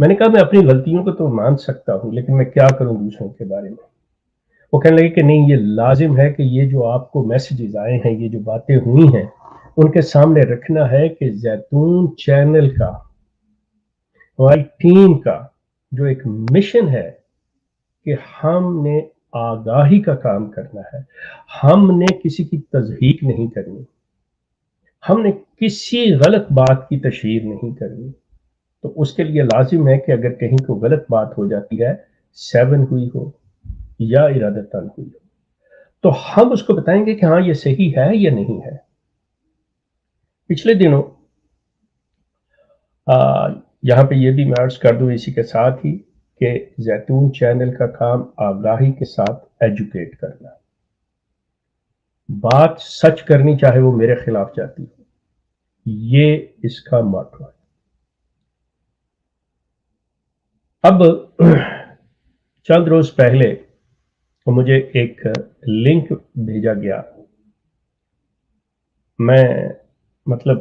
میں نے کہا میں اپنی غلطیوں کو تو مان سکتا ہوں لیکن میں کیا کروں دوسروں کے بارے میں. وہ کہنے لگے کہ نہیں، یہ لازم ہے کہ یہ جو آپ کو میسیجز آئے ہیں، یہ جو باتیں ہوئی ہیں، ان کے سامنے رکھنا ہے کہ زیتون چینل کا، ہماری ٹیم کا جو ایک مشن ہے کہ ہم نے آگاہی کا کام کرنا ہے، ہم نے کسی کی تضحیق نہیں کرنی، ہم نے کسی غلط بات کی تشہیر نہیں کرنی. تو اس کے لیے لازم ہے کہ اگر کہیں کوئی غلط بات ہو جاتی ہے، 7 ہوئی ہو یا ارادتاً ہوئی ہو، تو ہم اس کو بتائیں گے کہ ہاں یہ صحیح ہے یا نہیں ہے. پچھلے دنوں یہاں پہ یہ بھی میں عرض کر دوں اسی کے ساتھ ہی کہ زیتون چینل کا کام آگاہی کے ساتھ ایجوکیٹ کرنا، بات سچ کرنی چاہے وہ میرے خلاف جاتی ہو، یہ اس کا موٹو ہے. اب چند روز پہلے مجھے ایک لنک بھیجا گیا. میں مطلب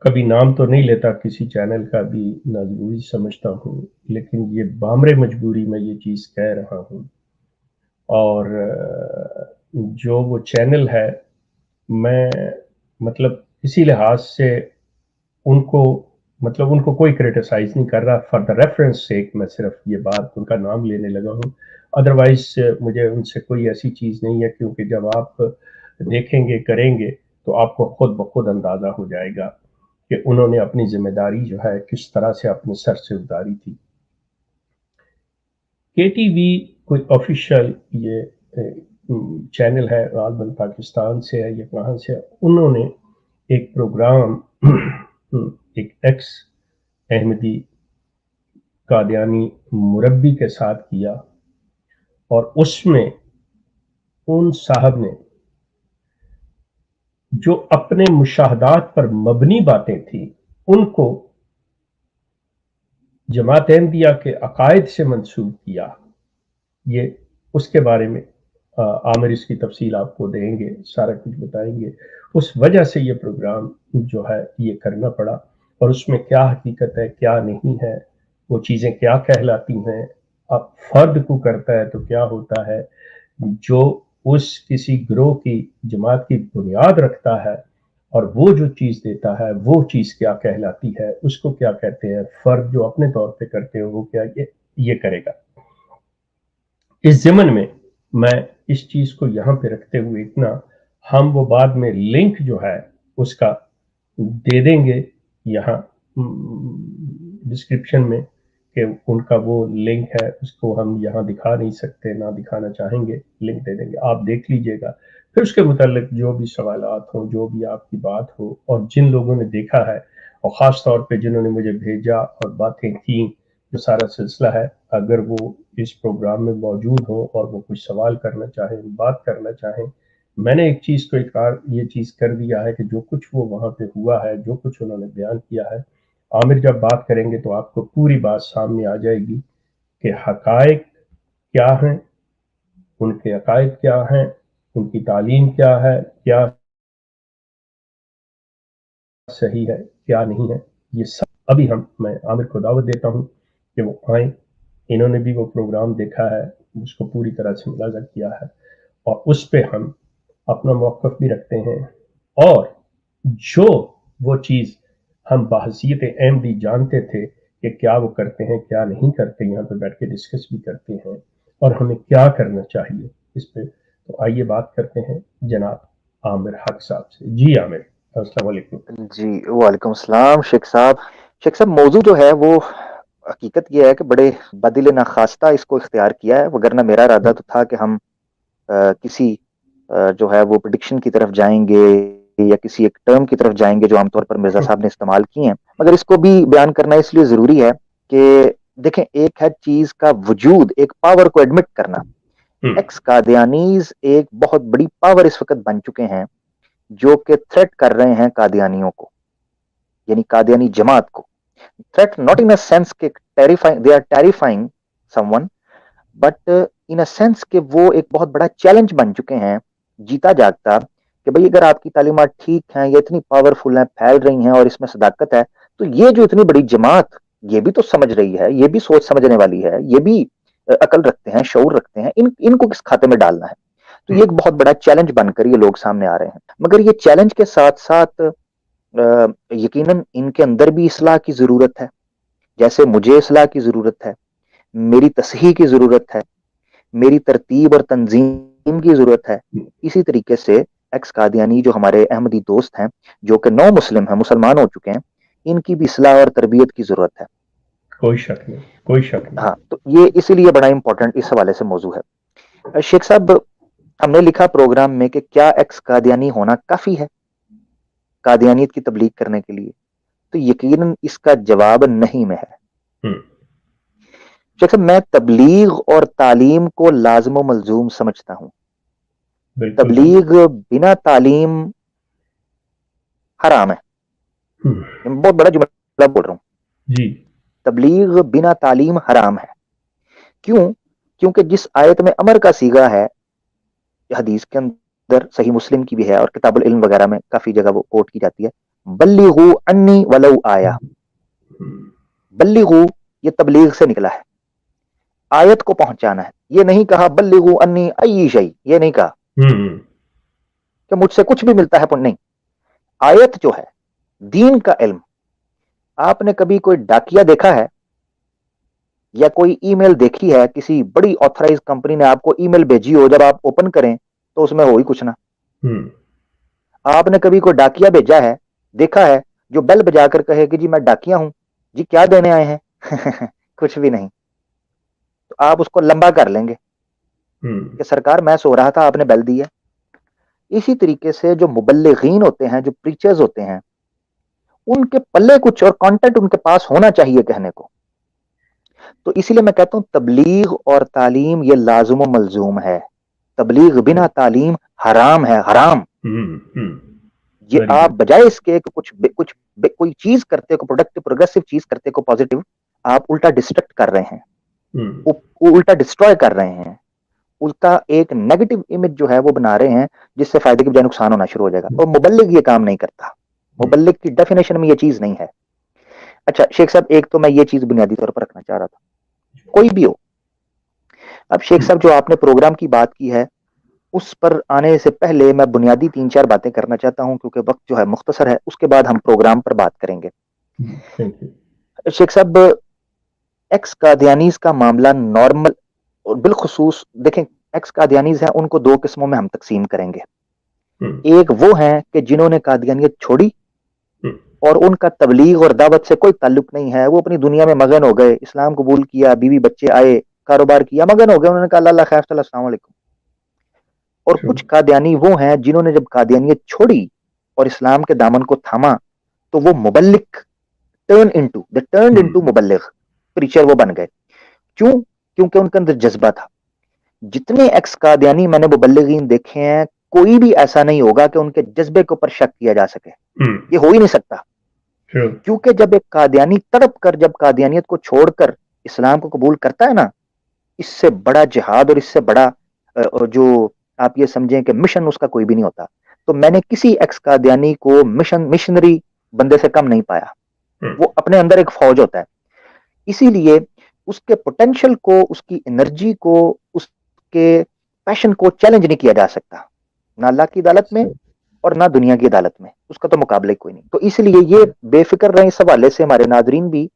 کبھی نام تو نہیں لیتا کسی چینل کا بھی، نہ ضروری سمجھتا ہوں، لیکن یہ بامر مجبوری میں یہ چیز کہہ رہا ہوں. اور جو وہ چینل ہے، میں مطلب اسی لحاظ سے ان کو کوئی کریٹیسائز نہیں کر رہا. فار دا ریفرنس سیک میں صرف یہ بات ان کا نام لینے لگا ہوں، ادروائز مجھے ان سے کوئی ایسی چیز نہیں ہے، کیونکہ جب آپ دیکھیں گے کریں گے تو آپ کو خود بخود اندازہ ہو جائے گا کہ انہوں نے اپنی ذمہ داری جو ہے کس طرح سے اپنے سر سے اتاری تھی. کے ٹی وی کوئی آفیشیل یہ چینل ہے، غالباً پاکستان سے ہے یا کہاں سے، انہوں نے ایک پروگرام ایک ایکس احمدی قادیانی مربی کے ساتھ کیا، اور اس میں ان صاحب نے جو اپنے مشاہدات پر مبنی باتیں تھیں ان کو جماعت احمدیہ کے عقائد سے منسوب کیا. یہ اس کے بارے میں عامر اس کی تفصیل آپ کو دیں گے، سارا کچھ بتائیں گے. اس وجہ سے یہ پروگرام جو ہے یہ کرنا پڑا، اور اس میں کیا حقیقت ہے کیا نہیں ہے، وہ چیزیں کیا کہلاتی ہیں، اب فرد کو کرتا ہے تو کیا ہوتا ہے، جو اس کسی گروہ کی جماعت کی بنیاد رکھتا ہے اور وہ جو چیز دیتا ہے وہ چیز کیا کہلاتی ہے، اس کو کیا کہتے ہیں. فرد جو اپنے طور پہ کرتے ہیں وہ کیا یہ کرے گا. اس ضمن میں اس چیز کو یہاں پہ رکھتے ہوئے اتنا، ہم وہ بعد میں لنک جو ہے اس کا دے دیں گے یہاں ڈسکرپشن میں، کہ ان کا وہ لنک ہے، اس کو ہم یہاں دکھا نہیں سکتے، نہ دکھانا چاہیں گے، لنک دے دیں گے، آپ دیکھ لیجئے گا. پھر اس کے متعلق جو بھی سوالات ہوں، جو بھی آپ کی بات ہو، اور جن لوگوں نے دیکھا ہے اور خاص طور پہ جنہوں نے مجھے بھیجا اور باتیں کی، جو سارا سلسلہ ہے، اگر وہ اس پروگرام میں موجود ہوں اور وہ کچھ سوال کرنا چاہیں، بات کرنا چاہیں. میں نے ایک چیز کو اقرار یہ چیز کر دیا ہے کہ جو کچھ وہ وہاں پہ ہوا ہے، جو کچھ انہوں نے بیان کیا ہے، عامر جب بات کریں گے تو آپ کو پوری بات سامنے آ جائے گی کہ حقائق کیا ہیں، ان کے عقائد کیا ہیں، ان کی تعلیم کیا ہے، کیا صحیح ہے کیا نہیں ہے. یہ سب ابھی میں عامر کو دعوت دیتا ہوں کہ وہ آئیں. انہوں نے بھی وہ پروگرام دیکھا ہے، اس کو پوری طرح سے ملاحظہ کیا ہے، اور اس پہ ہم اپنا موقف بھی رکھتے ہیں. اور جو وہ چیز ہم بحیثیت احمدی جانتے تھے کہ کیا وہ کرتے ہیں کیا نہیں کرتے، یہاں پہ بیٹھ کے ڈسکس بھی کرتے ہیں اور ہمیں کیا کرنا چاہیے اس پہ. تو آئیے بات کرتے ہیں جناب عامر حق صاحب سے. جی عامر، السلام علیکم. جی وعلیکم السلام شیخ صاحب. شیخ صاحب موضوع جو ہے وہ حقیقت یہ ہے کہ بڑے بدل ناخواستہ اس کو اختیار کیا ہے، وگرنہ میرا ارادہ تو تھا کہ ہم کسی جو ہے وہ پریڈکشن کی طرف جائیں گے یا کسی ایک ٹرم کی طرف جائیں گے جو عام طور پر مرزا صاحب نے استعمال کی ہیں، مگر اس کو بھی بیان کرنا اس لیے ضروری ہے کہ دیکھیں ایک ہے چیز کا وجود، ایک پاور کو ایڈمٹ کرنا. ایکس قادیانیز ایک بہت بڑی پاور اس وقت بن چکے ہیں جو کہ تھریٹ کر رہے ہیں قادیانیوں کو، یعنی قادیانی جماعت کو. تھریٹ ناٹ ان سینس کہ they are terrifying someone, but in sense کہ وہ ایک بہت بڑا چیلنج بن چکے ہیں جیتا جاگتا، کہ بھئی اگر آپ کی تعلیمات ٹھیک ہیں، یہ اتنی پاورفل ہیں، پھیل رہی ہیں اور اس میں صداقت ہے، تو یہ جو اتنی بڑی جماعت یہ بھی تو سمجھ رہی ہے, یہ بھی سوچ سمجھنے والی ہے, یہ بھی عقل رکھتے ہیں, شعور رکھتے ہیں, ان کو کس کھاتے میں ڈالنا ہے؟ تو یہ ایک بہت بڑا چیلنج بن کر یہ لوگ سامنے آ رہے ہیں. مگر یہ چیلنج کے ساتھ ساتھ یقیناً ان کے اندر بھی اصلاح کی ضرورت ہے, جیسے مجھے اصلاح کی ضرورت ہے, میری تصحیح کی ضرورت ہے, میری ترتیب اور تنظیم کی ضرورت ہے. اسی طریقے سے ایکس قادیانی جو ہمارے احمدی دوست ہیں, جو کہ نو مسلم ہیں, مسلمان ہو چکے ہیں, ان کی بھی اصلاح اور تربیت کی ضرورت ہے. کوئی شک نہیں, کوئی شک نہیں. ہاں, تو یہ اسی لیے بڑا امپورٹنٹ اس حوالے سے موضوع ہے. شیخ صاحب, ہم نے لکھا پروگرام میں کہ کیا ایکس قادیانی ہونا کافی ہے قادیانیت کی تبلیغ کرنے کے لیے؟ تو یقیناً اس کا جواب نہیں میں ہے. شیخ صاحب, میں تبلیغ اور تعلیم کو لازم و ملزوم سمجھتا ہوں. تبلیغ بنا تعلیم حرام ہے. بہت بڑا جملہ بول رہا ہوں جی. تبلیغ بنا تعلیم حرام ہے. کیوں؟ کیونکہ جس آیت میں امر کا صیغہ ہے, حدیث کے اندر صحیح مسلم کی بھی ہے اور کتاب العلم وغیرہ میں کافی جگہ وہ کوٹ کی جاتی ہے, بلغوا انی ولو آیا. بلغوا یہ تبلیغ سے نکلا ہے, آیت کو پہنچانا ہے. یہ نہیں کہا بلغوا انی ای شیء, یہ نہیں کہا کہ مجھ سے کچھ بھی ملتا ہے, نہیں. آیت جو ہے دین کا علم. آپ نے کبھی کوئی ڈاکیا دیکھا ہے یا کوئی ای میل دیکھی ہے کسی بڑی آتھرائز کمپنی نے آپ کو ای میل بھیجی ہو, جب آپ اوپن کریں تو اس میں ہو ہی کچھ نہ. آپ نے کبھی کوئی ڈاکیا بھیجا ہے, دیکھا ہے, جو بیل بجا کر کہے کہ جی میں ڈاکیا ہوں, جی کیا دینے آئے ہیں؟ کچھ بھی نہیں. تو آپ اس کو لمبا کر لیں گے کہ سرکار میں سو رہا تھا, آپ نے بیل دی ہے. اسی طریقے سے جو مبلغین ہوتے ہیں, جو پریچرز ہوتے ہیں, ان کے پلے کچھ اور کانٹینٹ ان کے پاس ہونا چاہیے کہنے کو. تو اسی لیے میں کہتا ہوں تبلیغ اور تعلیم یہ لازم و ملزوم ہے. تبلیغ بنا تعلیم حرام ہے, حرام. یہ آپ بجائے اس کے کچھ کوئی چیز کرتے کو, پروڈکٹ پروگریسو چیز کرتے کو پازیٹو, آپ الٹا ڈسٹرکٹ کر رہے ہیں, الٹا ڈسٹروائے کر رہے ہیں, الٹا ایک نیگیٹو امیج جو ہے وہ بنا رہے ہیں, جس سے فائدے کے بجائے نقصان ہونا شروع ہو جائے گا. اور مبلغ یہ کام نہیں کرتا, مبلغ کی ڈیفینیشن میں یہ چیز نہیں ہے. اچھا شیخ صاحب, ایک تو میں یہ چیز بنیادی طور پر رکھنا چاہ رہا تھا, کوئی بھی ہو. اب شیخ صاحب جو آپ نے پروگرام کی بات کی ہے, اس پر آنے سے پہلے میں بنیادی 3-4 باتیں کرنا چاہتا ہوں, کیونکہ وقت جو ہے مختصر ہے. اس کے بعد ہم پروگرام پر بات کریں گے. شیخ صاحب, ایکس قادیانیز کا معاملہ نارمل, اور بالخصوص دیکھیں ایکس قادیانیز ہیں, ان کو 2 قسموں میں ہم تقسیم کریں گے. ایک وہ ہیں کہ جنہوں نے قادیانیت چھوڑی اور ان کا تبلیغ اور دعوت سے کوئی تعلق نہیں ہے, وہ اپنی دنیا میں مگن ہو گئے, اسلام قبول کیا, بیوی بچے آئے, کاروبار کیا, مگن ہو گئے, انہوں نے کہا اللہ خیر, چلو السلام علیکم. اور کچھ قادیانی وہ ہیں جنہوں نے جب قادیانیت چھوڑی اور اسلام کے دامن کو تھاما, تو وہ مبلغ ٹرنڈ انٹو مبلغ, پریچر وہ بن گئے. کیوں؟ کیونکہ ان کے اندر جذبہ تھا. جتنے ایکس قادیانی میں نے مبلغین دیکھے ہیں, کوئی بھی ایسا نہیں ہوگا کہ ان کے جذبے کے اوپر شک کیا جا سکے. یہ ہو ہی نہیں سکتا, کیونکہ جب ایک قادیانی تڑپ کر جب قادیانیت کو چھوڑ کر اسلام کو قبول کرتا ہے نا, اس سے بڑا جہاد اور اس سے بڑا جو آپ یہ سمجھیں کہ مشن اس کا کوئی بھی نہیں ہوتا. تو میں نے کسی ایکس قادیانی کو مشنری بندے سے کم نہیں پایا. وہ اپنے اندر ایک فوج ہوتا ہے. اسی لیے اس کے پوٹینشل کو, اس کی انرجی کو, اس کے پیشن کو چیلنج نہیں کیا جا سکتا, نہ اللہ کی عدالت میں اور نہ دنیا کی عدالت میں. اس کا تو مقابلہ کوئی نہیں. تو اس لیے یہ بے فکر رہے اس حوالے سے ہمارے ناظرین بھی,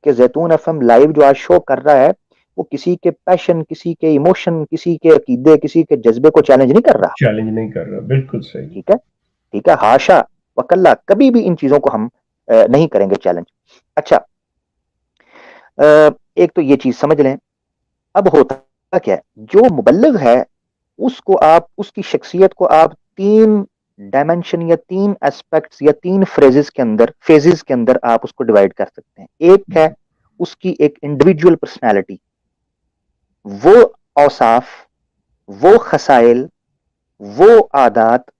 کہ زیتون ایف ایم لائیو جو آج شو کر رہا ہے, وہ کسی کے پیشن, کسی کے ایموشن, کسی کے عقیدے, کسی کے جذبے کو چیلنج نہیں کر رہا. چیلنج نہیں کر رہا, بالکل صحیح. ٹھیک ہے, ٹھیک ہے, ہاشا وکلا, کبھی بھی ان چیزوں کو ہم نہیں کریں گے چیلنج. اچھا, ایک تو یہ چیز سمجھ لیں. اب ہوتا کیا ہے, جو مبلغ ہے اس کو آپ, اس کی شخصیت کو آپ 3 ڈائمینشن یا 3 ایسپیکٹس یا 3 فیزز کے اندر آپ اس کو ڈیوائڈ کر سکتے ہیں. ایک ہے اس کی ایک انڈیویجول پرسنالٹی, وہ اوصاف, وہ خصائل, وہ عادات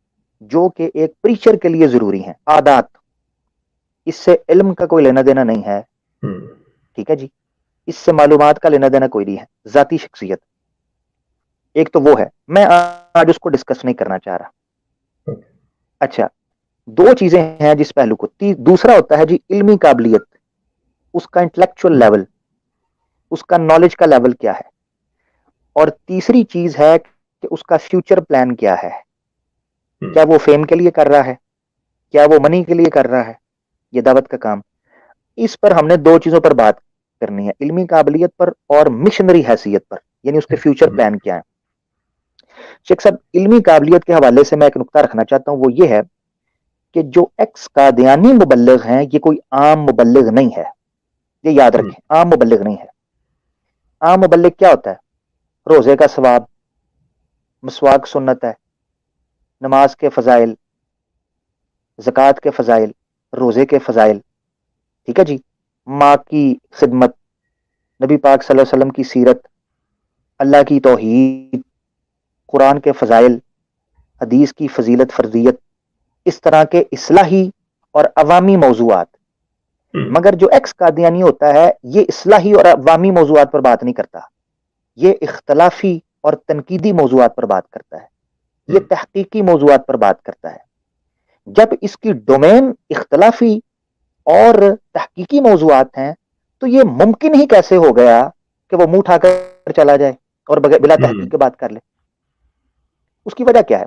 جو کہ ایک پریچر کے لیے ضروری ہیں. عادات, اس سے علم کا کوئی لینا دینا نہیں ہے, ٹھیک ہے جی, اس سے معلومات کا لینا دینا کوئی نہیں ہے. ذاتی شخصیت ایک تو وہ ہے, میں آج اس کو ڈسکس نہیں کرنا چاہ رہا. اچھا, 2 چیزیں ہیں جس پہلو کو. دوسرا ہوتا ہے جی علمی قابلیت. اس کا انٹلیکچوئل لیول, اس کا نالج کا لیول کیا ہے, اور تیسری چیز ہے کہ اس کا فیوچر پلان کیا ہے. کیا وہ فیم کے لیے کر رہا ہے, کیا وہ منی کے لیے کر رہا ہے, یہ دعوت کا کام. اس پر ہم نے دو چیزوں پر بات کرنی ہے, علمی قابلیت پر اور مشنری حیثیت پر, یعنی اس کے فیوچر پلان کیا ہے. شیخ صاحب, علمی قابلیت کے حوالے سے میں ایک نقطہ رکھنا چاہتا ہوں, وہ یہ ہے کہ جو ایکس قادیانی مبلغ ہیں یہ کوئی عام مبلغ نہیں ہے, یہ یاد رکھیں, عام مبلغ نہیں ہے. عام مبلغ کیا ہوتا ہے؟ روزے کا ثواب, مسواک سنت ہے, نماز کے فضائل, زکوٰۃ کے فضائل, روزے کے فضائل, ٹھیک ہے جی, ماں کی خدمت, نبی پاک صلی اللہ علیہ وسلم کی سیرت, اللہ کی توحید, قرآن کے فضائل, حدیث کی فضیلت فرضیت, اس طرح کے اصلاحی اور عوامی موضوعات. مگر جو ایکس قادیانی ہوتا ہے یہ اصلاحی اور عوامی موضوعات پر بات نہیں کرتا, یہ اختلافی اور تنقیدی موضوعات پر بات کرتا ہے, یہ تحقیقی موضوعات پر بات کرتا ہے. جب اس کی ڈومین اختلافی اور تحقیقی موضوعات ہیں تو یہ ممکن ہی کیسے ہو گیا کہ وہ منہ اٹھا کر چلا جائے اور بلا تحقیق کے بات کر لے. اس کی وجہ کیا ہے؟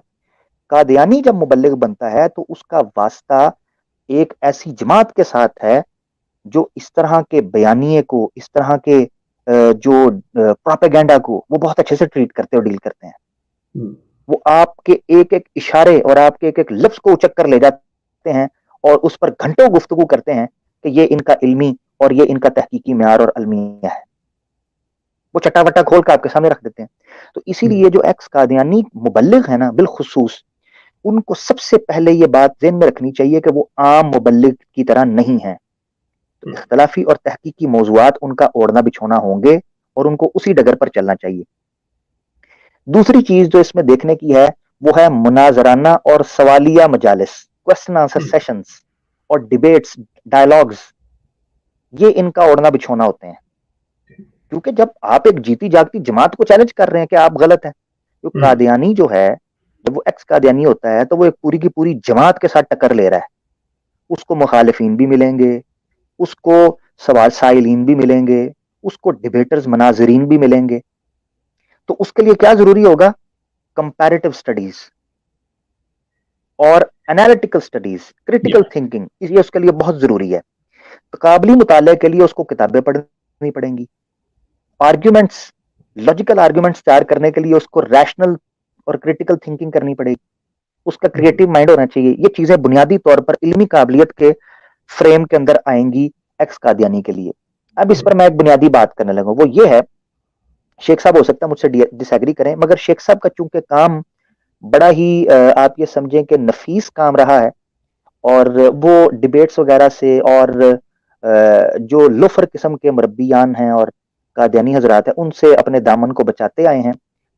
قادیانی جب مبلغ بنتا ہے تو اس کا واسطہ ایک ایسی جماعت کے ساتھ ہے جو اس طرح کے بیانیے کو, اس طرح کے جو پروپیگنڈا کو وہ بہت اچھے سے ٹریٹ کرتے اور ڈیل کرتے ہیں. وہ آپ کے ایک ایک اشارے اور آپ کے ایک ایک لفظ کو اچک کر لے جاتے ہیں اور اس پر گھنٹوں گفتگو کرتے ہیں کہ یہ ان کا علمی اور یہ ان کا تحقیقی معیار اور المیہ ہے. وہ چٹا وٹا کھول کے آپ کے سامنے رکھ دیتے ہیں. تو اسی لیے جو ایکس قادیانی مبلغ ہے نا, بالخصوص ان کو سب سے پہلے یہ بات ذہن میں رکھنی چاہیے کہ وہ عام مبلغ کی طرح نہیں ہے. تو اختلافی اور تحقیقی موضوعات ان کا اوڑھنا بچھونا ہوں گے اور ان کو اسی ڈگر پر چلنا چاہیے. دوسری چیز جو اس میں دیکھنے کی ہے وہ ہے مناظرانہ اور سوالیہ مجالس, کوسچن آنسر سیشنز اور ڈیبیٹس, ڈائلاگز, یہ ان کا اوڑھنا بچھونا ہوتے ہیں. کیونکہ جب آپ ایک جیتی جاگتی جماعت کو چیلنج کر رہے ہیں کہ آپ غلط ہیں, تو قادیانی جو ہے جب وہ ایکس قادیانی ہوتا ہے تو وہ ایک پوری کی پوری جماعت کے ساتھ ٹکر لے رہا ہے. اس کو مخالفین بھی ملیں گے, اس کو سوال سائلین بھی ملیں گے, اس کو ڈیبیٹرز مناظرین بھی ملیں گے. تو اس کے لیے کیا ضروری ہوگا؟ کمپیریٹو سٹڈیز اور انالیٹیکل سٹڈیز, کریٹیکل تھنکنگ, یہ اس کے لیے بہت ضروری ہے. تقابلی مطالعے کے لیے اس کو کتابیں پڑھنی پڑیں گی. آرگیومنٹس, لاجیکل آرگیومنٹس تیار کرنے کے لیے اس کو ریشنل اور کریٹیکل تھنکنگ کرنی پڑے گی. اس کا کریٹو مائنڈ ہونا چاہیے. یہ چیزیں بنیادی طور پر علمی قابلیت کے فریم کے اندر آئیں گی ایکس قادیانی کے لیے. اب اس پر میں ایک بنیادی بات کرنے لگا, وہ یہ ہے, شیخ صاحب ہو سکتا ہے مجھ سے ڈس ایگری کریں, مگر شیخ صاحب کا چونکہ کام بڑا ہی آپ یہ سمجھیں کہ نفیس کام رہا ہے, اور وہ ڈیبیٹس وغیرہ سے اور جو لفر قسم کے مربیان ہیں اور قادیانی حضرات ہیں ان سے اپنے دامن کو بچاتے آئے ہیں,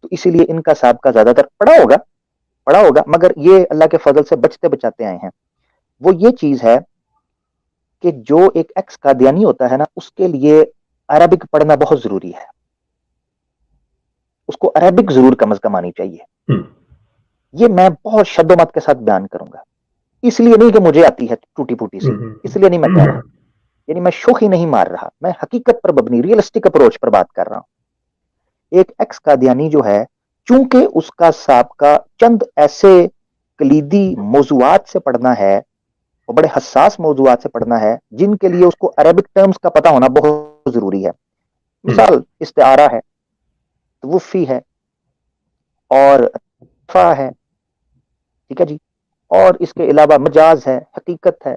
تو اسی لیے ان کا سابقہ زیادہ تر پڑا ہوگا, مگر یہ اللہ کے فضل سے بچتے بچاتے آئے ہیں. وہ یہ چیز ہے کہ جو ایک ایکس قادیانی ہوتا ہے نا, اس کے لیے عربک پڑھنا بہت ضروری ہے. اس کو عربک ضرور کم از کم آنی چاہیے. یہ میں بہت شد و مت کے ساتھ بیان کروں گا, اس لیے نہیں کہ مجھے آتی ہے ٹوٹی پھوٹی سی, اس لیے نہیں میں کہہ رہا, یعنی میں شوخی نہیں مار رہا, میں حقیقت پر مبنی ریئلسٹک اپروچ پر بات کر رہا ہوں. ایک ایکس قادیانی جو ہے, چونکہ اس کا سابقہ چند ایسے کلیدی موضوعات سے پڑھنا ہے اور بڑے حساس موضوعات سے پڑھنا ہے جن کے لیے اس کو عربک ٹرمز کا پتہ ہونا بہت ضروری ہے. مثال استعارہ ہے, توفی ہے, اور فا ہے, ٹھیک ہے جی, اور اس کے علاوہ مجاز ہے, حقیقت ہے,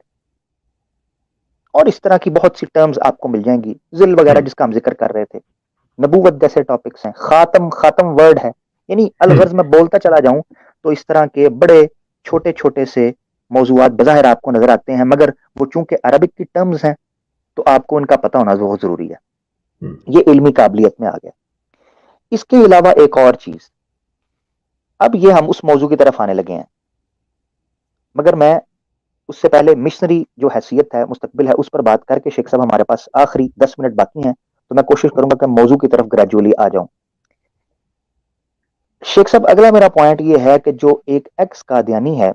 اور اس طرح کی بہت سی ٹرمز آپ کو مل جائیں گی. ذل وغیرہ جس کا ہم ذکر کر رہے تھے, نبوت جیسے ٹاپکس ہیں, خاتم ورڈ ہے, یعنی الغرض میں بولتا چلا جاؤں تو اس طرح کے بڑے چھوٹے چھوٹے سے موضوعات بظاہر آپ کو نظر آتے ہیں, مگر وہ چونکہ عربک کی ٹرمز ہیں تو آپ کو ان کا پتہ ہونا بہت ضروری ہے. یہ علمی قابلیت میں آ گیا. اس کے علاوہ ایک اور چیز, اب یہ ہم اس موضوع کی طرف آنے لگے ہیں, مگر میں اس سے پہلے مشنری جو حیثیت ہے, مستقبل ہے, اس پر بات کر کے شیخ صاحب ہمارے پاس آخری 10 منٹ باقی ہیں, تو میں کوشش کروں گا کہ موضوع کی طرف گریجولی آ جاؤں. شیخ صاحب اگلا میرا پوائنٹ یہ ہے کہ جو ایک ایکس قادیانی ہے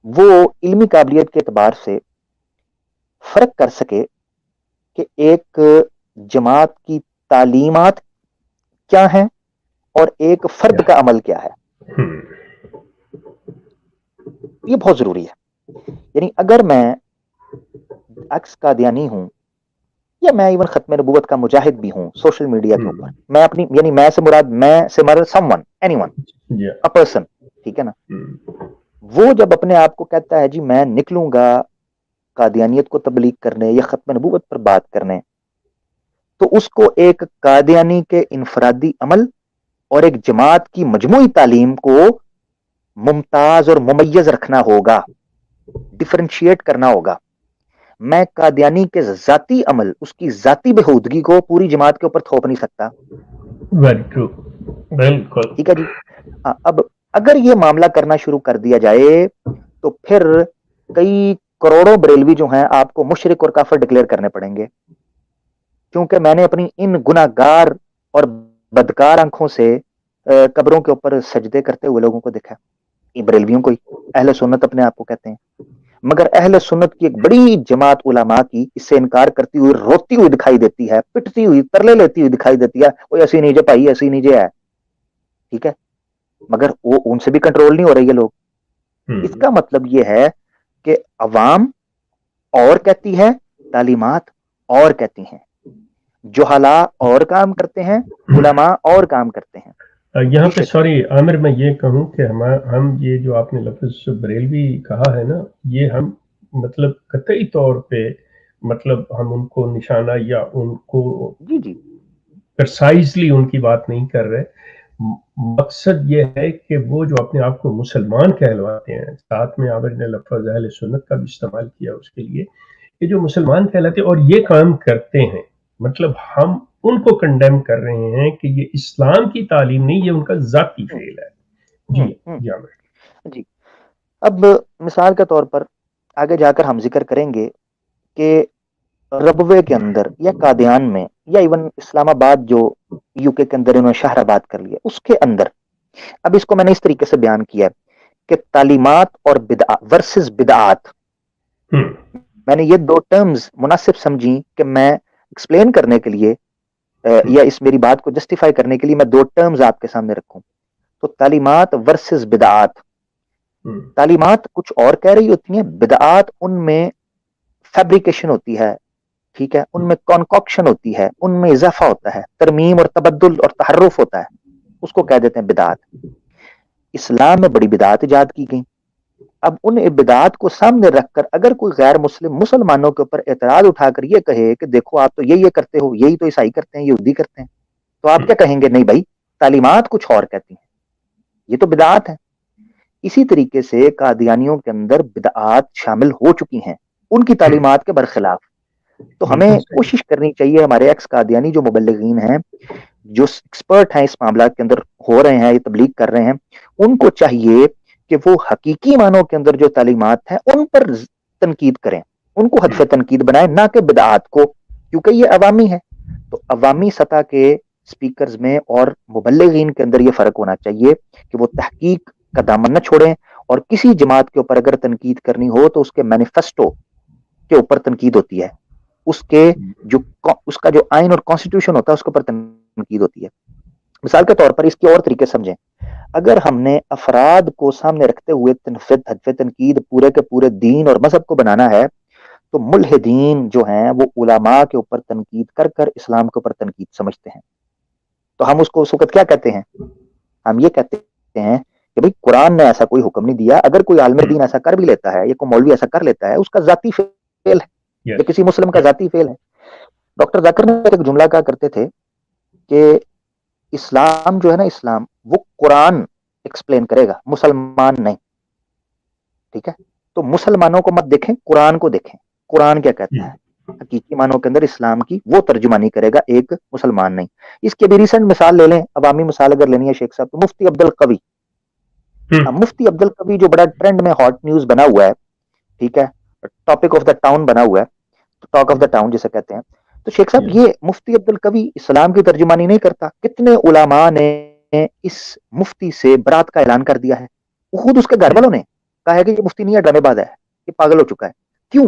وہ علمی قابلیت کے اعتبار سے فرق کر سکے کہ ایک جماعت کی تعلیمات کیا ہیں اور ایک فرد کا عمل کیا ہے. یہ بہت ضروری ہے. یعنی اگر میں عکس قادیانی ہوں یا میں ایون ختم نبوت کا مجاہد بھی ہوں سوشل میڈیا کے اوپر, میں اپنی یعنی میں سے مراد someone anyone a person, ٹھیک ہے نا, وہ جب اپنے آپ کو کہتا ہے جی میں نکلوں گا قادیانیت کو تبلیغ کرنے یا ختم نبوت پر بات کرنے, تو اس کو ایک قادیانی کے انفرادی عمل اور ایک جماعت کی مجموعی تعلیم کو ممتاز اور ممیز رکھنا ہوگا, ڈفرینشیٹ کرنا ہوگا. میں قادیانی کے ذاتی عمل, اس کی ذاتی بہودگی کو پوری جماعت کے اوپر تھوپ نہیں سکتا. ویری ٹرو, بالکل ٹھیک ہے جی. اب اگر یہ معاملہ کرنا شروع کر دیا جائے تو پھر کئی کروڑوں بریلوی جو ہیں آپ کو مشرک اور کافر ڈکلیئر کرنے پڑیں گے, کیونکہ میں نے اپنی ان گناہگار اور بدکار آنکھوں سے قبروں کے اوپر سجدے کرتے ہوئے لوگوں کو دیکھا. بریلویوں کو اہل سنت اپنے آپ کو کہتے ہیں, مگر اہل سنت کی ایک بڑی جماعت علماء کی اس سے انکار کرتی ہوئی روتی ہوئی دکھائی دیتی ہے, پٹتی ہوئی ترلے لیتی ہوئی دکھائی دیتی ہے, کوئی ایسی نہیں جے بھائی, ایسی نہیں جے ہے, ٹھیک ہے, مگر وہ ان سے بھی کنٹرول نہیں ہو رہی ہے لوگ. اس کا مطلب یہ ہے کہ عوام اور کہتی ہے, تعلیمات اور کہتی ہیں, جہلا اور کام کرتے ہیں, علماء اور کام کرتے ہیں. یہاں پہ سوری عامر میں یہ کہوں کہ ہم یہ جو آپ نے لفظ بریلوی کہا ہے نا, یہ ہم مطلب قطعی طور پہ مطلب ہم ان کو نشانہ یا ان کو جی پرسائزلی ان کی بات نہیں کر رہے. مقصد یہ ہے کہ وہ جو اپنے آپ کو مسلمان کہلواتے ہیں, ساتھ میں عامر نے لفظ اہل سنت کا بھی استعمال کیا اس کے لیے, کہ جو مسلمان کہلاتے ہیں اور یہ کام کرتے ہیں, مطلب ہم ان کو کنڈیم کر رہے ہیں کہ یہ اسلام کی تعلیم نہیں, یہ ان کا ذاتی فعل ہے. جی. اب مثال کے طور پر آگے جا کر ہم ذکر کریں گے کہ ربوے کے اندر یا قادیان میں یا ایون اسلام آباد جو یو کے اندر انہوں نے شہر آباد کر لیا, اس کے اندر اب اس کو میں نے اس طریقے سے بیان کیا کہ تعلیمات اور ورسز بدعات, میں نے یہ دو ٹرمز مناسب سمجھی کہ میں ایکسپلین کرنے کے لیے یا اس میری بات کو جسٹیفائی کرنے کے لیے میں دو ٹرمز آپ کے سامنے رکھوں. تو تعلیمات ورسز بدعات, تعلیمات کچھ اور کہہ رہی ہوتی ہیں, بدعات ان میں فیبریکیشن ہوتی ہے, ٹھیک ہے, ان میں کانکوکشن ہوتی ہے, ان میں اضافہ ہوتا ہے, ترمیم اور تبدل اور تحرف ہوتا ہے, اس کو کہہ دیتے ہیں بدعات. اسلام میں بڑی بدعات ایجاد کی گئی. اب ان بدعات کو سامنے رکھ کر اگر کوئی غیر مسلم مسلمانوں کے اوپر اعتراض اٹھا کر یہ کہے کہ دیکھو آپ تو یہ کرتے ہو, یہی تو عیسائی کرتے ہیں, یہودی کرتے ہیں, تو آپ کیا کہیں گے؟ نہیں بھائی, تعلیمات کچھ اور کہتی ہیں, یہ تو بدعات ہیں. اسی طریقے سے قادیانیوں کے اندر بدعات شامل ہو چکی ہیں ان کی تعلیمات کے برخلاف. تو ہمیں کوشش کرنی چاہیے, ہمارے ایکس قادیانی جو مبلغین ہیں, جو ایکسپرٹ ہیں اس معاملات کے اندر ہو رہے ہیں, یہ تبلیغ کر رہے ہیں, ان کو چاہیے کہ وہ حقیقی معنوں کے اندر جو تعلیمات ہیں ان پر تنقید کریں, ان کو ہدف تنقید بنائیں, نہ کہ بدعات کو, کیونکہ یہ عوامی ہے. تو عوامی سطح کے سپیکرز میں اور مبلغین کے اندر یہ فرق ہونا چاہیے کہ وہ تحقیق کا دامن نہ چھوڑیں, اور کسی جماعت کے اوپر اگر تنقید کرنی ہو تو اس کے مینیفیسٹو کے اوپر تنقید ہوتی ہے, اس کا جو آئین اور کانسٹیٹیوشن ہوتا ہے اس کے اوپر تنقید ہوتی ہے. مثال کے طور پر اس کی اور طریقے سمجھیں, اگر ہم نے افراد کو سامنے رکھتے ہوئے ہدف تنقید پورے کے پورے دین اور مذہب کو بنانا ہے, تو ملحدین جو ہیں وہ علماء کے اوپر تنقید کر کر اسلام کے اوپر تنقید سمجھتے ہیں. تو ہم اس کو اس وقت کیا کہتے ہیں؟ ہم یہ کہتے ہیں کہ بھئی قرآن نے ایسا کوئی حکم نہیں دیا, اگر کوئی عالم دین ایسا کر بھی لیتا ہے یا کوئی مولوی ایسا کر لیتا ہے, اس کا ذاتی فعل ہے, یا کسی مسلم کا ذاتی فعل ہے. ڈاکٹر ذاکر نے ایک جملہ کہا کرتے تھے کہ اسلام جو ہے نا, اسلام وہ قرآن ایکسپلین کرے گا, مسلمان نہیں. ٹھیک ہے, تو مسلمانوں کو مت دیکھیں, قرآن کو دیکھیں, قرآن کیا کہتا ہے. حقیقی معنوں کے اندر اسلام کی وہ ترجمانی کرے گا, ایک مسلمان نہیں. اس کے بھی ریسنٹ مثال لے لیں, عوامی مثال اگر لینی ہے شیخ صاحب, تو مفتی عبد القوی. مفتی عبد القوی جو بڑا ٹرینڈ میں ہاٹ نیوز بنا ہوا ہے, ٹھیک ہے, ٹاپک آف دا ٹاؤن بنا ہوا ہے, ٹاک آف دا ٹاؤن جسے کہتے ہیں. تو شیخ صاحب یہ مفتی عبد القوی اسلام کی ترجمانی نہیں کرتا. کتنے علماء نے اس مفتی سے برات کا اعلان کر دیا ہے, خود اس کے گھر والوں نے کہا ہے کہ یہ مفتی نہیں ہے, ڈرامے باز ہے, یہ پاگل ہو چکا ہے. کیوں؟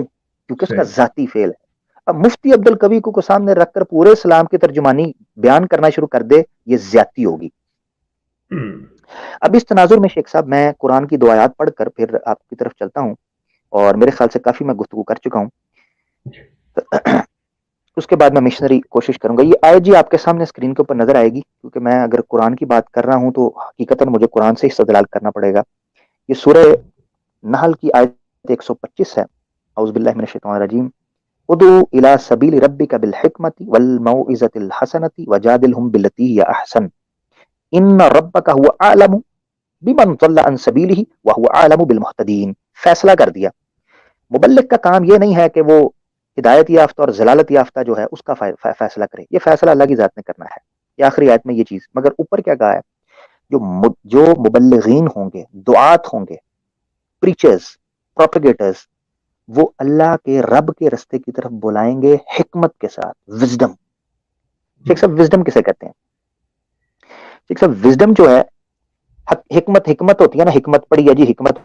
کیونکہ اس کا ذاتی فعل ہے. اب مفتی عبد القوی کو سامنے رکھ کر پورے اسلام کی ترجمانی بیان کرنا شروع کر دے، یہ زیادتی ہوگی. اب اس تناظر میں شیخ صاحب میں قرآن کی 2 آیات پڑھ کر پھر آپ کی طرف چلتا ہوں، اور میرے خیال سے کافی میں گفتگو کر چکا ہوں. اس کے بعد میں مشنری کوشش کروں گا. یہ آیت جی آپ کے سامنے اسکرین کے اوپر نظر آئے گی، کیونکہ میں اگر قرآن کی بات کر رہا ہوں تو حقیقتاً مجھے قرآن سے استدلال کرنا پڑے گا. یہ سورہ نحل کی آیت 125 ہے. اعوذ باللہ من الشیطان الرجیم. ادعو الی سبیل ربک بالحکمۃ والموعظۃ الحسنۃ وجادلھم باللتی ہی احسن ان ربک هو اعلم بمن ضل عن سبیلہ وهو اعلم بالمہتدین. فیصلہ کر دیا. مبلغ کا کام یہ نہیں ہے کہ وہ ہدایت یافتہ اور ضلالت یافتہ جو ہے اس کا فیصلہ کرے، یہ فیصلہ اللہ کی ذات نے کرنا ہے. یہ آخری آیت میں یہ چیز. مگر اوپر کیا کہا ہے؟ جو مبلغین ہوں گے، دعات ہوں گے، پریچرز، پروپیگیٹرز، وہ اللہ کے رب کے رستے کی طرف بلائیں گے حکمت کے ساتھ، وزڈم. شیخ صاحب وزڈم کسے کہتے ہیں؟ شیخ صاحب وزڈم جو ہے، حکمت ہوتی ہے نا، حکمت پڑھی ہے جی، حکمت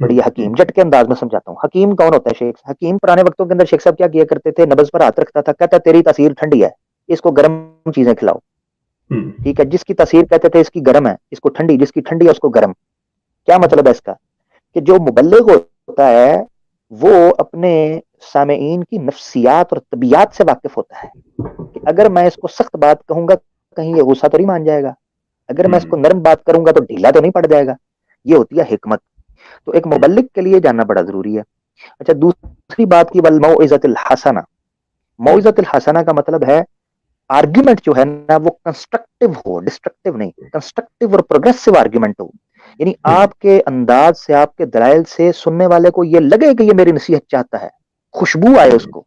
پڑھی ہے. حکیم جٹ کے انداز میں سمجھاتا ہوں. حکیم کون ہوتا ہے شیخ؟ حکیم پرانے وقتوں کے اندر شیخ صاحب کیا کیا کرتے تھے؟ نبض پر ہاتھ رکھتا تھا، کہتا تیری تاثیر ٹھنڈی ہے، اس کو گرم چیزیں کھلاؤ. ٹھیک ہے، جس کی تاثیر کہتے تھے اس کی گرم ہے، اس کو ٹھنڈی، جس کی ٹھنڈی ہے اس کو گرم. کیا مطلب ہے اس کا؟ کہ جو مبلغ ہوتا ہے وہ اپنے سامعین کی نفسیات اور طبیعت سے واقف ہوتا ہے، کہ اگر میں اس کو سخت بات کہوں گا کہیں یہ غصہ تو نہیں مان جائے گا، اگر میں اس کو نرم بات کروں گا تو ڈھیلا تو نہیں پڑ جائے گا. یہ ہوتی ہے حکمت. تو ایک مبلغ کے لیے جاننا بڑا ضروری ہے. اچھا، دوسری بات کی والموعظۃ الحسنہ. موعظۃ الحسنہ کا مطلب ہے آرگیومنٹ جو ہے نا وہ کنسٹرکٹیو ہو، ڈسٹرکٹیو نہیں، کنسٹرکٹیو اور پروگریسو آرگیومنٹ ہو. یعنی آپ کے انداز سے، آپ کے دلائل سے سننے والے کو یہ لگے کہ یہ میری نصیحت چاہتا ہے، خوشبو آئے اس کو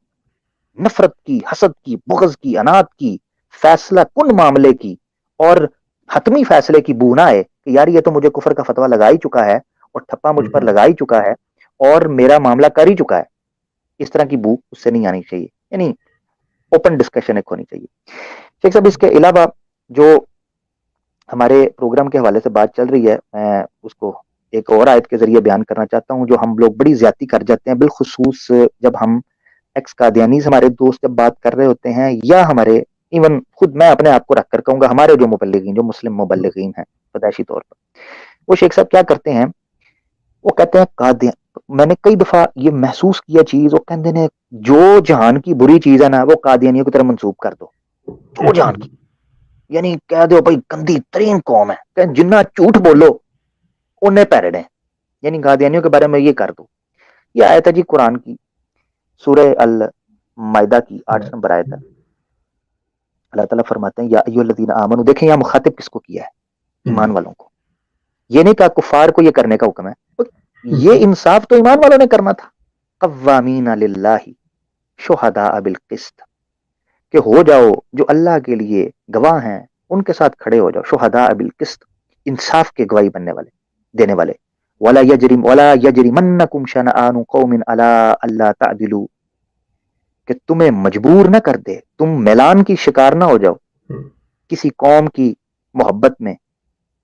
نفرت کی، حسد کی، بغض کی، انات کی، فیصلہ کن معاملے کی اور حتمی فیصلے کی بو نہ آئے کہ یار یہ تو مجھے کفر کا فتویٰ لگا ہی چکا ہے اور ٹھپا مجھ پر لگا ہی چکا ہے اور میرا معاملہ کر ہی چکا ہے. اس طرح کی بو اس سے نہیں آنی چاہیے. یعنی اوپن ڈسکشن ایک ہونی چاہیے. شیخ صاحب اس کے علاوہ جو ہمارے پروگرام کے حوالے سے بات چل رہی ہے، میں اس کو ایک اور آیت کے ذریعے بیان کرنا چاہتا ہوں جو ہم لوگ بڑی زیادتی کر جاتے ہیں، بالخصوص جب ہم ایکس قادیانیز ہمارے دوست جب بات کر رہے ہوتے ہیں، یا ہمارے ایون خود میں اپنے آپ کو رکھ کر کہوں گا ہمارے جو مبلغین، جو مسلم مبلغین ہیں پیدائشی طور پر، وہ شیخ صاحب کیا کرتے ہیں؟ وہ کہتے ہیں قادیان. میں نے کئی دفعہ یہ محسوس کیا چیز، وہ کہتے ہیں جو جہان کی بری چیز ہے نا وہ قادیانیوں کی طرف منسوب کر دو. جو جہان کی، یعنی کہہ دو بھائی گندی ترین قوم ہے، کہ جنہ جھوٹ بولو انہیں پیرڈ ہیں، یعنی قادیانیوں کے بارے میں یہ کر دو. یہ آیت ہے جی قرآن کی سورہ المائدہ کی 8 نمبر آیت ہے. اللہ تعالیٰ فرماتے ہیں یا ایھا الذین آمنوا. دیکھیں یہاں مخاطب کس کو کیا ہے؟ ایمان والوں کو. یہ نہیں کہا کفار کو یہ کرنے کا حکم ہے، یہ انصاف تو ایمان والوں نے کرنا تھا. قوامین للہ شہداء بالقسط، کہ ہو جاؤ جو اللہ کے لیے گواہ ہیں ان کے ساتھ کھڑے ہو جاؤ، شہداء بالقسط، انصاف کے گواہی بننے والے، دینے والے. ولا یجرمنکم شنآن قوم علی الا تعدلوا، کہ تمہیں مجبور نہ کر دے، تم میلان کی شکار نہ ہو جاؤ کسی قوم کی محبت میں،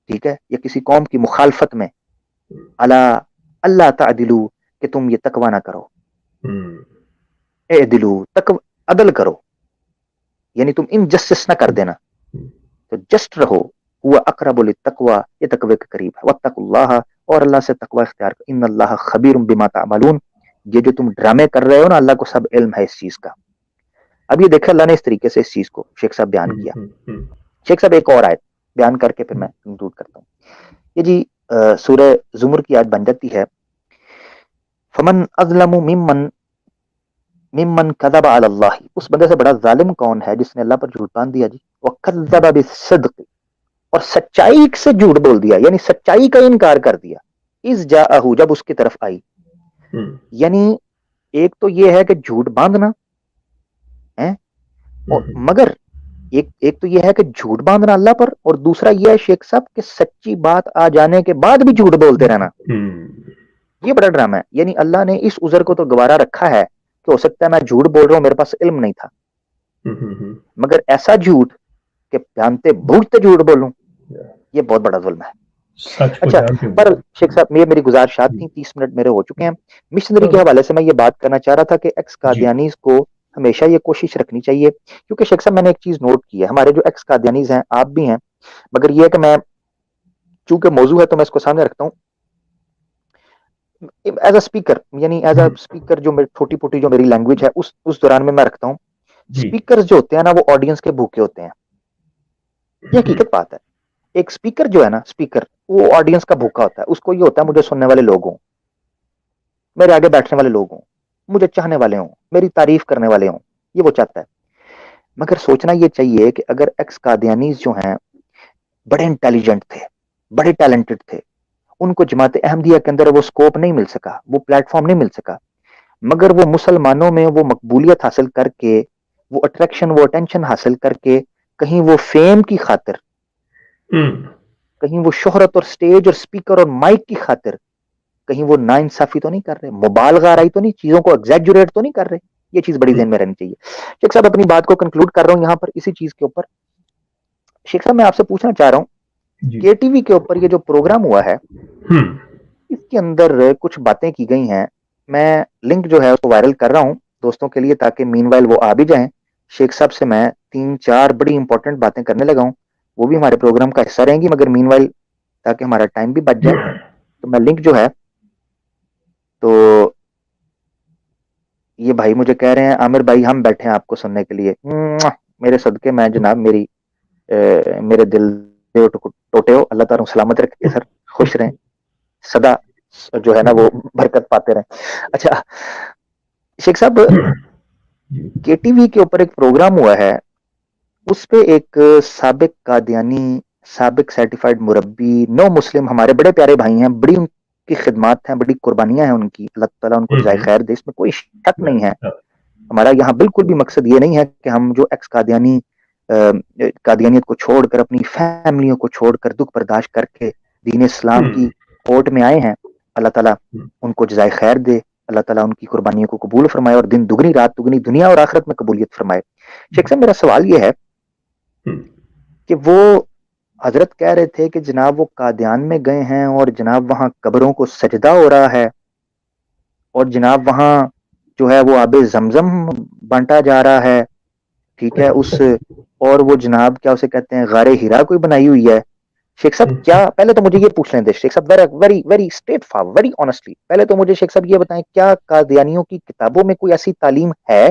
ٹھیک ہے، یا کسی قوم کی مخالفت میں، الا اللہ تعدلوا، کہ تم یہ تقوی نہ کرو، اعدلوا، عدل کرو، یعنی تم انجسٹس نہ کر دینا، تو جسٹ رہو. ہوا اقرب للتقوی، یہ تقوی کے قریب ہے. واتقوا اللہ، اور اللہ سے تقوی اختیار کرو. ان اللہ خبیر بما تعملون، یہ جو تم ڈرامے کر رہے ہو نا اللہ کو سب علم ہے اس چیز کا. اب یہ دیکھا اللہ نے اس طریقے سے اس چیز کو شیخ صاحب بیان کیا. شیخ صاحب ایک اور آیت بیان کر کے پھر میں کنکلوڈ کرتا ہوں. یہ جی سورہ زمر کی آیت بن جاتی ہے فمن اظلم ممن کذب علی اللہ. اس بندے سے بڑا ظالم کون ہے جس نے اللہ پر جھوٹ باندھ دیا جی. وکذب بالصدق، اور سچائی سے جھوٹ بول دیا، یعنی سچائی کا انکار کر دیا. اذ جاءہ، جب اس کی طرف آئی. یعنی ایک تو یہ ہے کہ جھوٹ باندھنا ہے، مگر ایک تو یہ ہے کہ جھوٹ باندھنا اللہ پر، اور دوسرا یہ ہے شیخ صاحب کہ سچی بات آ جانے کے بعد بھی جھوٹ بولتے رہنا. یہ بڑا ڈرامہ ہے. یعنی اللہ نے اس عذر کو تو گوارا رکھا ہے کہ ہو سکتا ہے میں جھوٹ بول رہا ہوں، میرے پاس علم نہیں تھا، مگر ایسا جھوٹ کہ جانتے بھوٹتے جھوٹ بولوں، یہ بہت بڑا ظلم ہے. اچھا، پر شیخ صاحب یہ میری گزارشات تھیں، 30 منٹ میرے ہو چکے ہیں. مشنری کے حوالے سے میں یہ بات کرنا چاہ رہا تھا کہ ایکس قادیانیز کو ہمیشہ یہ کوشش رکھنی چاہیے. کیونکہ شیخ صاحب میں نے ایک چیز نوٹ کی ہے, ہمارے جو ایکس قادیانیز ہیں, آپ بھی ہیں, مگر یہ ہے کہ میں چونکہ موضوع ہے تو میں اس کو سامنے رکھتا ہوں ایز اے اسپیکر, یعنی ایز اے اسپیکر جو چھوٹی پوٹی جو میری لینگویج ہے اس دوران میں رکھتا ہوں. جی اسپیکر جو ہوتے ہیں نا وہ آڈینس کے بھوکے ہوتے ہیں, یہ حقیقت بات ہے. ایک اسپیکر جو ہے نا, اسپیکر وہ آڈینس کا بھوکا ہوتا ہے. اس کو یہ ہوتا ہے مجھے سننے والے لوگ ہوں, میرے آگے بیٹھنے والے لوگ ہوں, مجھے چاہنے والے ہوں, میری تعریف کرنے والے ہوں, یہ وہ چاہتا ہے. مگر سوچنا یہ چاہیے کہ اگر ایکس قادیانیز جو ہیں بڑے انٹیلیجنٹ تھے, بڑے ٹیلنٹڈ تھے, ان کو جماعت احمدیہ کے اندر وہ سکوپ نہیں مل سکا, وہ پلیٹ فارم نہیں مل سکا, مگر وہ مسلمانوں میں وہ مقبولیت حاصل کر کے, وہ اٹریکشن, وہ اٹینشن حاصل کر کے, کہیں وہ فیم کی خاطر, کہیں وہ شہرت اور سٹیج اور سپیکر اور مائک کی خاطر, کہیں وہ ناانصافی تو نہیں کر رہے, مبالغہ آرائی تو نہیں, چیزوں کو ایگزیجریٹ تو نہیں کر رہے. یہ چیز بڑی ذہن میں رہنی چاہیے. شیخ صاحب اپنی بات کو کنکلوڈ کر رہا ہوں یہاں پر اسی چیز کے اوپر. شیخ صاحب میں آپ سے پوچھنا چاہ رہا ہوں, جی کے ٹی وی کے اوپر یہ جو پروگرام ہوا ہے اس کے اندر کچھ باتیں کی گئی ہیں, میں لنک جو ہے اس کو وائرل کر رہا ہوں دوستوں کے لیے تاکہ مین وائل وہ آ بھی جائیں. شیخ صاحب سے میں 3-4 بڑی امپورٹنٹ باتیں کرنے لگا ہوں, وہ بھی ہمارے پروگرام کا حصہ رہیں گی, مگر مین وائل تاکہ ہمارا ٹائم بھی بچ جائے تو میں لنک جو ہے, تو یہ بھائی مجھے کہہ رہے ہیں عامر بھائی ہم بیٹھے ہیں آپ کو سننے کے لیے, میرے صدقے میں جناب, میرے دل ٹوٹے ہو, اللہ تعالیٰ سلامت رکھے سر, خوش رہیں سدا, جو ہے نا وہ برکت پاتے رہیں. اچھا شیخ صاحب, کے ٹی وی کے اوپر ایک پروگرام ہوا ہے, اس پہ ایک سابق قادیانی, سابق سرٹیفائیڈ مربی, نو مسلم, ہمارے بڑے پیارے بھائی ہیں, بڑی ان کی خدمات ہیں, بڑی قربانیاں ہیں ان کی, اللہ تعالیٰ ان کو جزائے خیر دے, اس میں کوئی شک نہیں ہے. ہمارا یہاں بالکل بھی مقصد یہ نہیں ہے کہ ہم جو ایکس قادیانی قادیانیت کو چھوڑ کر, اپنی فیملیوں کو چھوڑ کر, دکھ برداشت کر کے دین اسلام کی کوٹ میں آئے ہیں, اللہ تعالیٰ ان کو جزائے خیر دے, اللہ تعالیٰ ان کی قربانیوں کو قبول فرمائے اور دن دگنی رات دگنی دنیا اور آخرت میں قبولیت فرمائے. شیخ صاحب میرا سوال یہ ہے کہ وہ حضرت کہہ رہے تھے کہ جناب وہ قادیان میں گئے ہیں اور جناب وہاں قبروں کو سجدہ ہو رہا ہے, اور جناب وہاں جو ہے وہ آب زمزم بانٹا جا رہا ہے, ٹھیک ہے, اس اور وہ جناب کیا اسے کہتے ہیں غار ہیرا کوئی بنائی ہوئی ہے. شیخ صاحب کیا, پہلے تو مجھے یہ پوچھ لیں دے شیخ صاحب, very very straight forward, very honestly, پہلے تو مجھے شیخ صاحب یہ بتائیں کیا قادیانیوں کی کتابوں میں کوئی ایسی تعلیم ہے,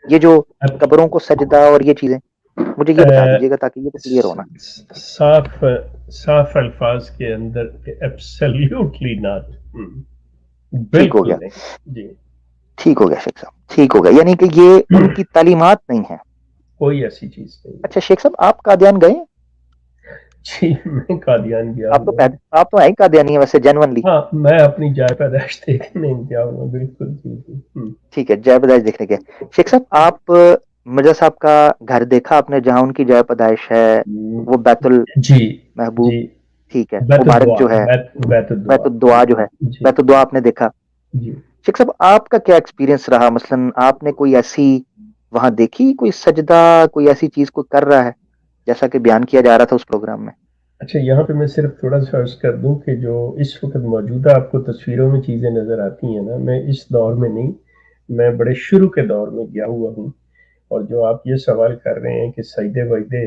یہ جو قبروں کو سجدہ اور یہ چیزیں, مجھے یہ بتا دیجیے گا تاکہ یہ کلیئر ہونا. صاف الفاظ کے اندر ایبسلیوٹلی ناٹ, ٹھیک ہو بالکل گیا, نہیں. جی ٹھیک ہو گیا شیخ صاحب, ٹھیک ہو گیا, یعنی کہ یہ ان کی تعلیمات نہیں ہیں, کوئی ایسی چیز نہیں. اچھا شیخ صاحب آپ قادیان گئے؟ جی میں قادیان گیا آپ ہوا. آپ تو ہیں قادیانی ہیں ویسے جینونلی. ہاں میں اپنی جائے پیدائش دیکھنے گیا ہوا, بالکل. ٹھیک ہے, جائے پیدائش دیکھنے کے. شیخ صاحب آپ مرزا صاحب کا گھر دیکھا آپ نے جہاں ان کی جائے پیدائش ہے, وہ بیت جی المحبوب, جی, ٹھیک ہے, بیت مبارک جو ہے, بیت الدعا جو ہے, جی بیت الدعا آپ نے دیکھا. جی. شیخ صاحب آپ کا کیا ایکسپیرینس رہا, مثلا آپ نے کوئی ایسی وہاں دیکھی کوئی سجدہ, کوئی ایسی چیز کوئی کر رہا ہے جیسا کہ بیان کیا جا رہا تھا اس پروگرام میں؟ اچھا یہاں پہ میں صرف تھوڑا سا عرض کر دوں کہ جو اس وقت موجودہ آپ کو تصویروں میں چیزیں نظر آتی ہیں نا, میں اس دور میں نہیں, میں بڑے شروع کے دور میں گیا ہوا ہوں. اور جو آپ یہ سوال کر رہے ہیں کہ سجدے وجدے,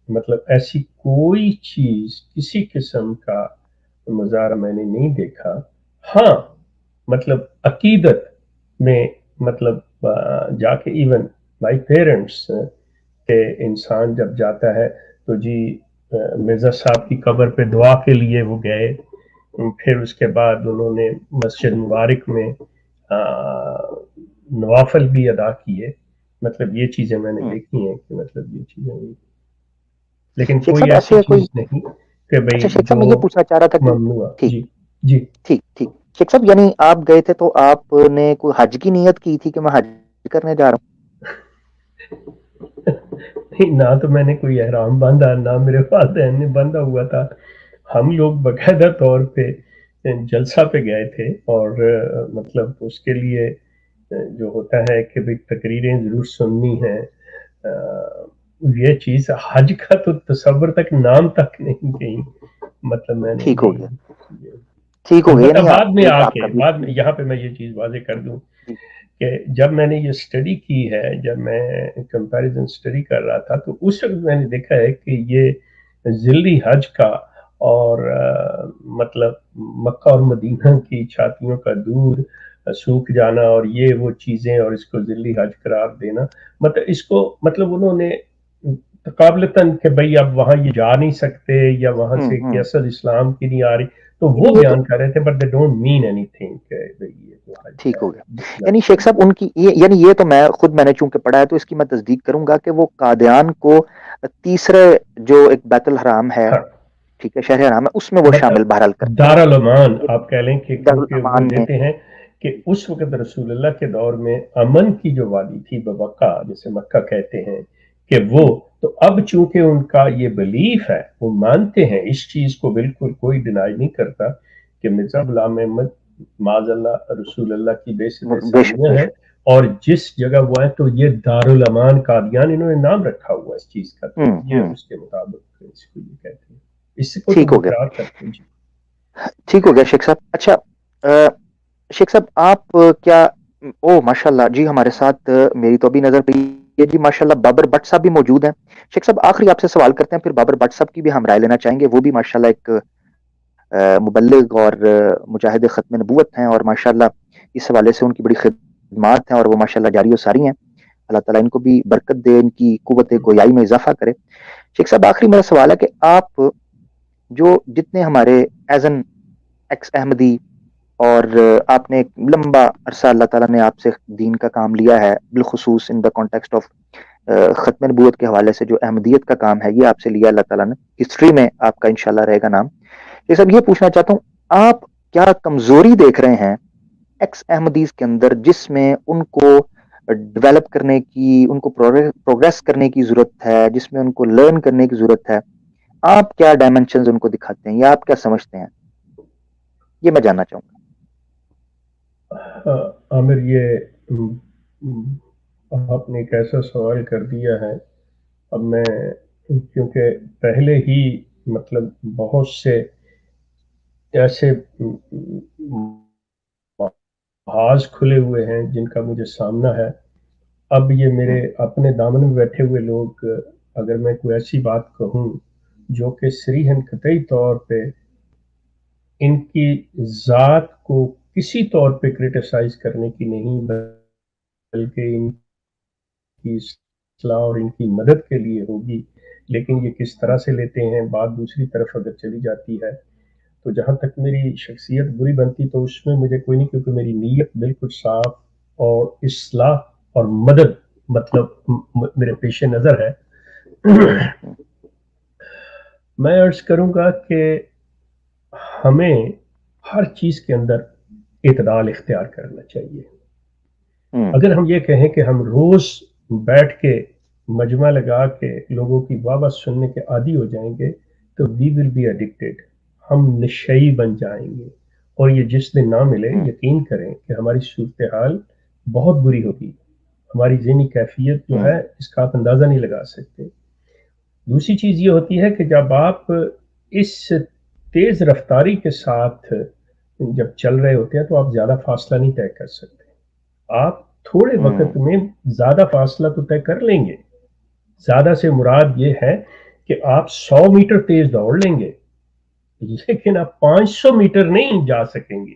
مطلب ایسی کوئی چیز کسی قسم کا مظاہرہ میں نے نہیں دیکھا. ہاں مطلب عقیدت میں, مطلب جا کے ایون مائی پیرنٹس کہ انسان جب جاتا ہے تو جی مرزا صاحب کی قبر پہ دعا کے لیے وہ گئے, پھر اس کے بعد انہوں نے مسجد مبارک میں نوافل بھی ادا کیے. مطلب یہ چیزیں میں نے دیکھی ہیں کہ مطلب یہ چیزیں, لیکن شیخ کوئی صاحب ایسی ایسے کوئی, چیز نہیں کہ اچھا بھائی شیخ صاحب جو میں یہ پوچھنا چاہ رہا تھا کہ ممنوع. ٹھیک جی جی ٹھیک ٹھیک, شیخ صاحب یعنی آپ گئے تھے تو آپ نے کوئی حج کی نیت کی تھی کہ میں حج کرنے جا رہا ہوں؟ نہیں, نہ تو میں نے کوئی احرام باندھا, نہ میرے والدین نے باندھا ہوا تھا. ہم لوگ باقاعدہ طور پہ جلسہ پہ گئے تھے, اور مطلب اس کے لیے جو ہوتا ہے کہ بھئی تقریریں ضرور سننی ہیں, یہ چیز حج کا تو تصور تک نام تک نہیں کہیں, مطلب میں نے ٹھیک ہو گیا, نہیں. ٹھیک ہو گیا, البتہ یعنی بعد میں ایک آ آپ کے, کا بھی بعد میں یہاں پہ میں یہ چیز واضح کر دوں جی کہ جب میں نے یہ اسٹڈی کی ہے، جب میں کمپیریزن اسٹڈی کر رہا تھا، تو اس وقت میں نے دیکھا ہے کہ یہ ذیلی حج کا اور مطلب مکہ اور مدینہ کی چھاتیوں کا دور سوکھ جانا اور یہ وہ چیزیں اور اس کو ذیلی حج قرار دینا، مطلب اس کو مطلب انہوں نے تقابلتاً کہ بھئی اب وہاں یہ جا نہیں سکتے یا وہاں سے کہ اصل اسلام کی نہیں آ رہی، تو وہ بیان کر رہے تھے، but they don't mean any thing کہ یہ جو حج ٹھیک ہو ہے۔ گیا. یعنی شیخ صاحب ان کی یعنی یہ تو میں نے چونکہ پڑھا ہے تو اس کی میں تصدیق کروں گا کہ وہ قادیان کو تیسرے جو ایک بیت الحرام ہے، ہاں، ٹھیک ہے، شہر حرام ہے، اس میں وہ مطلب شامل بہرحال کرتے ہیں دارالامان آپ کہہ لیں کہ کیونکہ وہ دارالامان میں. لیتے ہیں کہ اس وقت رسول اللہ کے دور میں امن کی جو وادی تھی ببقا جسے مکہ کہتے ہیں کہ وہ تو اب چونکہ ان کا یہ بلیف ہے، وہ مانتے ہیں اس چیز کو، بالکل کوئی ڈینائی نہیں کرتا کہ مرزا غلام احمد معاذ اللہ رسول اللہ کی بیست بے شک ثانیہ ہے، اور جس جگہ وہ ہے تو یہ دارالامان قادیان انہوں نے نام رکھا ہوا ہے اس چیز کا، تو یہ اس کے مطابق اس کو یہ کہتے ہیں، اس کو تو ٹھیک ہو گیا. برقرار کرتے ہیں جی۔ ٹھیک ہو گیا شیخ صاحب. اچھا شیخ صاحب آپ کیا او ماشاء اللہ جی ہمارے ساتھ میری تو ابھی نظر پڑی ہے جی ماشاء اللہ بابر بٹ صاحب بھی موجود ہیں. شیخ صاحب آخری آپ سے سوال کرتے ہیں، پھر بابر بٹ صاحب کی بھی ہم رائے لینا چاہیں گے. وہ بھی ماشاء اللہ ایک مبلغ اور مجاہد ختم نبوت ہیں، اور ماشاء اللہ اس حوالے سے ان کی بڑی خدمات ہیں اور وہ ماشاء اللہ جاری و ساری ہیں. اللہ تعالیٰ ان کو بھی برکت دے، ان کی قوت گویائی میں اضافہ کرے. شیخ صاحب آخری میرا سوال ہے کہ آپ جو جتنے ہمارے ایز این ایکس احمدی اور آپ نے ایک لمبا عرصہ اللہ تعالیٰ نے آپ سے دین کا کام لیا ہے، بالخصوص ان دا کانٹیکسٹ آف ختم نبوت کے حوالے سے جو احمدیت کا کام ہے یہ آپ سے لیا اللہ تعالیٰ نے، ہسٹری میں آپ کا انشاءاللہ رہے گا نام. یہ سب یہ پوچھنا چاہتا ہوں آپ کیا کمزوری دیکھ رہے ہیں ایکس احمدیز کے اندر جس میں ان کو ڈیولپ کرنے کی، ان کو پروگریس کرنے کی ضرورت ہے، جس میں ان کو لرن کرنے کی ضرورت ہے؟ آپ کیا ڈائمینشنز ان کو دکھاتے ہیں یا آپ کیا سمجھتے ہیں؟ یہ میں جاننا چاہوں گا. عامر یہ آپ نے ایک ایسا سوال کر دیا ہے، اب میں کیونکہ پہلے ہی مطلب بہت سے ایسے محاذ کھلے ہوئے ہیں جن کا مجھے سامنا ہے. اب یہ میرے اپنے دامن میں بیٹھے ہوئے لوگ اگر میں کوئی ایسی بات کہوں جو کہ صریحاً قطعی طور پہ ان کی ذات کو کسی طور پہ کرٹیسائز کرنے کی نہیں، بلکہ ان کی اصلاح اور ان کی مدد کے لیے ہوگی، لیکن یہ کس طرح سے لیتے ہیں بات دوسری طرف اگر چلی جاتی ہے تو جہاں تک میری شخصیت بری بنتی تو اس میں مجھے کوئی نہیں، کیونکہ میری نیت بالکل صاف اور اصلاح اور مدد مطلب میرے پیش نظر ہے. میں عرض کروں گا کہ ہمیں ہر چیز کے اندر اعتدال اختیار کرنا چاہیے. اگر ہم یہ کہیں کہ ہم روز بیٹھ کے مجمع لگا کے لوگوں کی واہ واہ سننے کے عادی ہو جائیں گے تو وی ول بی ایڈکٹیڈ، ہم نشئی بن جائیں گے، اور یہ جس دن نہ ملے یقین کریں کہ ہماری صورتحال بہت بری ہوگی، ہماری ذہنی کیفیت جو ہے اس کا آپ اندازہ نہیں لگا سکتے. دوسری چیز یہ ہوتی ہے کہ جب آپ اس تیز رفتاری کے ساتھ جب چل رہے ہوتے ہیں تو آپ زیادہ فاصلہ نہیں طے کر سکتے. آپ تھوڑے وقت میں زیادہ فاصلہ تو طے کر لیں گے، زیادہ سے مراد یہ ہے کہ آپ 100 میٹر تیز دوڑ لیں گے لیکن آپ 500 میٹر نہیں جا سکیں گے.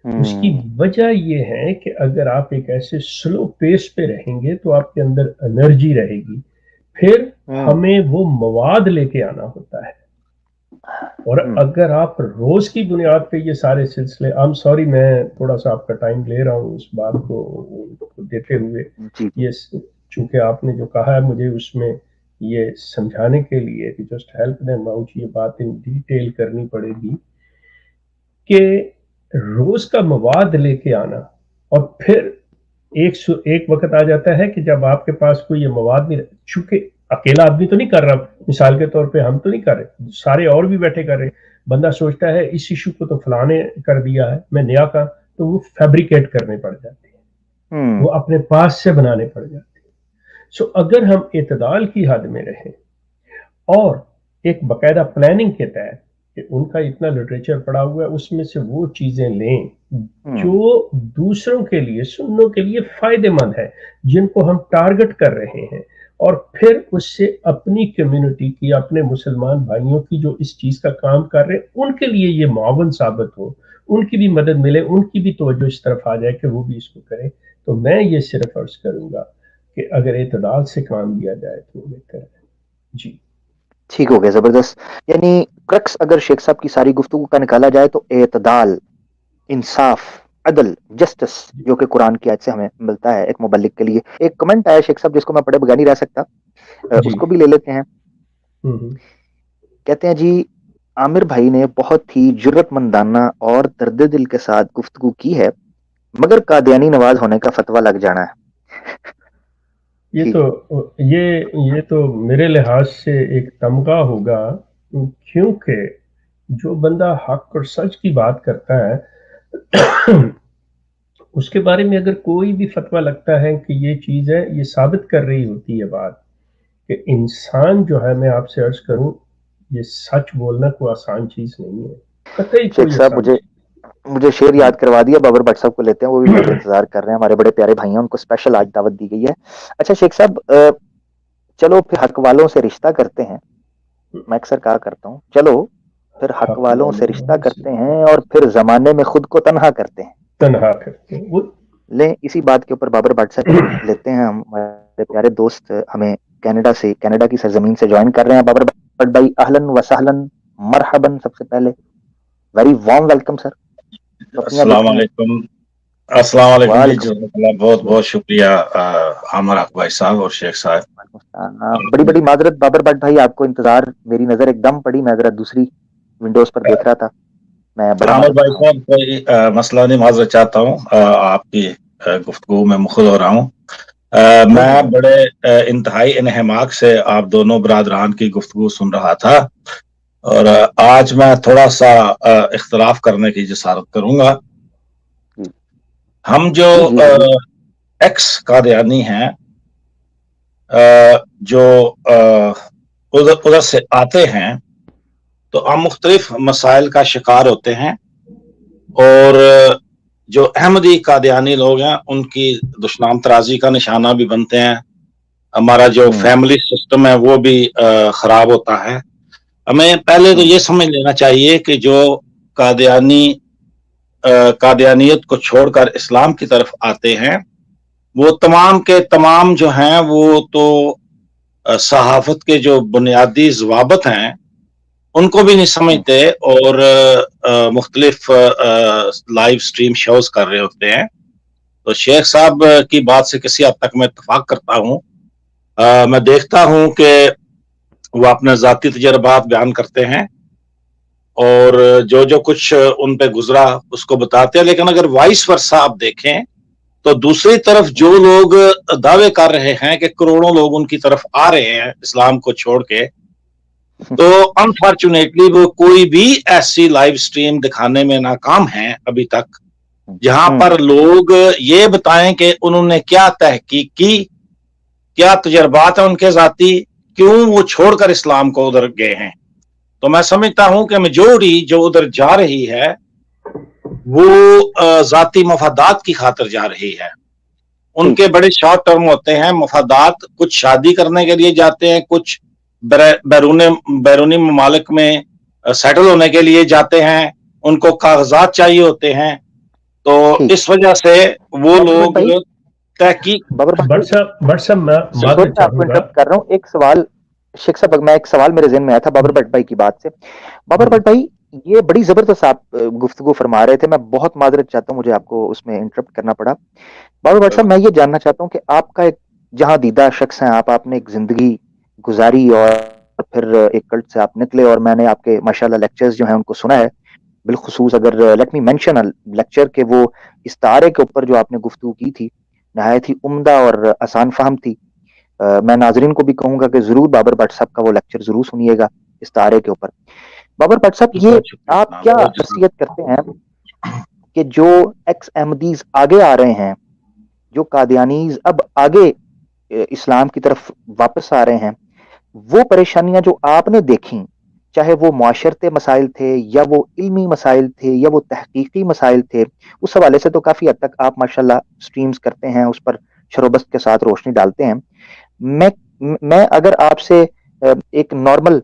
اس کی وجہ یہ ہے کہ اگر آپ ایک ایسے سلو پیس پہ رہیں گے تو آپ کے اندر انرجی رہے گی، پھر ہمیں وہ مواد لے کے آنا ہوتا ہے، اور اگر آپ روز کی بنیاد پہ یہ سارے سلسلے سوری میں تھوڑا سا آپ کا ٹائم لے رہا ہوں اس بات کو دیتے ہوئے، یہ چونکہ آپ نے جو کہا ہے مجھے اس میں یہ سمجھانے کے لیے کہ جسٹ ہیلپ دیم آؤٹ، یہ بات ان ڈیٹیل کرنی پڑے گی کہ روز کا مواد لے کے آنا، اور پھر ایک وقت آ جاتا ہے کہ جب آپ کے پاس کوئی یہ مواد نہیں، چونکہ اکیلا آدمی تو نہیں کر رہا، مثال کے طور پہ ہم تو نہیں کر رہے، سارے اور بھی بیٹھے کر رہے. بندہ سوچتا ہے اس ایشو کو تو فلانے کر دیا ہے، میں نیا کا، تو وہ فیبریکیٹ کرنے پڑ جاتے ہیں، وہ اپنے پاس سے بنانے پڑ جاتے ہیں. سو اگر ہم اعتدال کی حد میں رہیں اور ایک باقاعدہ پلاننگ کے تحت کہ ان کا اتنا لٹریچر پڑا ہوا ہے، اس میں سے وہ چیزیں لیں جو دوسروں کے لیے، سنوں کے لیے فائدے مند ہے، جن کو ہم ٹارگٹ کر رہے ہیں، اور پھر اس سے اپنی کمیونٹی کی، اپنے مسلمان بھائیوں کی جو اس چیز کا کام کر رہے ہیں، ان کے لیے یہ معاون ثابت ہو، ان کی بھی مدد ملے، ان کی بھی توجہ اس طرف آ جائے کہ وہ بھی اس کو کریں. تو میں یہ صرف عرض کروں گا کہ اگر اعتدال سے کام لیا جائے تو وہ بہتر ہے. جی ٹھیک ہو گیا، زبردست. یعنی کرکس اگر شیخ صاحب کی ساری گفتگو کا نکالا جائے تو اعتدال، انصاف، عدل، جسٹس، جو کہ قرآن کی آیت سے ہمیں ملتا ہے ایک مبلغ کے لیے. ایک کمنٹ آیا شیخ صاحب جس کو میں پڑھے بغیر نہیں رہ سکتا، اس جی. کو بھی لے لیتے ہیں. کہتے ہیں جی عامر بھائی نے بہت ہی جرت مندانہ اور درد دل کے ساتھ گفتگو کی ہے، مگر قادیانی نواز ہونے کا فتویٰ لگ جانا ہے. یہ تو میرے لحاظ سے ایک تمغہ ہوگا، کیونکہ جو بندہ حق اور سچ کی بات کرتا ہے اس کے بارے میں اگر کوئی بھی فتویٰ لگتا ہے کہ یہ چیز ہے، یہ ثابت کر رہی ہوتی ہے بات کہ انسان جو ہے، میں آپ سے عرض کروں، یہ سچ بولنا کوئی آسان چیز نہیں ہے، قطعی شیخ کوئی صاحب آسان چیز. مجھے شعر جی یاد کروا دیا. بابر بٹ صاحب کو لیتے ہیں، وہ بھی بڑے انتظار کر رہے ہیں، ہمارے بڑے پیارے بھائی ہیں، ان کو اسپیشل آج دعوت دی گئی ہے. اچھا شیخ صاحب، چلو پھر حق والوں سے رشتہ کرتے ہیں. میں اکثر کہا کرتا ہوں چلو پھر حق والوں سے رشتہ کرتے ہیں اور پھر زمانے میں خود کو تنہا کرتے ہیں. تنہا کرتے ہیں وہ. لیں اسی بات کے اوپر بابر بٹ صاحب کی لیتے ہیں. ہمارے پیارے دوست ہمیں کینیڈا کی سرزمین سے جوائن کر رہے ہیں. بابر بٹ بھائی اہلن و سہلن مرحبن. سب سے پہلے ویری وارم ویلکم سر. السلام علیکم. السلام علیکم جی، وعلیکم جزاک اللہ، بہت بہت شکریہ عامر حق بھائی صاحب اور شیخ صاحب. بڑی بڑی معذرت بابر بٹ بھائی، آپ کو انتظار، میری نظر ایک دم پڑی، میں ذرا دوسری ونڈوز پر دیکھ رہا تھا. میں بڑا عامر معذرت بھائی خواہ ہوں. صاحب کوئی مسئلہ نہیں، معذرت چاہتا ہوں، آپ کی گفتگو میں مخل ہو رہا ہوں. میں بڑے انتہائی انہماک سے آپ دونوں برادران کی گفتگو سن رہا تھا، اور آج میں تھوڑا سا اختلاف کرنے کی جسارت کروں گا. ہم جو ایکس قادیانی ہیں، جو ادھر سے آتے ہیں، تو ہم مختلف مسائل کا شکار ہوتے ہیں، اور جو احمدی قادیانی لوگ ہیں ان کی دشنام ترازی کا نشانہ بھی بنتے ہیں. ہمارا جو فیملی سسٹم ہے وہ بھی خراب ہوتا ہے. ہمیں پہلے تو یہ سمجھ لینا چاہیے کہ جو قادیانیت کو چھوڑ کر اسلام کی طرف آتے ہیں، وہ تمام کے تمام جو ہیں وہ تو صحافت کے جو بنیادی ضوابط ہیں ان کو بھی نہیں سمجھتے، اور مختلف لائیو سٹریم شوز کر رہے ہوتے ہیں. تو شیخ صاحب کی بات سے کسی حد تک میں اتفاق کرتا ہوں. میں دیکھتا ہوں کہ وہ اپنے ذاتی تجربات بیان کرتے ہیں اور جو کچھ ان پہ گزرا اس کو بتاتے ہیں، لیکن اگر وائس ورسا آپ دیکھیں تو دوسری طرف جو لوگ دعوے کر رہے ہیں کہ کروڑوں لوگ ان کی طرف آ رہے ہیں اسلام کو چھوڑ کے، تو انفارچونیٹلی وہ کوئی بھی ایسی لائیو سٹریم دکھانے میں ناکام ہیں ابھی تک جہاں پر لوگ یہ بتائیں کہ انہوں نے کیا تحقیق کی، کیا تجربات ہیں ان کے ذاتی، کیوں وہ چھوڑ کر اسلام کو ادھر گئے ہیں. تو میں سمجھتا ہوں کہ میجورٹی جو ادھر جا رہی ہے وہ ذاتی مفادات کی خاطر جا رہی ہے. ان کے بڑے شارٹ ٹرم ہوتے ہیں مفادات. کچھ شادی کرنے کے لیے جاتے ہیں، کچھ بیرونی ممالک میں سیٹل ہونے کے لیے جاتے ہیں، ان کو کاغذات چاہیے ہوتے ہیں. تو اس وجہ سے وہ لوگ تحقیق. بٹ صاحب میں معذرت چاہوں گا. کر رہا ہوں ایک سوال شیخ صاحب، میں ایک سوال میرے ذہن میں آیا تھا بابر بٹ بھائی کی بات سے. بابر بٹ بھائی یہ بڑی زبردست آپ گفتگو فرما رہے تھے، میں بہت معذرت چاہتا ہوں، مجھے آپ کو اس میں انٹرپٹ کرنا پڑا. بابر بٹ صاحب میں یہ جاننا چاہتا ہوں کہ آپ کا ایک جہاں دیدہ شخص ہیں، آپ نے ایک زندگی گزاری اور پھر ایک کلٹ سے آپ نکلے، اور میں نے آپ کے ماشاءاللہ لیکچرز جو ہیں ان کو سنا ہے. بالخصوص اگر لیٹ می مینشن لیکچر کے وہ استعارے کے اوپر جو آپ نے گفتگو کی تھی، نہایت ہی عمدہ اور آسان فہم تھی. میں ناظرین کو بھی کہوں گا کہ ضرور بابر بٹ صاحب کا وہ لیکچر ضرور سنیے گا استعارے کے اوپر. بابر بٹ صاحب یہ آپ کیا نصیحت کرتے ہیں کہ جو ایکس احمدیز آگے آ رہے ہیں، جو قادیانیز اب آگے اسلام کی طرف واپس آ رہے ہیں، وہ پریشانیاں جو آپ نے دیکھیں، چاہے وہ معاشرتی مسائل تھے یا وہ علمی مسائل تھے یا وہ تحقیقی مسائل تھے، اس حوالے سے تو کافی حد تک آپ ماشاءاللہ سٹریمز کرتے ہیں، اس پر شروبست کے ساتھ روشنی ڈالتے ہیں. میں اگر آپ سے ایک نارمل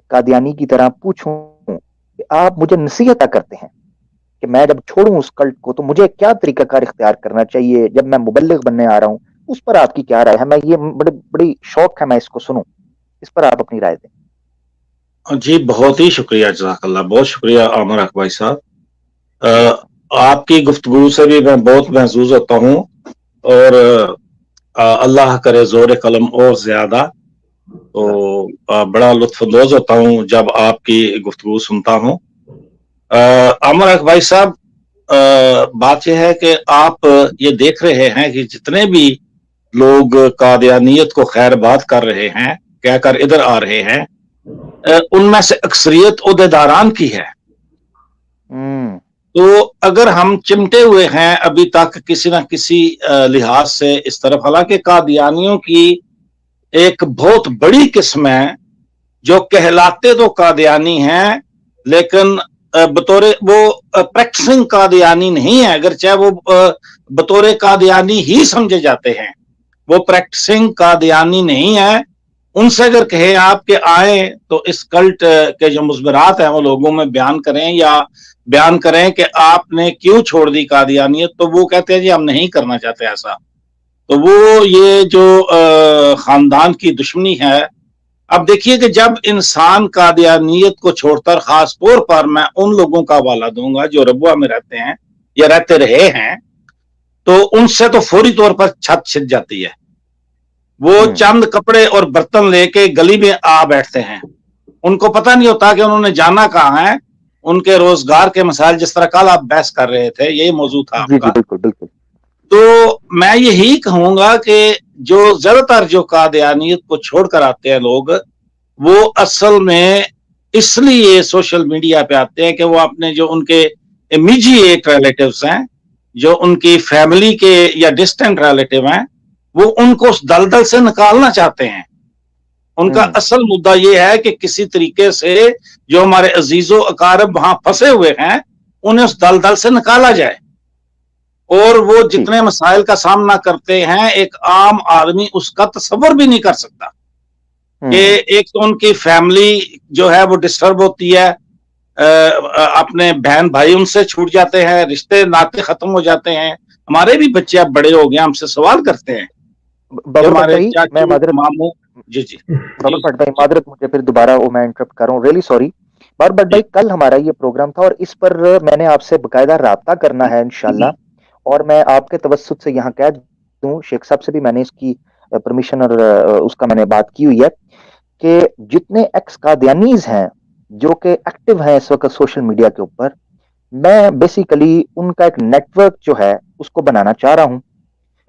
قادیانی کی طرح پوچھوں کہ آپ مجھے نصیحت کیا کرتے ہیں کہ میں جب چھوڑوں اس کلٹ کو تو مجھے کیا طریقہ کار اختیار کرنا چاہیے جب میں مبلغ بننے آ رہا ہوں، اس پر آپ کی کیا رائے ہے؟ میں یہ بڑی شوق ہے میں اس کو سنوں، اس پر آپ اپنی رائے دیں. جی بہت ہی شکریہ، جزاک اللہ، بہت شکریہ عامر حق بھائی صاحب. آپ کی گفتگو سے بھی میں بہت محظوظ ہوتا ہوں، اور اللہ کرے زور قلم اور زیادہ. تو بڑا لطف اندوز ہوتا ہوں جب آپ کی گفتگو سنتا ہوں. عامر حق بھائی صاحب، بات یہ ہے کہ آپ یہ دیکھ رہے ہیں کہ جتنے بھی لوگ قادیانیت کو خیر بات کر رہے ہیں، کہہ کر ادھر آ رہے ہیں، ان میں سے اکثریت عہدیداران کی ہے. تو اگر ہم چمٹے ہوئے ہیں ابھی تک کسی نہ کسی لحاظ سے اس طرف، حالانکہ قادیانیوں کی ایک بہت بڑی قسم ہے جو کہلاتے تو قادیانی ہیں لیکن بطور وہ پریکٹسنگ قادیانی نہیں ہے، اگرچہ وہ بطور قادیانی ہی سمجھے جاتے ہیں، وہ پریکٹسنگ قادیانی نہیں ہے. ان سے اگر کہیں آپ کہ آئیں تو اس کلٹ کے جو مضمرات ہیں وہ لوگوں میں بیان کریں، یا بیان کریں کہ آپ نے کیوں چھوڑ دی قادیانیت، تو وہ کہتے ہیں جی ہم نہیں کرنا چاہتے ایسا. تو وہ یہ جو خاندان کی دشمنی ہے. اب دیکھیے کہ جب انسان قادیانیت کو چھوڑ کر، خاص طور پر میں ان لوگوں کا حوالہ دوں گا جو ربوہ میں رہتے ہیں یا رہتے رہے ہیں، تو ان سے تو فوری طور پر چھت چھت جاتی ہے. وہ چند کپڑے اور برتن لے کے گلی میں آ بیٹھتے ہیں، ان کو پتہ نہیں ہوتا کہ انہوں نے جانا کہاں ہے. ان کے روزگار کے مسائل، جس طرح کل آپ بحث کر رہے تھے، یہی موضوع تھا آپ کا. بالکل بالکل. تو میں یہی کہوں گا کہ جو زیادہ تر جو قادیانیت کو چھوڑ کر آتے ہیں لوگ، وہ اصل میں اس لیے سوشل میڈیا پہ آتے ہیں کہ وہ اپنے جو ان کے امیجیٹ ریلیٹیوز ہیں، جو ان کی فیملی کے یا ڈسٹنٹ ریلیٹیو ہیں، وہ ان کو اس دلدل سے نکالنا چاہتے ہیں. ان کا اصل مدعا یہ ہے کہ کسی طریقے سے جو ہمارے عزیز و اقارب وہاں پھنسے ہوئے ہیں انہیں اس دلدل سے نکالا جائے. اور وہ جتنے مسائل کا سامنا کرتے ہیں ایک عام آدمی اس کا تصور بھی نہیں کر سکتا کہ ایک تو ان کی فیملی جو ہے وہ ڈسٹرب ہوتی ہے، اپنے بہن بھائی ان سے چھوٹ جاتے ہیں، رشتے ناطے ختم ہو جاتے ہیں. ہمارے بھی بچے اب بڑے ہو گئے، ہم سے سوال کرتے ہیں بابر ہمارے بھائی، میں چاچو معذرت، ماموں. جی جی بابر بٹ بھائی معذرت، مجھے پھر دوبارہ وہ میں انٹرپٹ کر رہا ہوں، ریئلی سوری. بابر بٹ بھائی، کل ہمارا یہ پروگرام تھا اور اس پر میں نے آپ سے باقاعدہ رابطہ کرنا ہے انشاءاللہ، اور میں آپ کے توسط سے یہاں کہہ دوں، شیخ صاحب سے بھی میں نے اس کی پرمیشن اور اس کا میں نے بات کی ہوئی ہے کہ جتنے ایکس قادیانیز ہیں جو کہ ایکٹیو ہیں اس وقت سوشل میڈیا کے اوپر، میں بیسیکلی ان کا ایک نیٹ ورک جو ہے اس کو بنانا چاہ رہا ہوں.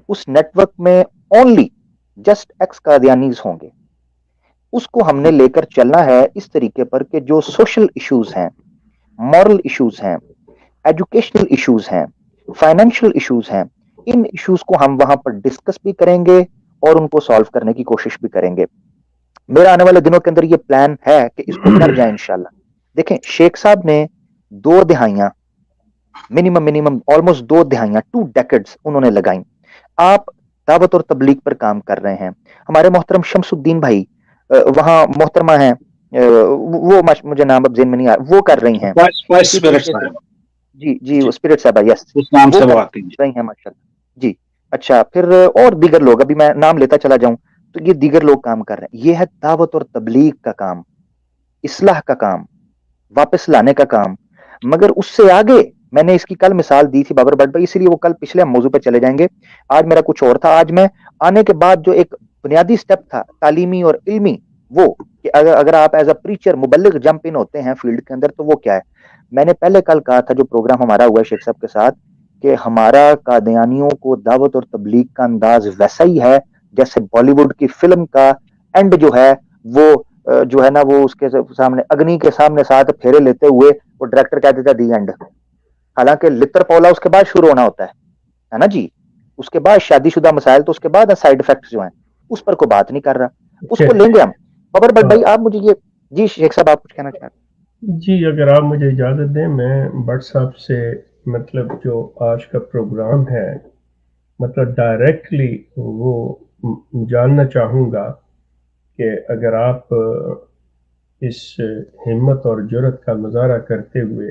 اس نیٹ ورک میں اونلی جسٹ ایکس قادیانیز ہوں گے. اس کو ہم نے لے کر چلنا ہے اس طریقے پر کہ جو سوشل ایشوز ہیں، مورل ایشوز ہیں، ایجوکیشنل ایشوز ہیں، فائنینشیل ایشوز ہیں، ان ایشوز کو ہم وہاں پر ڈسکس بھی کریں گے اور ان کو سالو کرنے کی کوشش بھی کریں گے. میرا آنے والے دنوں کے اندر یہ پلان ہے کہ اس کو کر جائیں انشاءاللہ. دیکھیں، شیخ صاحب نے 2 دہائیاں منیمم آلموسٹ 2 دہائیاں 2 ڈیکڈز انہوں نے لگائیں. آپ دعوت اور تبلیغ پر کام کر رہے ہیں. ہمارے محترم شمس الدین بھائی وہاں محترمہ ہیں، وہ مجھے نام اب ذہن میں نہیں آ رہا، وہ کر رہی ہیں اسی طریقے سے. جی وہ اسپرٹ صاحبہ، یس، اس نام وہ سے کر بات کیجیے. رہی ہیں ماشاءاللہ. جی اچھا، پھر اور دیگر لوگ، ابھی میں نام لیتا چلا جاؤں تو یہ دیگر لوگ کام کر رہے ہیں. یہ ہے دعوت اور تبلیغ کا کام، اصلاح کا کام، واپس لانے کا کام. مگر اس سے آگے میں نے اس کی کل مثال دی تھی بابر بٹ بھائی، اسی لیے وہ کل پچھلے موضوع پہ چلے جائیں گے. آج میرا کچھ اور تھا. آج میں آنے کے بعد جو ایک بنیادی سٹیپ تھا تعلیمی اور علمی، وہ کہ اگر آپ ایز اے پریچر مبلغ جمپ ان ہوتے ہیں فیلڈ کے اندر تو وہ کیا ہے. میں نے پہلے کل کہا تھا جو پروگرام ہمارا ہوا ہے شیخ صاحب کے ساتھ، کہ ہمارا قادیانیوں کو دعوت اور تبلیغ کا انداز ویسا ہی ہے جیسے بالی ووڈ کی فلم کا اینڈ جو ہے وہ جو ہے نا، وہ اس کے سامنے اگنی کے سامنے 7 پھیرے لیتے ہوئے وہ ڈائریکٹر کہتے تھا دی اینڈ. حالانکہ لتر پولا اس کے بعد شروع ہونا ہوتا ہے نا جی. اس کے بعد شادی شدہ مسائل، تو اس کے بعد سائیڈ افیکٹس جو ہیں اس پر کوئی بات نہیں کر رہا. اس کو لیں گے ہم. بابر بٹ بھائی، آپ مجھے یہ جی شیخ صاحب آپ کچھ کہنا چاہ رہے ہیں؟ جی اگر آپ مجھے اجازت دیں میں بٹ صاحب سے مطلب جو آج کا پروگرام ہے مطلب ڈائریکٹلی وہ جاننا چاہوں گا کہ اگر آپ اس ہمت اور جرت کا مظاہرہ کرتے ہوئے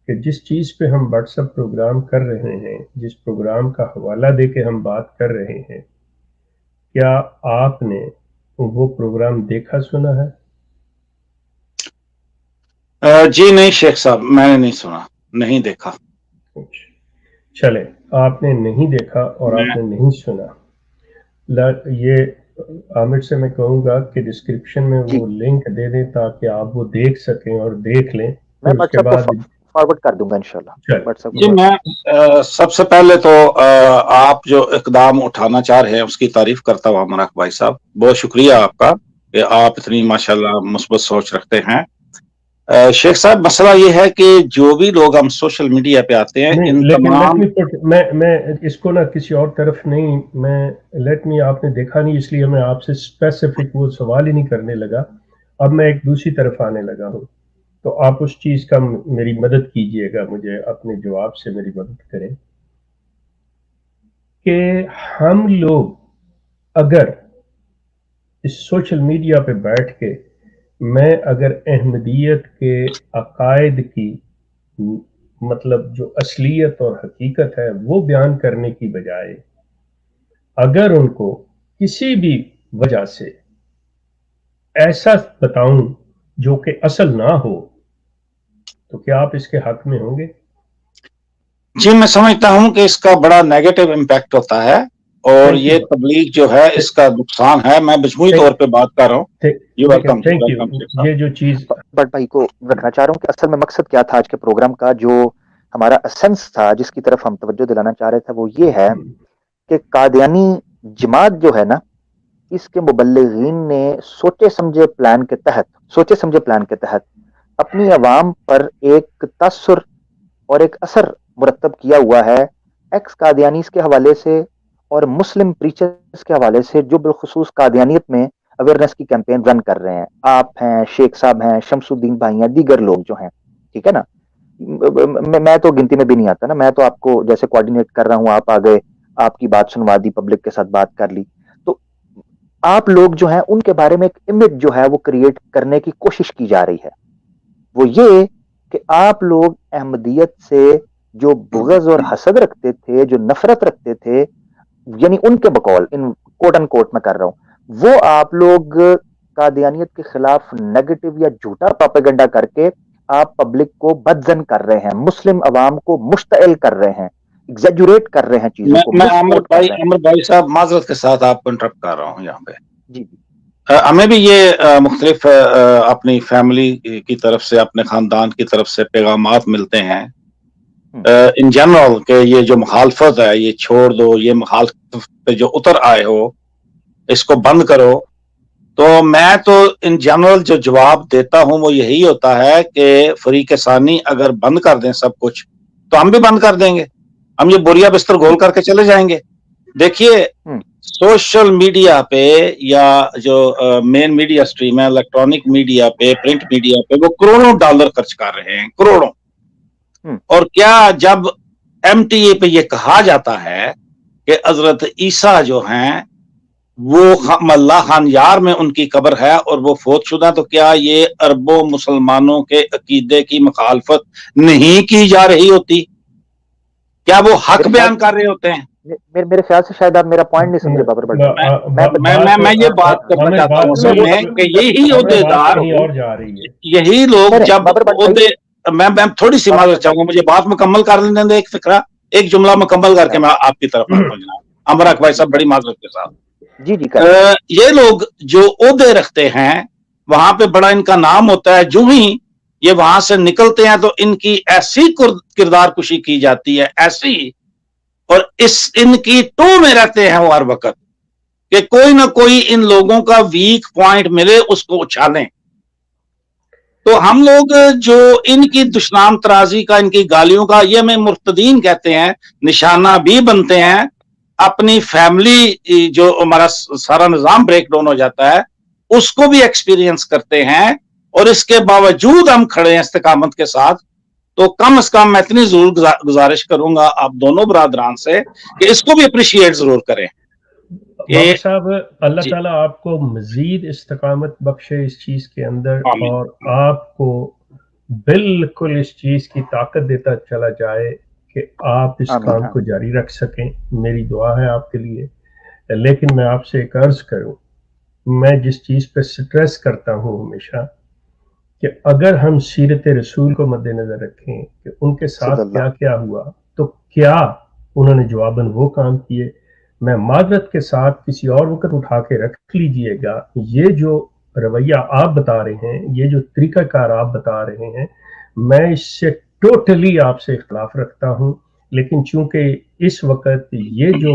کہ جس چیز پہ ہم واٹس ایپ پروگرام کر رہے ہیں، جس پروگرام کا حوالہ دے کے ہم بات کر رہے ہیں، کیا آپ نے وہ پروگرام دیکھا سنا ہے؟ جی نہیں شیخ صاحب، میں نے نہیں سنا، نہیں دیکھا. چلے آپ نے نہیں دیکھا اور آپ نے نہیں سنا، یہ عامر سے میں کہوں گا کہ ڈسکرپشن میں جی وہ لنک دے دیں تاکہ آپ وہ دیکھ سکیں اور دیکھ لیں، میں پھر اس واٹس کے ایپ بعد کو فارورڈ کر دوں گا انشاءاللہ. چل واٹس ایپ جی کو میں سب سے پہلے تو آپ جو اقدام اٹھانا چاہ رہے ہیں اس کی تعریف کرتا ہوں عمر اک بھائی صاحب، بہت شکریہ آپ کا کہ آپ اتنی ماشاءاللہ مثبت سوچ رکھتے ہیں. شیخ صاحب مسئلہ یہ ہے کہ جو بھی لوگ ہم سوشل میڈیا پہ آتے ہیں نہیں، ان لیکن لیٹ تمام می میں اس کو نہ کسی اور طرف نہیں، میں لیٹ می آپ نے دیکھا نہیں اس لیے میں آپ سے اسپیسیفک وہ سوال ہی نہیں کرنے لگا، اب میں ایک دوسری طرف آنے لگا ہوں، تو آپ اس چیز کا میری مدد کیجئے گا، مجھے اپنے جواب سے میری مدد کریں کہ ہم لوگ اگر اس سوشل میڈیا پہ بیٹھ کے میں اگر احمدیت کے عقائد کی مطلب جو اصلیت اور حقیقت ہے وہ بیان کرنے کی بجائے اگر ان کو کسی بھی وجہ سے ایسا بتاؤں جو کہ اصل نہ ہو تو کیا آپ اس کے حق میں ہوں گے؟ جی میں سمجھتا ہوں کہ اس کا بڑا نیگیٹو امپیکٹ ہوتا ہے اور تھینک یہ یو، تبلیغ جو ہے اس کا نقصان ہے. میں مجموعی طور پہ بات کر رہا ہوں. یو لیکن ویلکم، تھینک یو، ویلکم شیخ صاحب. یہ جو چیز بٹ بھائی کو رکھنا چاہ رہا ہوں کہ اصل میں مقصد کیا تھا آج کے پروگرام کا، جو ہمارا اسنس تھا جس کی طرف ہم توجہ دلانا چاہ رہے تھے وہ یہ ہے کہ قادیانی جماعت جو ہے نا، اس کے مبلغین نے سوچے سمجھے پلان کے تحت اپنی عوام پر ایک تاثر اور ایک اثر مرتب کیا ہوا ہے ایکس قادیانیز کے حوالے سے اور مسلم پریچرز کے حوالے سے جو بالخصوص قادیانیت میں اویئرنیس کی کیمپین رن کر رہے ہیں. آپ ہیں، شیخ صاحب ہیں، شمس الدین بھائی ہیں، دیگر لوگ جو ہیں، ٹھیک ہے نا. میں تو گنتی میں بھی نہیں آتا نا، میں تو آپ کو جیسے کوآرڈینیٹ کر رہا ہوں، آپ آ گئے، آپ کی بات سنوا دی، پبلک کے ساتھ بات کر لی. تو آپ لوگ جو ہیں ان کے بارے میں ایک امیج جو ہے وہ کریٹ کرنے کی کوشش کی جا رہی ہے. وہ یہ کہ آپ لوگ احمدیت سے جو بغض اور حسد رکھتے تھے، جو نفرت رکھتے تھے، یعنی ان کے بقول، ان کوٹ ان کوٹ میں کر رہا ہوں، وہ آپ لوگ قادیانیت کے خلاف نیگیٹو یا جھوٹا پروپیگنڈا کر کے آپ پبلک کو بدزن کر رہے ہیں، مسلم عوام کو مشتعل کر رہے ہیں، ایگزیجوریٹ کر رہے ہیں چیزوں کو، میں مس کوٹ کر رہے ہیں. عمر بھائی صاحب معذرت کے ساتھ آپ کو انٹرپٹ کر رہا ہوں یہاں پہ. جی جی ہمیں بھی یہ مختلف اپنی فیملی کی طرف سے، اپنے خاندان کی طرف سے پیغامات ملتے ہیں ان جنرل کہ یہ جو مخالفت ہے یہ چھوڑ دو، یہ مخالفت پہ جو اتر آئے ہو اس کو بند کرو. تو میں تو ان جنرل جو جواب دیتا ہوں وہ یہی ہوتا ہے کہ فریق ثانی اگر بند کر دیں سب کچھ تو ہم بھی بند کر دیں گے، ہم یہ بوریا بستر گول کر کے چلے جائیں گے. دیکھیے سوشل میڈیا پہ یا جو مین میڈیا سٹریم ہے، الیکٹرانک میڈیا پہ، پرنٹ میڈیا پہ، وہ کروڑوں ڈالر خرچ کر رہے ہیں، کروڑوں. اور کیا جب ایم ٹی اے پہ یہ کہا جاتا ہے کہ حضرت عیسیٰ جو ہیں وہ ملا خان یار میں ان کی قبر ہے اور وہ فوت شدہ، تو کیا یہ اربوں مسلمانوں کے عقیدے کی مخالفت نہیں کی جا رہی ہوتی؟ کیا وہ حق بیان کر رہے ہوتے ہیں؟ میرے خیال سے شاید آپ میرا پوائنٹ نہیں سمجھے بابر بٹ میں یہ بات کرنا چاہتا ہوں اصل میں کہ یہی عہدیدار، کہیں اور جا رہی ہے. یہی لوگ جب عہدے، میں تھوڑی سی معذرت چاہوں گا، مجھے بات مکمل کر لینے دیں، ایک فکرہ، ایک جملہ مکمل کر کے میں آپ کی طرف آتا ہوں جناب عمر اک بھائی صاحب، بڑی معذرت کے ساتھ. جی جی یہ لوگ جو عہدے رکھتے ہیں وہاں پہ بڑا ان کا نام ہوتا ہے، جو ہی یہ وہاں سے نکلتے ہیں تو ان کی ایسی کردار کشی کی جاتی ہے، ایسی، اور ان کی ٹو میں رہتے ہیں وہ ہر وقت کہ کوئی نہ کوئی ان لوگوں کا ویک پوائنٹ ملے اس کو اچھالیں. تو ہم لوگ جو ان کی دشنام ترازی کا، ان کی گالیوں کا، یہ ہمیں مرتدین کہتے ہیں، نشانہ بھی بنتے ہیں. اپنی فیملی جو ہمارا سارا نظام بریک ڈاؤن ہو جاتا ہے اس کو بھی ایکسپیرینس کرتے ہیں اور اس کے باوجود ہم کھڑے ہیں استقامت کے ساتھ, تو کم از کم میں اتنی ضرور گزارش کروں گا آپ دونوں برادران سے کہ اس کو بھی اپریشیٹ ضرور کریں. بابر صاحب اللہ تعالیٰ آپ کو مزید استقامت بخشے اس چیز کے اندر, اور آپ کو بالکل اس چیز کی طاقت دیتا چلا جائے کہ آپ اس کام کو جاری رکھ سکیں. میری دعا ہے آپ کے لیے. لیکن میں آپ سے ایک عرض کروں, میں جس چیز پہ سٹریس کرتا ہوں ہمیشہ کہ اگر ہم سیرت رسول کو مد نظر رکھیں کہ ان کے ساتھ کیا کیا ہوا, تو کیا انہوں نے جواباً وہ کام کیے. میں معذرت کے ساتھ کسی اور وقت اٹھا کے رکھ لیجئے گا, یہ جو رویہ آپ بتا رہے ہیں, یہ جو طریقہ کار آپ بتا رہے ہیں, میں اس سے ٹوٹلی آپ سے اختلاف رکھتا ہوں. لیکن چونکہ اس وقت یہ جو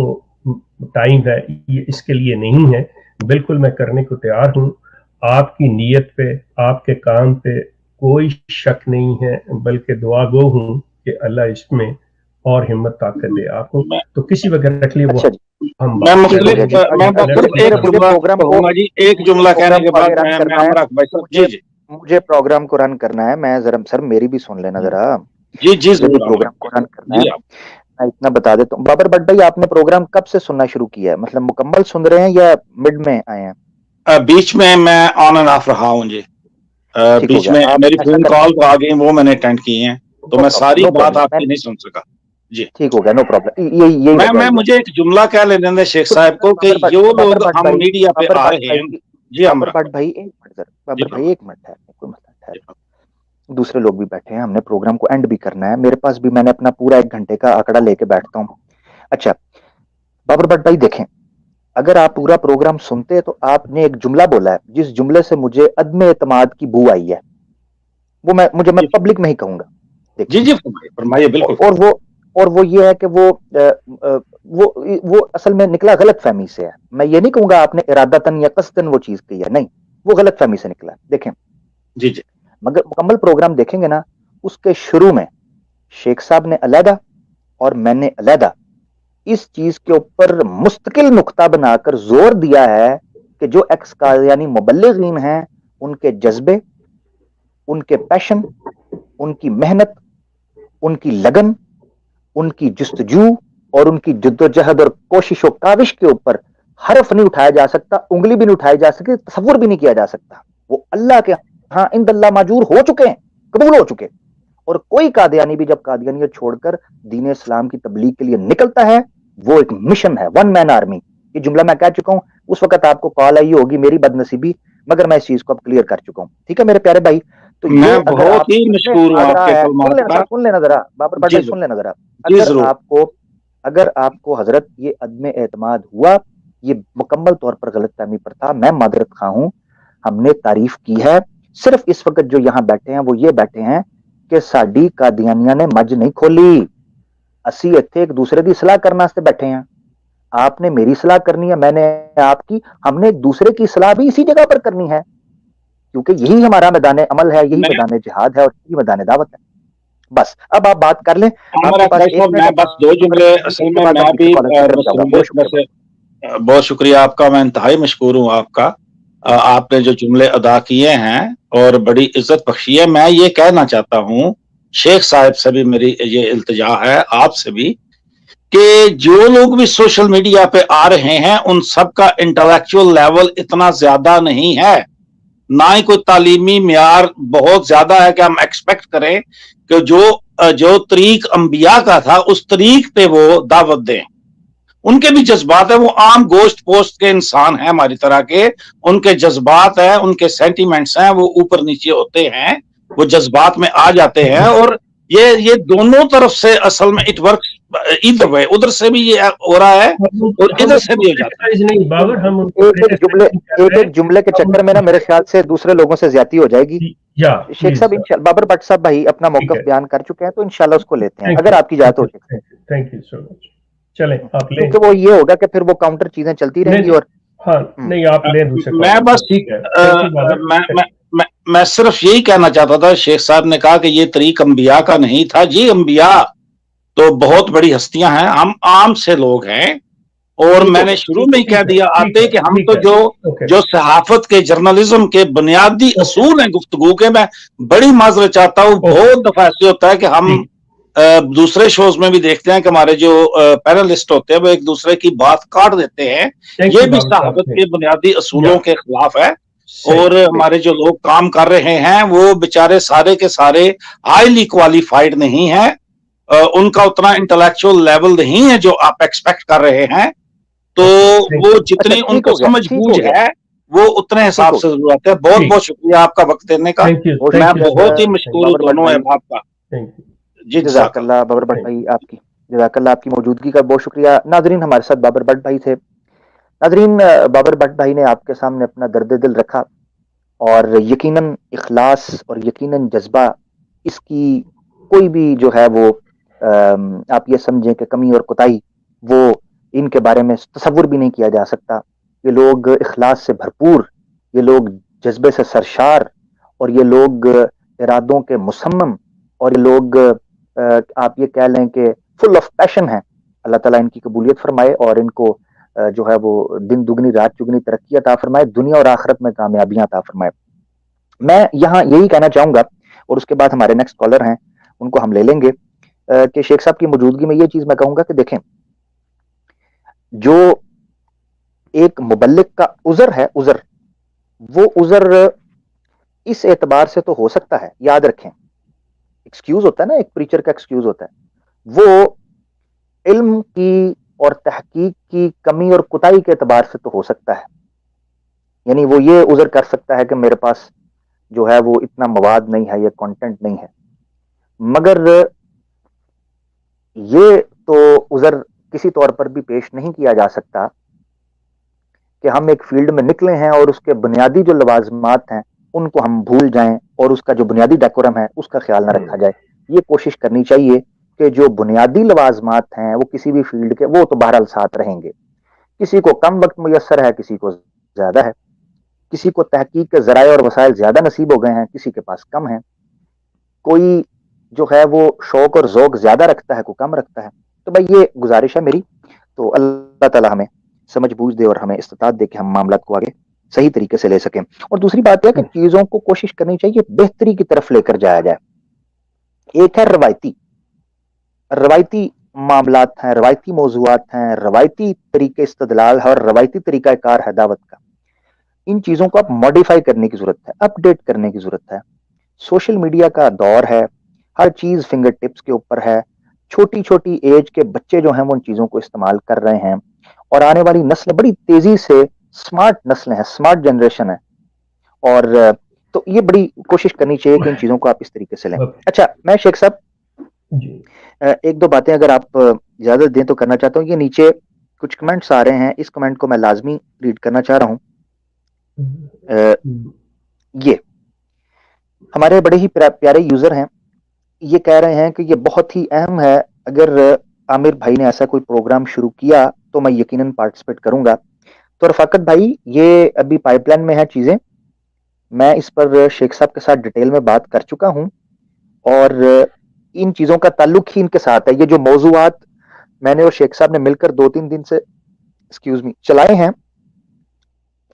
ٹائم ہے یہ اس کے لیے نہیں ہے, بالکل میں کرنے کو تیار ہوں. آپ کی نیت پہ, آپ کے کام پہ کوئی شک نہیں ہے, بلکہ دعا گو ہوں کہ اللہ اس میں اور ہمت طاقت دے آپ کو. تو کسی وقت رکھ لیے وہ ہم ایک جملہ کہنے کے بعد مجھے پروگرام کو رن کرنا ہے. میں ذرا سر میری بھی سن لینا ذرا. جی پروگرام کو رن کرنا ہے. میں اتنا بتا دیتا ہوں بابر بٹ بھائی, آپ نے پروگرام کب سے سننا شروع کیا ہے؟ مطلب مکمل سن رہے ہیں یا مڈ میں آئے ہیں؟ بیچ میں میں آن اینڈ آف رہا ہوں جی. بیچ میں میری فون کال آ گئی, وہ میں نے اٹینڈ کی ہیں, تو میں ساری بات آپ کی نہیں سن سکا. جی ٹھیک ہو گیا, نو پرابلم. میں مجھے ایک جملہ کہہ لینے دیں شیخ صاحب کو کہ جو لوگ ہم میڈیا پہ آ رہے ہیں. جی بابر بھائی ایک منٹ ہے, کوئی مسئلہ ہے. دوسرے لوگ بھی بیٹھے ہیں, ہم نے پروگرام کو اینڈ بھی کرنا ہے. میرے پاس بھی میں نے اپنا پورا 1 گھنٹے کا آنکڑا لے کے بیٹھتا ہوں. اچھا بابر بٹ بھائی دیکھیں, اگر آپ پورا پروگرام سنتے تو آپ نے ایک جملہ بولا ہے جس جملے سے مجھے عدم اعتماد کی بو آئی ہے, وہ میں پبلک میں ہی کہوں گا. جی فرمائیے. بالکل. اور وہ یہ ہے کہ وہ اصل میں نکلا غلط فہمی سے ہے. میں یہ نہیں کہوں گا آپ نے ارادتاً یا قصداً وہ چیز کی ہے, نہیں, وہ غلط فہمی سے نکلا. دیکھیں جی مگر مکمل پروگرام دیکھیں گے نا, اس کے شروع میں شیخ صاحب نے علیحدہ اور میں نے علیحدہ اس چیز کے اوپر مستقل نقطہ بنا کر زور دیا ہے کہ جو ایکس یعنی مبلغین ہیں, ان کے جذبے, ان کے پیشن, ان کی محنت, ان کی لگن, ان کی جستجو اور ان کی جدوجہد اور کوشش و کاوش کے اوپر حرف نہیں اٹھایا جا سکتا, انگلی بھی نہیں اٹھائی جا سکتی, تصور بھی نہیں کیا جا سکتا. وہ اللہ کے ہاں عند اللہ ماجور ہو چکے ہیں, قبول ہو چکے. اور کوئی قادیانی بھی جب قادیانیت چھوڑ کر دین اسلام کی تبلیغ کے لیے نکلتا ہے, وہ ایک مشن ہے, 1 مین آرمی. یہ جملہ میں کہہ چکا ہوں, اس وقت آپ کو کال آئی ہوگی, میری بدنصیبی, مگر میں اس چیز کو اب کلیئر کر چکا ہوں. ٹھیک ہے میرے پیارے بھائی. تو میں بہت ہی مشکور ہوں آپ کے کلمات کا. سن لینا ذرا بابر بھائی, سن لینا ذرا. اگر آپ کو حضرت یہ عدم اعتماد ہوا, یہ مکمل طور پر غلط فہمی پر تھا. میں معذرت خواہ ہوں, ہم نے تعریف کی ہے. صرف اس وقت جو یہاں بیٹھے ہیں وہ یہ بیٹھے ہیں کہ ساڈی قادیانیاں نے مجھ نہیں کھولی, اسی اتنے ایک دوسرے کی صلاح کرنا سے بیٹھے ہیں. آپ نے میری صلاح کرنی ہے, میں نے آپ کی, ہم نے ایک دوسرے کی صلاح بھی اسی جگہ پر کرنی ہے, کیونکہ یہی ہمارا میدان عمل ہے, یہی میدان جہاد ہے اور یہی میدان دعوت ہے. بس اب آپ بات کر لیں. میں بس 2 جملے, اصل میں بھی بہت شکریہ آپ کا, میں انتہائی مشکور ہوں آپ کا. آپ نے جو جملے ادا کیے ہیں اور بڑی عزت بخشی ہے. میں یہ کہنا چاہتا ہوں شیخ صاحب سے بھی میری یہ التجا ہے, آپ سے بھی, کہ جو لوگ بھی سوشل میڈیا پہ آ رہے ہیں ان سب کا انٹلیکچوئل لیول اتنا زیادہ نہیں ہے, نہ ہی کوئی تعلیمی معیار بہت زیادہ ہے کہ ہم ایکسپیکٹ کریں کہ جو طریق انبیاء کا تھا اس طریق پہ وہ دعوت دیں. ان کے بھی جذبات ہیں, وہ عام گوشت پوسٹ کے انسان ہیں ہماری طرح کے, ان کے جذبات ہیں, ان کے سینٹیمنٹس ہیں, وہ اوپر نیچے ہوتے ہیں, وہ جذبات میں آ جاتے ہیں. اور یہ دونوں طرف سے اصل میں اٹ ورک ادھر وے, ادھر سے بھی یہ ہو رہا ہے اور ادھر سے بھی ہو جاتا ہے. ایک جملے کے چکر میں نا میرے خیال سے دوسرے لوگوں سے زیادتی ہو جائے گی. شیخ صاحب بابر بٹ صاحب بھائی اپنا موقف بیان کر چکے ہیں, تو انشاءاللہ اس کو لیتے ہیں اگر آپ کی اجازت ہو. تھینک یو سو مچ. چلیں آپ لیں, کیونکہ وہ یہ ہوگا کہ پھر وہ کاؤنٹر چیزیں چلتی رہیں گی. اور ہاں نہیں آپ لیں دوسرے. میں بس میں صرف یہی کہنا چاہتا تھا, شیخ صاحب نے کہا کہ یہ طریق انبیاء کا نہیں تھا. جی انبیاء تو بہت بڑی ہستیاں ہیں, ہم عام سے لوگ ہیں اور ٹھیک میں ہو نے گیا، شروع ٹھیک میں ہے، ہی کہہ دیا ٹھیک آتے ہے کہ ہم ٹھیک تو ہے اوکے جو صحافت کے جرنلزم کے بنیادی اوکے اصول ہیں گفتگو کے، میں بڑی معذرت چاہتا ہوں، اوکے بہت دفعہ ایسے ہوتا ہے کہ ہم ٹھیک دوسرے شوز میں بھی دیکھتے ہیں کہ ہمارے جو پینلسٹ ہوتے ہیں وہ ایک دوسرے کی بات کاٹ دیتے ہیں، تھینک یہ یو بھی بابر صاحب صحافت کے بنیادی یا اصولوں کے خلاف ہے۔ صحیح اور ہمارے جو لوگ کام کر رہے ہیں وہ بےچارے سارے کے سارے ہائیلی کوالیفائڈ نہیں ہیں، ان کا اتنا انٹلیکچوئل لیول نہیں ہے جو آپ ایکسپیکٹ کر رہے ہیں، تو اوکے تھینک وہ یو اچھا جتنی ان ٹھیک کو ہو گیا، سمجھ ٹھیک بوجھ ہو گیا، ہے وہ اتنے ٹھیک حساب ہو سے گیا، ضرورت ہے۔ بہت ٹھیک بہت شکریہ آپ کا وقت دینے کا، بہت میں تھینک یو شکریہ، بہت ہی سر مشکور ہوں بابر بٹ دونوں بھائی، احباب کا۔ تھینک یو جی جزاک جزاک اللہ۔ اللہ بابر بٹ تھینک بھائی، آپ کی جزاک اللہ، آپ کی موجودگی کا بہت شکریہ۔ ناظرین، ہمارے ساتھ بابر بٹ بھائی تھے۔ ناظرین، بابر بٹ بھائی نے آپ کے سامنے اپنا درد دل رکھا، اور یقیناً اخلاص اور یقیناً جذبہ، اس کی کوئی بھی جو ہے وہ آپ یہ سمجھیں کہ کمی اور کوتاہی، وہ ان کے بارے میں تصور بھی نہیں کیا جا سکتا۔ یہ لوگ اخلاص سے بھرپور، یہ لوگ جذبے سے سرشار، اور یہ لوگ ارادوں کے مصمم، اور یہ لوگ آپ یہ کہہ لیں کہ فل آف پیشن ہیں۔ اللہ تعالیٰ ان کی قبولیت فرمائے، اور ان کو جو ہے وہ دن دگنی رات چگنی ترقی عطا فرمائے، دنیا اور آخرت میں کامیابیاں عطا فرمائے۔ میں یہاں یہی کہنا چاہوں گا، اور اس کے بعد ہمارے نیکسٹ کالر ہیں ان کو ہم لے لیں گے، کہ شیخ صاحب کی موجودگی میں یہ چیز میں کہوں گا کہ دیکھیں، جو ایک مبلغ کا عذر ہے، عذر، وہ عذر اس اعتبار سے تو ہو سکتا ہے، یاد رکھیں، ایکسکیوز ہوتا ہے نا، ایک پریچر کا ایکسکیوز ہوتا ہے، وہ علم کی اور تحقیق کی کمی اور کوتاہی کے اعتبار سے تو ہو سکتا ہے، یعنی وہ یہ عذر کر سکتا ہے کہ میرے پاس جو ہے وہ اتنا مواد نہیں ہے یا کانٹینٹ نہیں ہے، مگر یہ تو عذر کسی طور پر بھی پیش نہیں کیا جا سکتا کہ ہم ایک فیلڈ میں نکلے ہیں اور اس کے بنیادی جو لوازمات ہیں ان کو ہم بھول جائیں، اور اس کا جو بنیادی ڈیکورم ہے اس کا خیال نہ رکھا جائے۔ یہ کوشش کرنی چاہیے کہ جو بنیادی لوازمات ہیں وہ کسی بھی فیلڈ کے، وہ تو بہرحال ساتھ رہیں گے۔ کسی کو کم وقت میسر ہے، کسی کو زیادہ ہے، کسی کو تحقیق کے ذرائع اور وسائل زیادہ نصیب ہو گئے ہیں، کسی کے پاس کم ہیں، کوئی جو ہے وہ شوق اور ذوق زیادہ رکھتا ہے، کوئی کم رکھتا ہے۔ تو بھائی یہ گزارش ہے میری، تو اللہ تعالی ہمیں سمجھ بوجھ دے اور ہمیں استطاعت دے کہ ہم معاملات کو آگے صحیح طریقے سے لے سکیں۔ اور دوسری بات یہ کہ چیزوں کو کوشش کرنی چاہیے بہتری کی طرف لے کر جایا جائے۔ ایک ہے روایتی معاملات ہیں، روایتی موضوعات ہیں، روایتی طریقے استدلال ہے، اور روایتی طریقہ کار ہے دعوت کا۔ ان چیزوں کو اب ماڈیفائی کرنے کی ضرورت ہے، اپ ڈیٹ کرنے کی ضرورت ہے۔ سوشل میڈیا کا دور ہے، ہر چیز فنگر ٹپس کے اوپر ہے، چھوٹی چھوٹی ایج کے بچے جو ہیں وہ ان چیزوں کو استعمال کر رہے ہیں، اور آنے والی نسل بڑی تیزی سے سمارٹ نسلیں ہیں، سمارٹ جنریشن ہے، اور تو یہ بڑی کوشش کرنی چاہیے کہ ان چیزوں کو آپ اس طریقے سے لیں۔ اچھا، میں شیخ صاحب جی ایک دو باتیں اگر آپ اجازت دیں تو کرنا چاہتا ہوں۔ یہ نیچے کچھ کمنٹس آ رہے ہیں، اس کمنٹ کو میں لازمی ریڈ کرنا چاہ رہا ہوں۔ یہ ہمارے بڑے ہی پیارے یوزر ہیں، یہ کہہ رہے ہیں کہ یہ بہت ہی اہم ہے، اگر عامر بھائی نے ایسا کوئی پروگرام شروع کیا تو میں یقیناً پارٹیسپیٹ کروں گا۔ تو رفاقت بھائی، یہ ابھی پائپ لائن میں ہے چیزیں، میں اس پر شیخ صاحب کے ساتھ ڈیٹیل میں بات کر چکا ہوں، اور ان چیزوں کا تعلق ہی ان کے ساتھ ہے۔ یہ جو موضوعات میں نے اور شیخ صاحب نے مل کر 2-3 دن سے چلائے ہیں،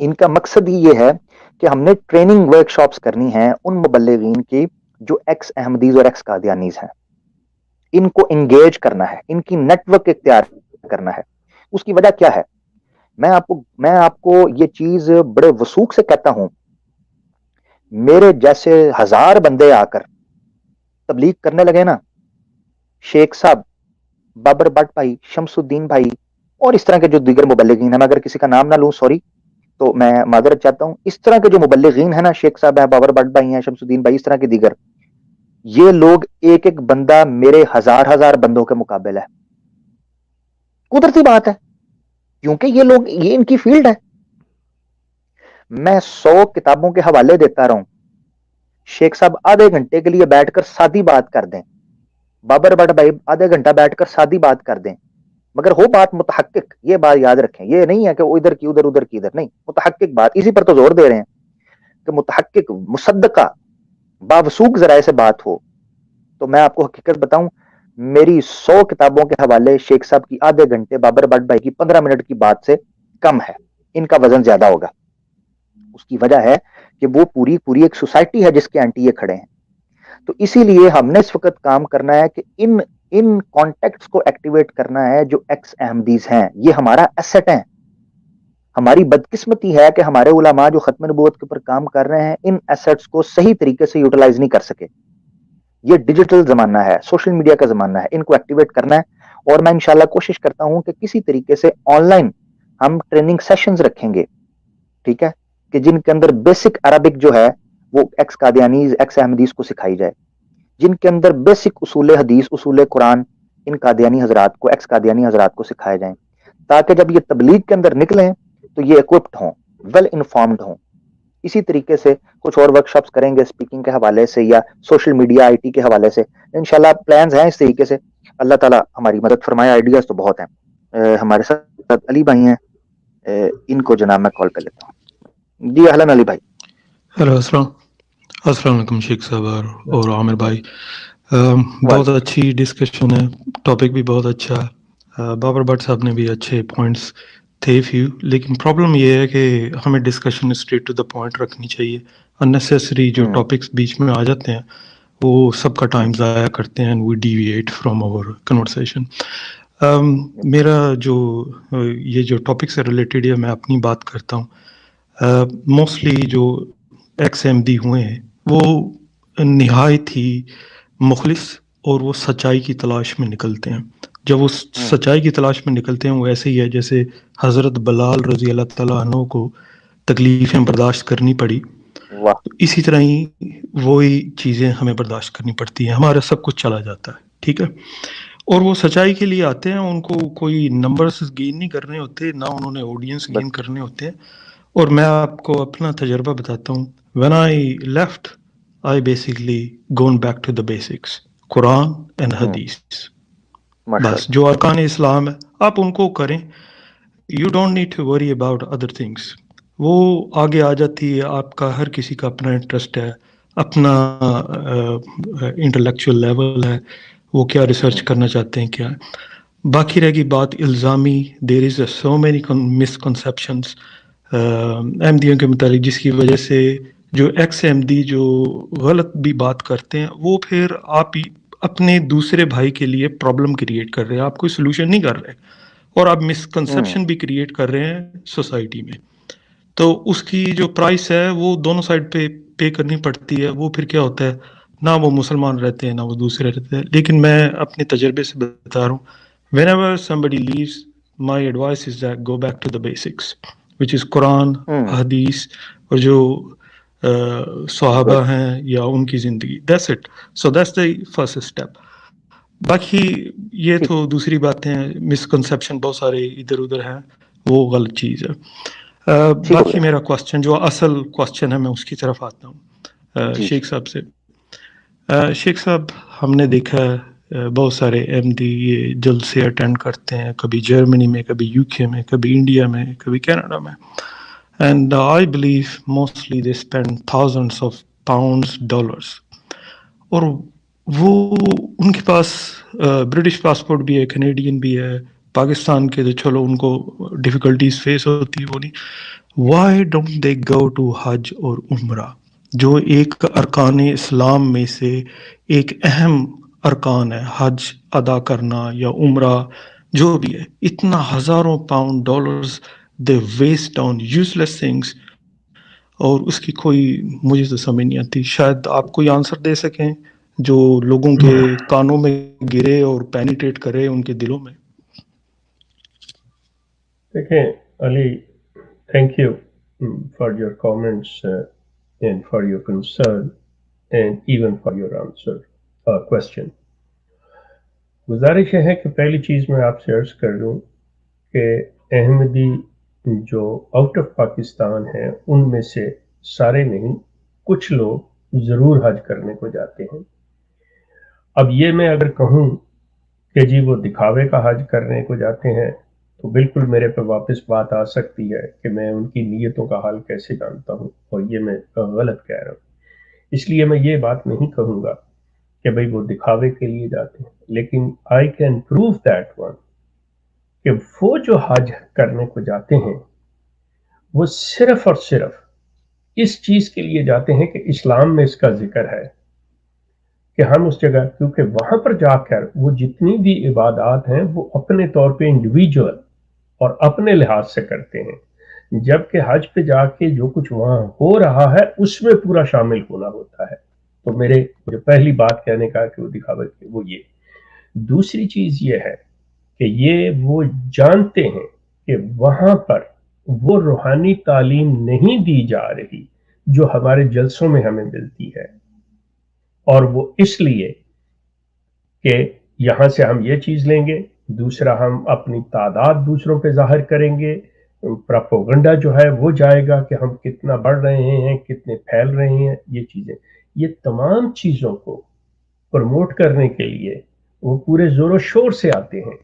ان کا مقصد ہی یہ ہے کہ ہم نے ٹریننگ ورک شاپس کرنی ہیں ان مبلغین کی جو ایکس احمدیز اور ایکس قادیانیز ہیں، ان کو انگیج کرنا ہے، ان کی نیٹ ورک اختیار کرنا ہے۔ اس کی وجہ کیا ہے؟ میں آپ کو یہ چیز بڑے وثوق سے کہتا ہوں، میرے جیسے 1000 بندے آ کر تبلیغ کرنے لگے نا، شیخ صاحب، بابر بٹ بھائی، شمس الدین بھائی، اور اس طرح کے جو دیگر مبلغین ہیں، میں اگر کسی کا نام نہ لوں سوری، تو میں معذرت چاہتا ہوں، اس طرح کے جو مبلغین ہیں نا، شیخ صاحب ہیں، بابر بٹ بھائی ہیں، شمس الدین بھائی، اس طرح کے دیگر، یہ لوگ ایک ایک بندہ میرے 1000 بندوں کے مقابل ہے۔ قدرتی بات ہے، کیونکہ یہ لوگ، یہ ان کی فیلڈ ہے۔ میں 100 کتابوں کے حوالے دیتا رہوں، شیخ صاحب آدھے گھنٹے کے لیے بیٹھ کر سادی بات کر دیں، بابر بٹ بھائی آدھے گھنٹہ بیٹھ کر سادی بات کر دیں، مگر ہو بات متحقق، یہ بات یاد رکھیں، یہ نہیں ہے کہ ادھر کی ادھر، ادھر کی ادھر، نہیں، متحقق بات، اسی پر تو زور دے رہے ہیں کہ متحقق، مصدقہ، باوثوق ذرائع سے بات ہو۔ تو میں آپ کو حقیقت بتاؤں، میری 100 کتابوں کے حوالے شیخ صاحب کی آدھے گھنٹے، بابر بٹ بھائی کی 15 منٹ کی بات سے کم ہے. ان کا وزن زیادہ ہوگا. اس کی وجہ ہے کہ وہ پوری ایک سوسائٹی ہے جس کے اینٹی یہ کھڑے ہیں. تو اسی لیے ہم نے اس وقت کام کرنا ہے کہ ان کانٹیکٹس کو ایکٹیویٹ کرنا ہے جو ایکس احمدیز ہیں. یہ ہمارا ایسٹ ہیں. ہماری بدقسمتی ہے کہ ہمارے علماء جو ختم نبوت کے اوپر کام کر رہے ہیں ان ایسٹس کو صحیح طریقے سے یوٹیلائز نہیں کر سکے. یہ ڈیجیٹل زمانہ ہے، سوشل میڈیا کا زمانہ ہے، ان کو ایکٹیویٹ کرنا ہے. اور میں انشاءاللہ کوشش کرتا ہوں کہ کسی طریقے سے آن لائن ہم ٹریننگ سیشنز رکھیں گے، ٹھیک ہے، کہ جن کے اندر بیسک عربک جو ہے وہ ایکس قادیانیز، ایکس احمدیز کو سکھائی جائے. جن کے اندر بیسک اصول حدیث، اصول قرآن ان قادیانی حضرات کو، ایکس قادیانی حضرات کو سکھائے جائیں، تاکہ جب یہ تبلیغ کے اندر نکلیں تو یہ اکوپڈ ہوں، ویل انفارمڈ ہوں. اسی طریقے سے کچھ اور ورکشاپس کریں گے اسپیکنگ کے حوالے سے یا سوشل میڈیا آئی ٹی کے حوالے سے. انشاءاللہ پلانز ہیں اس طریقے سے. اللہ تعالیٰ ہماری مدد فرمائے. آئیڈیاز تو بہت ہیں. ہمارے ساتھ علی بھائی ہیں، ان کو جناب میں کال کر لیتا ہوں. جی اہلاً علی بھائی. ہیلو، السلام علیکم شیخ صاحب اور عامر بھائی. بہت اچھی ڈسکشن ہے، ٹاپک بھی بہت اچھا ہے. بابر بٹ صاحب نے بھی اچھے پوائنٹس تھے فیو، لیکن پرابلم یہ ہے کہ ہمیں discussion straight to the point رکھنی چاہیے. اننیسیسری جو ٹاپکس بیچ میں آ جاتے ہیں وہ سب کا ٹائم ضائع کرتے ہیں. وی ڈیویٹ فرام آور کنورسیشن. میرا جو یہ جو ٹاپک سے ریلیٹڈ ہے میں اپنی بات کرتا ہوں. موسٹلی جو ایکس ایم دی ہوئے ہیں وہ نہایت ہی مخلص اور وہ سچائی کی تلاش میں نکلتے ہیں. جب وہ سچائی کی تلاش میں نکلتے ہیں وہ ایسے ہی ہے جیسے حضرت بلال رضی اللہ تعالیٰ عنہ کو تکلیفیں برداشت کرنی پڑی، اسی طرح ہی وہی چیزیں ہمیں برداشت کرنی پڑتی ہیں. ہمارا سب کچھ چلا جاتا ہے، ٹھیک ہے. اور وہ سچائی کے لیے آتے ہیں، ان کو کوئی نمبرز گین نہیں کرنے ہوتے، نہ انہوں نے آڈینس گین کرنے ہوتے ہیں. اور میں آپ کو اپنا تجربہ بتاتا ہوں. when I left I basically gone back to the basics, Quran and حدیث. بس جو ارکان اسلام ہے آپ ان کو کریں. you don't need to worry about other things. وہ آگے آ جاتی ہے. آپ کا ہر کسی کا اپنا انٹرسٹ ہے، اپنا انٹلیکچوئل لیول ہے، وہ کیا ریسرچ کرنا چاہتے ہیں کیا. باقی رہ گئی بات الزامی. دیر از سو مینی مسکنسیپشنس احمدیوں کے متعلق، جس کی وجہ سے جو ایکس احمدی جو غلط بھی بات کرتے ہیں وہ پھر آپ اپنے دوسرے بھائی کے لیے پرابلم کریٹ کر رہے ہیں. آپ کوئی سلوشن نہیں کر رہے اور آپ مسکنسیپشن بھی کریٹ کر رہے ہیں سوسائٹی میں. تو اس کی جو پرائس ہے وہ دونوں سائڈ پے کرنی پڑتی ہے. وہ پھر کیا ہوتا ہے، نہ وہ مسلمان رہتے ہیں نہ وہ دوسرے رہتے ہیں. لیکن میں اپنے تجربے سے بتا رہا ہوں، whenever somebody leaves, my advice is that go back to the basics, which is قرآن، حدیث اور جو صحابہ ہیں یا ان کی زندگی. that's it. so that's the first step. باقی یہ تو دوسری باتیں، مسکنسیپشن بہت سارے ادھر ادھر ہیں، وہ غلط چیز ہے. باقی میرا کوسچن جو اصل کوسچن ہے میں اس کی طرف آتا ہوں شیخ صاحب سے. شیخ صاحب، ہم نے دیکھا ہے بہت سارے احمدی یہ جلسے اٹینڈ کرتے ہیں، کبھی جرمنی میں، کبھی یو کے میں، کبھی انڈیا میں، کبھی کینیڈا میں. And I believe mostly they spend thousands of pounds, dollars. اور وہ ان کے پاس برٹش پاسپورٹ بھی ہے، کینیڈین بھی ہے. پاکستان کے تو چلو ان کو ڈیفیکلٹیز فیس ہوتی وہ نہیں. Why don't they go to حج اور عمرہ، جو ایک ارکان اسلام میں سے ایک اہم ارکان ہے، حج ادا کرنا یا عمرہ جو بھی ہے. اتنا ہزاروں پاؤنڈ، ڈالرز دے ویسٹ آن یوز لیس تھنگس، اور اس کی کوئی مجھے تو سمجھ نہیں آتی. شاید آپ کوئی آنسر دے سکیں جو لوگوں کے کانوں میں گرے اور پینیٹریٹ کرے ان کے دلوں میں. دیکھیں علی، thank you for your comments and for your concern and even for your answer question. گزارش ہے کہ پہلی چیز میں آپ سے عرض کر دوں کہ احمدی جو آؤٹ آف پاکستان ہیں ان میں سے سارے نہیں، کچھ لوگ ضرور حج کرنے کو جاتے ہیں. اب یہ میں اگر کہوں کہ جی وہ دکھاوے کا حج کرنے کو جاتے ہیں تو بالکل میرے پہ واپس بات آ سکتی ہے کہ میں ان کی نیتوں کا حال کیسے جانتا ہوں، اور یہ میں غلط کہہ رہا ہوں. اس لیے میں یہ بات نہیں کہوں گا کہ بھئی وہ دکھاوے کے لیے جاتے ہیں. لیکن I can proof that one کہ وہ جو حج کرنے کو جاتے ہیں وہ صرف اور صرف اس چیز کے لیے جاتے ہیں کہ اسلام میں اس کا ذکر ہے کہ ہم اس جگہ, کیونکہ وہاں پر جا کر وہ جتنی بھی عبادات ہیں وہ اپنے طور پہ انڈیویجول اور اپنے لحاظ سے کرتے ہیں, جبکہ حج پہ جا کے جو کچھ وہاں ہو رہا ہے اس میں پورا شامل ہونا ہوتا ہے. تو میرے جو پہلی بات کہنے کا کہ وہ دکھاوے کے وہ یہ. دوسری چیز یہ ہے کہ یہ وہ جانتے ہیں کہ وہاں پر وہ روحانی تعلیم نہیں دی جا رہی جو ہمارے جلسوں میں ہمیں ملتی ہے, اور وہ اس لیے کہ یہاں سے ہم یہ چیز لیں گے, دوسرا ہم اپنی تعداد دوسروں پہ ظاہر کریں گے, پروپیگنڈا جو ہے وہ جائے گا کہ ہم کتنا بڑھ رہے ہیں, کتنے پھیل رہے ہیں. یہ چیزیں, یہ تمام چیزوں کو پروموٹ کرنے کے لیے وہ پورے زور و شور سے آتے ہیں.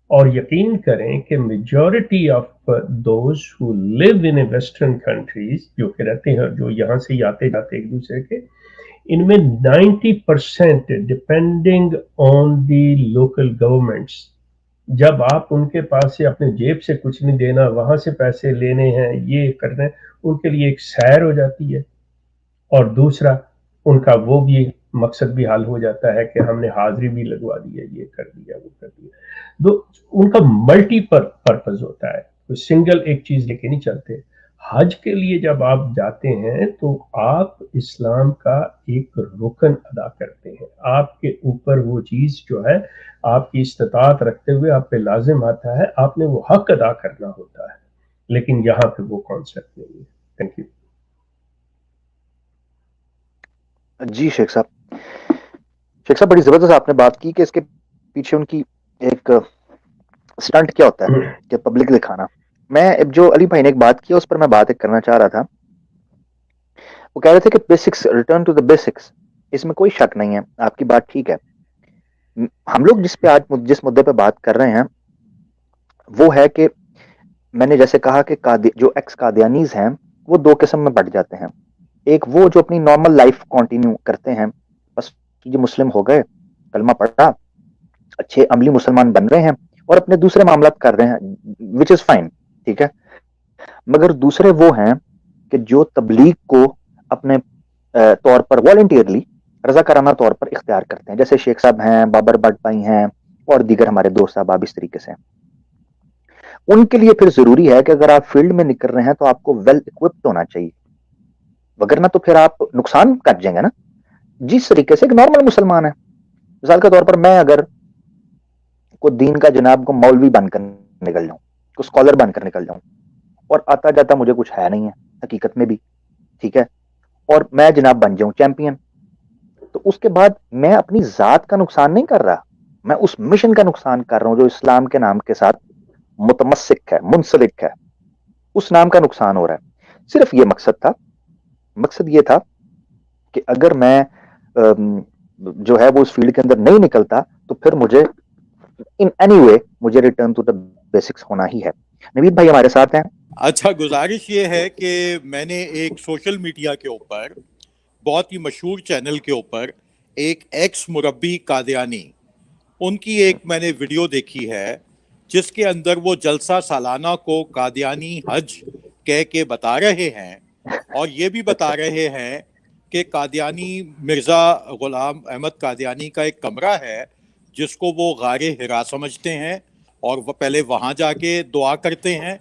اور یقین کریں کہ majority of those who live in western countries, جو کہ رہتے ہیں, جو یہاں سے ہی آتے جاتے ایک دوسرے کے, ان میں 90% depending on the local governments. جب آپ ان کے پاس سے اپنے جیب سے کچھ نہیں دینا, وہاں سے پیسے لینے ہیں, یہ کرنا ہے, ان کے لیے ایک سیر ہو جاتی ہے. اور دوسرا ان کا وہ بھی مقصد بھی حل ہو جاتا ہے کہ ہم نے حاضری بھی لگوا دی ہے, یہ کر دیا, وہ کر دیا. ان کا ملٹی پرپز ہوتا ہے, کوئی سنگل ایک چیز لے کے نہیں چلتے. حج کے لیے جب آپ جاتے ہیں تو آپ اسلام کا ایک رکن ادا کرتے ہیں. آپ کے اوپر وہ چیز جو ہے آپ کی استطاعت رکھتے ہوئے آپ پہ لازم آتا ہے, آپ نے وہ حق ادا کرنا ہوتا ہے. لیکن یہاں پہ وہ کانسیپٹ نہیں ہے. Thank you. جی شیخ صاحب بڑی زبردست آپ نے بات کی کہ اس کے پیچھے ان کی ایک سٹنٹ کیا ہوتا ہے کہ پبلک دکھانا. میں جو علی بھائی نے ایک بات کی اس پر میں بات کرنا چاہ رہا تھا. وہ کہہ رہے تھے کہ basics, return to the basics, اس میں کوئی شک نہیں ہے, آپ کی بات ٹھیک ہے. ہم لوگ جس مدعے پہ بات کر رہے ہیں وہ ہے کہ میں نے جیسے کہا کہ جو ایکس قادیانیز ہیں وہ دو قسم میں بٹ جاتے ہیں. ایک وہ جو اپنی نارمل لائف کنٹینیو کرتے ہیں, بس یہ مسلم ہو گئے, کلمہ پڑھا, اچھے عملی مسلمان بن رہے ہیں اور اپنے دوسرے معاملات کر رہے ہیں, وچ از فائن, ٹھیک ہے. مگر دوسرے وہ ہیں کہ جو تبلیغ کو اپنے طور پر والنٹیئرلی, رضاکارانہ طور پر اختیار کرتے ہیں, جیسے شیخ صاحب ہیں, بابر بٹ بھائی ہیں اور دیگر ہمارے دوست صاحب اس طریقے سے. ان کے لیے پھر ضروری ہے کہ اگر آپ فیلڈ میں نکل رہے ہیں تو آپ کو ویل اکوپڈ ہونا چاہیے, وگرنہ تو پھر آپ نقصان کر جائیں گے نا. جس طریقے سے ایک نارمل مسلمان ہے, مثال کے طور پر میں اگر کو دین کا جناب کو مولوی بن کر نکل جاؤں, کو اسکالر بن کر نکل جاؤں, اور آتا جاتا مجھے کچھ ہے نہیں ہے حقیقت میں بھی, ٹھیک ہے, اور میں جناب بن جاؤں چیمپئن, تو اس کے بعد میں اپنی ذات کا نقصان نہیں کر رہا, میں اس مشن کا نقصان کر رہا ہوں جو اسلام کے نام کے ساتھ متمسک ہے, منسلک ہے, اس نام کا نقصان ہو رہا ہے. صرف یہ مقصد یہ تھا کہ اگر میں جو ہے وہ اس فیلڈ کے اندر نہیں نکلتا تو پھر مجھے ان اینی وے مجھے ریٹرن ٹو دا بیسکس ہونا ہی ہے. نوید بھائی ہمارے ساتھ ہیں. اچھا, گزارش یہ ہے کہ میں نے ایک سوشل میڈیا کے اوپر بہت ہی مشہور چینل کے اوپر ایک ایکس مربی قادیانی, ان کی ایک میں نے ویڈیو دیکھی ہے جس کے اندر وہ جلسہ سالانہ کو قادیانی حج کہہ کے بتا رہے ہیں, اور یہ بھی بتا رہے ہیں کہ قادیانی مرزا غلام احمد قادیانی کا ایک کمرہ ہے جس کو وہ غار حرا سمجھتے ہیں, اور وہ پہلے وہاں جا کے دعا کرتے ہیں,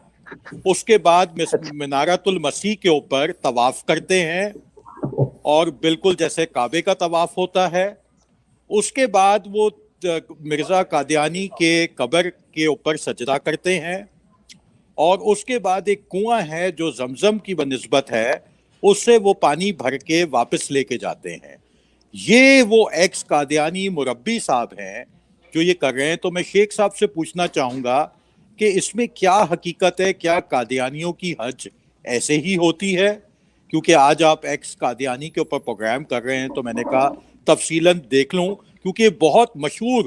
اس کے بعد منارۃ المسیح کے اوپر طواف کرتے ہیں, اور بالکل جیسے کعبے کا طواف ہوتا ہے. اس کے بعد وہ مرزا قادیانی کے قبر کے اوپر سجدہ کرتے ہیں, اور اس کے بعد ایک کنواں ہے جو زمزم کی بنسبت ہے, اس سے وہ پانی بھر کے واپس لے کے جاتے ہیں. یہ وہ ایکس قادیانی مربی صاحب ہیں جو یہ کر رہے ہیں. تو میں شیخ صاحب سے پوچھنا چاہوں گا کہ اس میں کیا حقیقت ہے, کیا قادیانیوں کی حج ایسے ہی ہوتی ہے؟ کیونکہ آج آپ ایکس قادیانی کے اوپر پروگرام کر رہے ہیں تو میں نے کہا تفصیلاً دیکھ لوں, کیونکہ بہت مشہور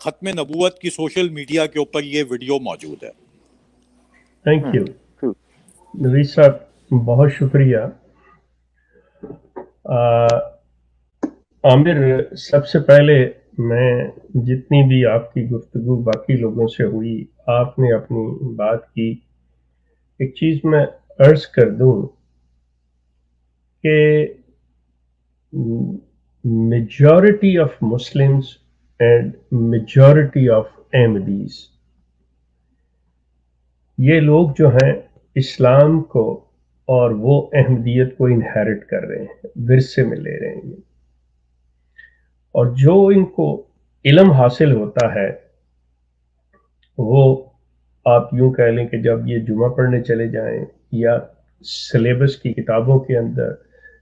ختم نبوت کی سوشل میڈیا کے اوپر یہ ویڈیو موجود ہے. تھینک یو نوید صاحب, بہت شکریہ. عامر، سب سے پہلے میں جتنی بھی آپ کی گفتگو باقی لوگوں سے ہوئی، آپ نے اپنی بات کی، ایک چیز میں عرض کر دوں کہ majority of Muslims and majority of Ahmadis, یہ لوگ جو ہیں اسلام کو اور وہ احمدیت کو انہیرٹ کر رہے ہیں، ورثے میں لے رہے ہیں، اور جو ان کو علم حاصل ہوتا ہے وہ آپ یوں کہہ لیں کہ جب یہ جمعہ پڑھنے چلے جائیں یا سلیبس کی کتابوں کے اندر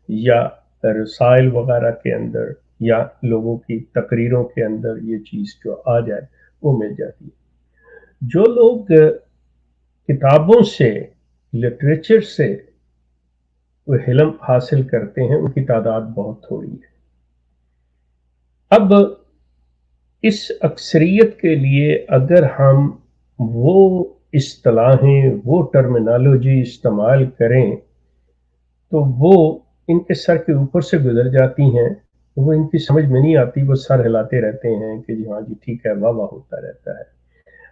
یا رسائل وغیرہ کے اندر یا لوگوں کی تقریروں کے اندر یہ چیز جو آ جائے وہ مل جاتی ہے۔ جو لوگ کتابوں سے، لٹریچر سے وہ علم حاصل کرتے ہیں ان کی تعداد بہت تھوڑی ہے۔ اب اس اکثریت کے لیے اگر ہم وہ اصطلاحیں، وہ ٹرمینالوجی استعمال کریں تو وہ ان کے سر کے اوپر سے گزر جاتی ہیں، وہ ان کی سمجھ میں نہیں آتی، وہ سر ہلاتے رہتے ہیں کہ جی ہاں جی ٹھیک ہے، واہ واہ ہوتا رہتا ہے،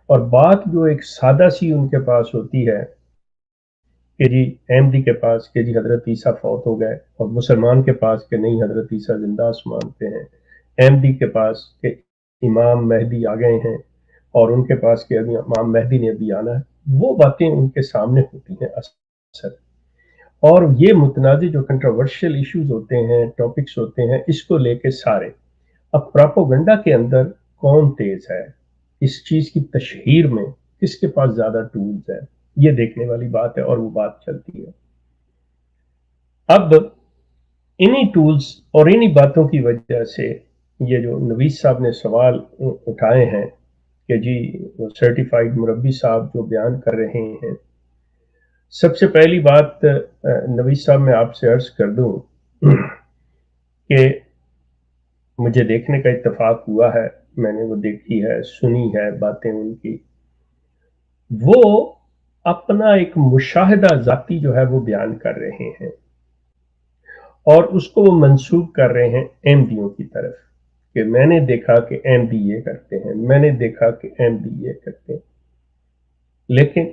اور بات جو ایک سادہ سی ان کے پاس ہوتی ہے کہ جی احمدی کے پاس کہ جی حضرت عیسیٰ فوت ہو گئے، اور مسلمان کے پاس کہ نہیں حضرت عیسیٰ زندہ آسمان پہ ہیں، احمدی کے پاس کہ امام مہدی آ گئے ہیں اور ان کے پاس کہ ابھی امام مہدی نے ابھی آنا ہے، وہ باتیں ان کے سامنے ہوتی ہیں اکثر، اور یہ متنازع جو کنٹروورشل ایشوز ہوتے ہیں، ٹاپکس ہوتے ہیں، اس کو لے کے سارے اب پراپوگنڈا کے اندر کون تیز ہے، اس چیز کی تشہیر میں کس کے پاس زیادہ ٹولز ہے، یہ دیکھنے والی بات ہے، اور وہ بات چلتی ہے۔ اب انہی ٹولز اور انہی باتوں کی وجہ سے یہ جو نویس صاحب نے سوال اٹھائے ہیں کہ جی وہ سرٹیفائیڈ مربی صاحب جو بیان کر رہے ہیں، سب سے پہلی بات نویس صاحب میں آپ سے عرض کر دوں کہ مجھے دیکھنے کا اتفاق ہوا ہے، میں نے وہ دیکھی ہے، سنی ہے باتیں ان کی، وہ اپنا ایک مشاہدہ ذاتی جو ہے وہ بیان کر رہے ہیں اور اس کو وہ منسوب کر رہے ہیں احمدیوں کی طرف کہ میں نے دیکھا کہ احمدی یہ کرتے ہیں، میں نے دیکھا کہ احمدی یہ کرتے ہیں۔ لیکن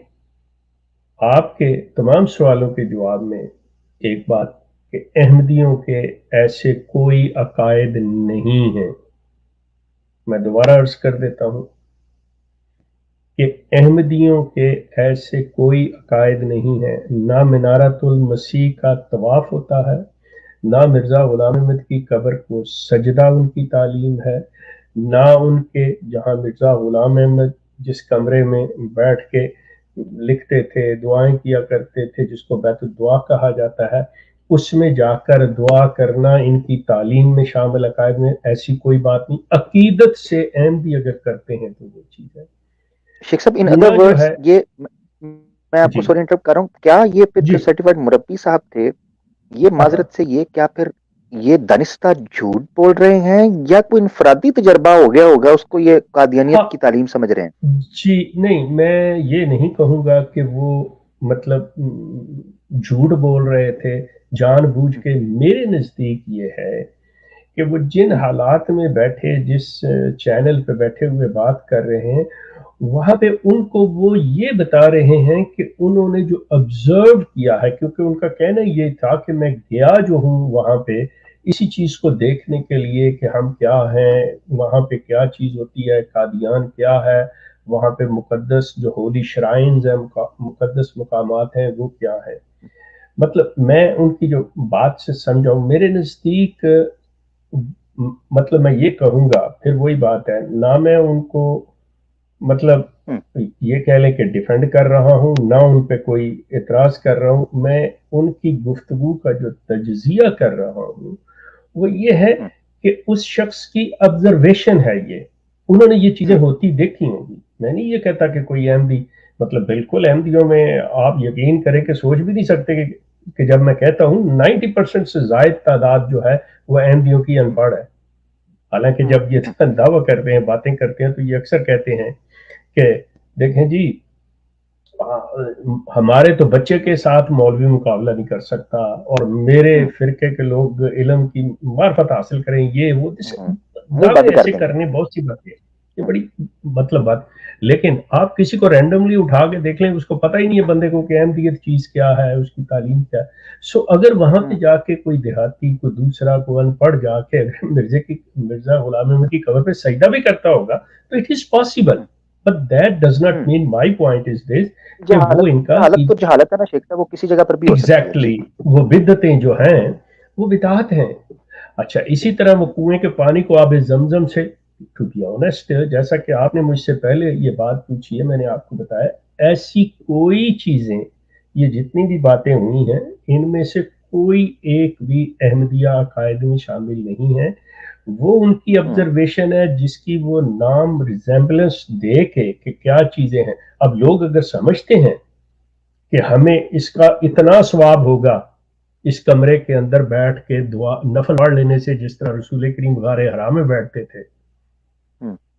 آپ کے تمام سوالوں کے جواب میں ایک بات کہ احمدیوں کے ایسے کوئی عقائد نہیں ہیں، میں دوبارہ عرض کر دیتا ہوں کہ احمدیوں کے ایسے کوئی عقائد نہیں ہیں، نہ منارۃ المسیح کا طواف ہوتا ہے، نہ مرزا غلام احمد کی قبر کو سجدہ ان کی تعلیم ہے، نہ ان کے جہاں مرزا غلام احمد جس کمرے میں بیٹھ کے لکھتے تھے، دعائیں کیا کرتے تھے، جس کو بیت الدعا کہا جاتا ہے، اس میں جا کر دعا کرنا ان کی تعلیم میں شامل عقائد میں ایسی کوئی بات نہیں۔ عقیدت سے احمدی اگر کرتے ہیں تو وہ چیز ہے۔ شیخ صاحب، ان گناہ ادر جو ورڈز، ہے، یہ میں آپ کو جی سوری انٹرپٹ کر رہا ہوں، کیا یہ پھر جی جو سرٹیفائڈ مربی صاحب تھے، یہ ہاں معذرت سے یہ کیا پھر یہ دانستہ جھوٹ بول رہے ہیں یا کوئی انفرادی تجربہ ہو گیا ہوگا، اس کو یہ ہاں، قادیانیت کی تعلیم سمجھ رہے ہیں؟ جی نہیں، میں یہ نہیں کہوں گا کہ وہ مطلب جھوٹ بول رہے تھے جان بوجھ کے۔ میرے نزدیک یہ ہے کہ وہ جن حالات میں بیٹھے، جس چینل پہ بیٹھے ہوئے بات کر رہے ہیں، وہاں پہ ان کو وہ یہ بتا رہے ہیں کہ انہوں نے جو آبزرو کیا ہے، کیونکہ ان کا کہنا یہ تھا کہ میں گیا جو ہوں وہاں پہ اسی چیز کو دیکھنے کے لیے کہ ہم کیا ہیں، وہاں پہ کیا چیز ہوتی ہے، قادیان کیا ہے، وہاں پہ مقدس جو ہولی شرائنز ہیں، مقدس مقامات ہیں، وہ کیا ہے۔ مطلب میں ان کی جو بات سے سمجھاؤں، میرے نزدیک مطلب میں یہ کہوں گا، پھر وہی بات ہے، نہ میں ان کو مطلب یہ کہہ لیں کہ ڈیفینڈ کر رہا ہوں، نہ ان پہ کوئی اعتراض کر رہا ہوں، میں ان کی گفتگو کا جو تجزیہ کر رہا ہوں وہ یہ ہے کہ اس شخص کی آبزرویشن ہے، یہ انہوں نے یہ چیزیں ہوتی دیکھی ہوں گی۔ میں نہیں یہ کہتا کہ کوئی احمدی مطلب بالکل احمدیوں میں آپ یقین کریں کہ سوچ بھی نہیں سکتے کہ جب میں کہتا ہوں 90% سے زائد تعداد جو ہے وہ احمدیوں کی ان پڑھ ہے، حالانکہ جب یہ دعویٰ کرتے ہیں، باتیں کرتے ہیں، تو یہ اکثر کہتے ہیں کہ دیکھیں جی ہمارے تو بچے کے ساتھ مولوی مقابلہ نہیں کر سکتا، اور میرے فرقے کے لوگ علم کی معرفت حاصل کریں، یہ وہ وہ بند کر ایسے دیں. کرنے بہت سی باتیں، یہ بڑی مطلب بات. لیکن آپ کسی کو رینڈملی اٹھا کے دیکھ لیں، اس کو پتہ ہی نہیں ہے بندے کو کہ احمدیت چیز کیا ہے، اس کی تعلیم کیا ہے. سو اگر وہاں پہ جا کے کوئی دیہاتی، کوئی دوسرا، کوئی ان پڑھ جا کے اگر مرزا غلام احمد کی قبر پہ سجدہ بھی کرتا ہوگا تو it is possible. But that does not mean, my point is this, کہ وہ ان کا جہالت تو جہالت ہے نا شیخ صاحب، وہ کسی جگہ پر بھی ہو سکتی ہے. ایگزیکٹلی وہ بدعتیں جو ہیں وہ بدعات ہیں. اچھا اسی طرح وہ کنویں کے پانی کو آب زمزم سے، ٹو بی آنیسٹ، جیسا کہ آپ نے مجھ سے پہلے یہ بات پوچھی ہے، میں نے آپ کو بتایا ایسی کوئی چیزیں، یہ جتنی بھی باتیں ہوئی ہیں ان میں سے کوئی ایک بھی احمدیہ عقائد میں شامل نہیں ہے. وہ ان کی آبزرویشن ہے جس کی وہ نام ریزیمبلنس دے کے کہ کیا چیزیں ہیں. اب لوگ اگر سمجھتے ہیں کہ ہمیں اس کا اتنا ثواب ہوگا اس کمرے کے اندر بیٹھ کے دعا نفل پڑھ لینے سے، جس طرح رسول کریم غار حرا میں بیٹھتے تھے،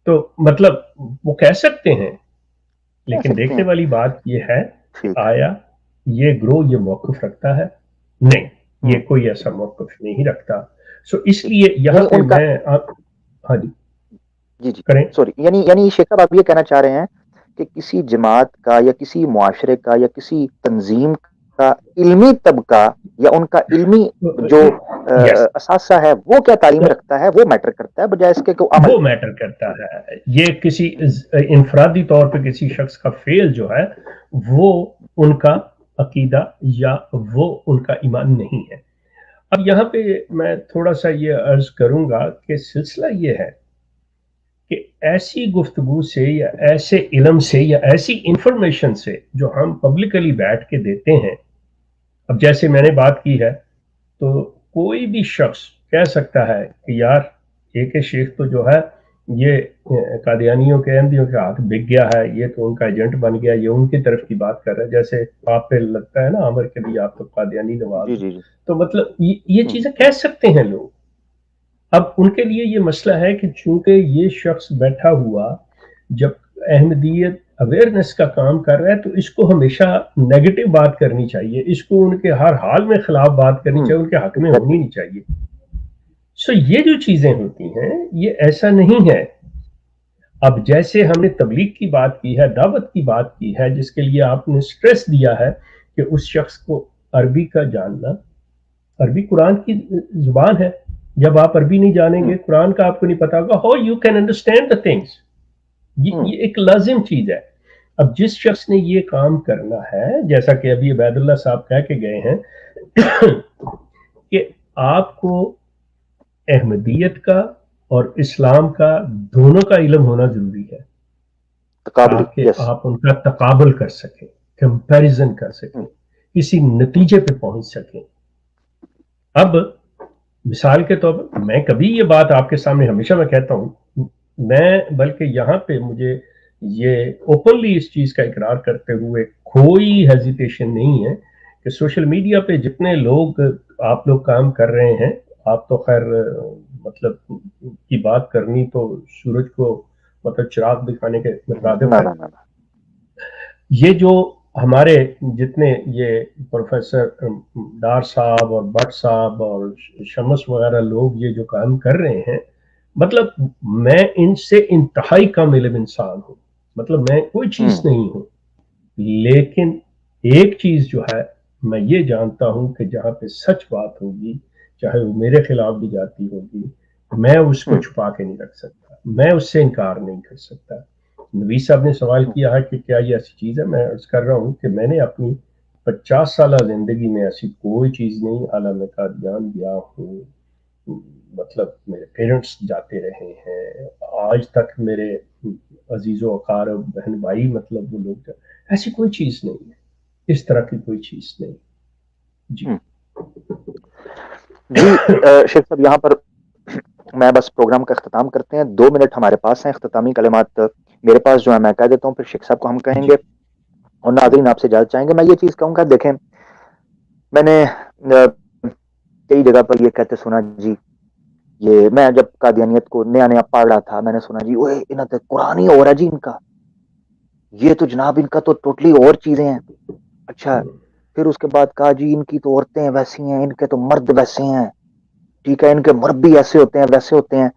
تو مطلب وہ کہہ سکتے ہیں. لیکن دیکھنے والی بات یہ ہے، آیا یہ گروہ یہ موقف رکھتا ہے؟ نہیں، یہ کوئی ایسا موقف نہیں رکھتا. سو اس لیے یہاں پہ میں ہاں جی سوری، یعنی شیخ صاحب آپ یہ کہنا چاہ رہے ہیں کہ کسی جماعت کا یا کسی معاشرے کا یا کسی تنظیم کا علمی طبقہ یا ان کا علمی جو اثاثہ ہے وہ کیا تعلیم رکھتا ہے، وہ میٹر کرتا ہے بجائے اس کے عمل. وہ میٹر کرتا ہے. یہ کسی انفرادی طور پہ کسی شخص کا فعل جو ہے وہ ان کا عقیدہ یا وہ ان کا ایمان نہیں ہے. اب یہاں پہ میں تھوڑا سا یہ عرض کروں گا کہ سلسلہ یہ ہے کہ ایسی گفتگو سے یا ایسے علم سے یا ایسی انفارمیشن سے جو ہم پبلکلی بیٹھ کے دیتے ہیں، اب جیسے میں نے بات کی ہے، تو کوئی بھی شخص کہہ سکتا ہے کہ یار ایک شیخ تو جو ہے یہ قادیانیوں کے احمدیوں کے ہاتھ بک گیا ہے، یہ تو ان کا ایجنٹ بن گیا، یہ ان کی طرف کی بات کر رہا ہے. جیسے آپ پہ لگتا ہے نا عمر کے بھی آپ تو قادیانی نواز، تو مطلب یہ چیزیں کہہ سکتے ہیں لوگ. اب ان کے لیے یہ مسئلہ ہے کہ چونکہ یہ شخص بیٹھا ہوا جب احمدیت اویئرنیس کا کام کر رہا ہے تو اس کو ہمیشہ نیگیٹو بات کرنی چاہیے، اس کو ان کے ہر حال میں خلاف بات کرنی چاہیے، ان کے حق میں ہونی نہیں چاہیے. سو یہ جو چیزیں ہوتی ہیں یہ ایسا نہیں ہے. اب جیسے ہم نے تبلیغ کی بات کی ہے، دعوت کی بات کی ہے، جس کے لیے آپ نے سٹریس دیا ہے کہ اس شخص کو عربی کا جاننا، عربی قرآن کی زبان ہے. جب آپ عربی نہیں جانیں گے، قرآن کا آپ کو نہیں پتا ہوگا، how you can understand the things. یہ ایک لازم چیز ہے. اب جس شخص نے یہ کام کرنا ہے، جیسا کہ ابھی عبید اللہ صاحب کہہ کے گئے ہیں کہ آپ کو احمدیت کا اور اسلام کا دونوں کا علم ہونا ضروری ہے تاکہ آپ ان کا تقابل کر سکیں، کمپیریزن کر سکیں، کسی نتیجے پہ پہنچ سکیں. اب مثال کے طور پر میں کبھی یہ بات آپ کے سامنے ہمیشہ میں کہتا ہوں، میں بلکہ یہاں پہ مجھے یہ اوپنلی اس چیز کا اقرار کرتے ہوئے کوئی ہیزیٹیشن نہیں ہے کہ سوشل میڈیا پہ جتنے لوگ آپ لوگ کام کر رہے ہیں، آپ تو خیر مطلب کی بات کرنی تو سورج کو مطلب چراغ دکھانے کے مطابق ہے. یہ جو ہمارے جتنے یہ پروفیسر ڈار صاحب اور بٹ صاحب اور شمس وغیرہ لوگ یہ جو کام کر رہے ہیں، مطلب میں ان سے انتہائی کم علم انسان ہوں، مطلب میں کوئی چیز نہیں ہوں. لیکن ایک چیز جو ہے میں یہ جانتا ہوں کہ جہاں پہ سچ بات ہوگی، چاہے وہ میرے خلاف بھی جاتی ہوگی، میں اس کو چھپا کے نہیں رکھ سکتا، میں اس سے انکار نہیں کر سکتا. نویس صاحب نے سوال کیا ہے کہ کیا یہ ایسی چیز ہے، میں عرض کر رہا ہوں کہ میں نے اپنی 50 سالہ زندگی میں ایسی کوئی چیز نہیں، اعلیٰ میں قادیان گیا ہوں، مطلب میرے پیرنٹس جاتے رہے ہیں، آج تک میرے عزیز و اقارب بہن بھائی مطلب وہ لوگ، ایسی کوئی چیز نہیں ہے، اس طرح کی کوئی چیز نہیں. جی شیخ صاحب یہاں پر میں بس پروگرام کا اختتام کرتے ہیں. 2 منٹ ہمارے پاس ہیں، اختتامی کلمات میرے پاس جو ہے میں کہہ دیتا ہوں، پھر شیخ صاحب کو ہم کہیں گے اور ناظرین آپ سے اجازت چاہیں گے. میں یہ چیز کہوں گا، دیکھیں میں نے کئی جگہ پر یہ کہتے سنا جی، یہ میں جب قادیانیت کو نیا نیا پڑھ رہا تھا میں نے سنا جی وہ انہوں نے قرآن ہی ہو رہا جی ان کا. یہ تو جناب ان کا تو ٹوٹلی اور چیزیں ہیں. اچھا پھر اس کے بعد کہا جی ان کی تو عورتیں ویسی ہیں, ان کے تو مرد ویسے ہیں, ٹھیک ہے, ان کے مربی ایسے ہوتے ہیں ویسے ہوتے ہیں.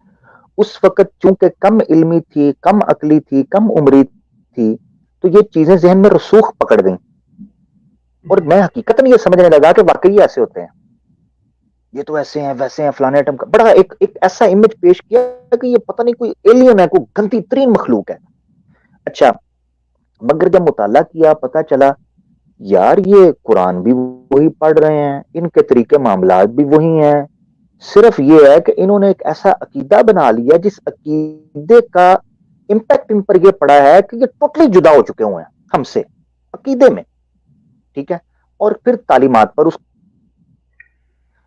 اس وقت چونکہ کم علمی تھی, کم عقلی تھی, کم عمری تھی, تو یہ چیزیں ذہن میں رسوخ پکڑ گئیں, اور میں حقیقتاً یہ سمجھنے لگا کہ واقعی ایسے ہوتے ہیں, یہ تو ایسے ہیں ویسے ہیں فلانے ایٹم کا. بڑا ایک ایسا امیج پیش کیا کہ یہ پتہ نہیں کوئی ایلین ہے, کوئی گندی ترین مخلوق ہے. اچھا مگر جب مطالعہ کیا پتہ چلا یار یہ قرآن بھی وہی پڑھ رہے ہیں, ان کے طریقے معاملات بھی وہی ہیں, صرف یہ ہے کہ انہوں نے ایک ایسا عقیدہ بنا لیا جس عقیدے کا امپیکٹ ان پر یہ پڑا ہے کہ یہ ٹوٹلی جدا ہو چکے ہوئے ہیں ہم سے عقیدے میں, ٹھیک ہے, اور پھر تعلیمات پر اس.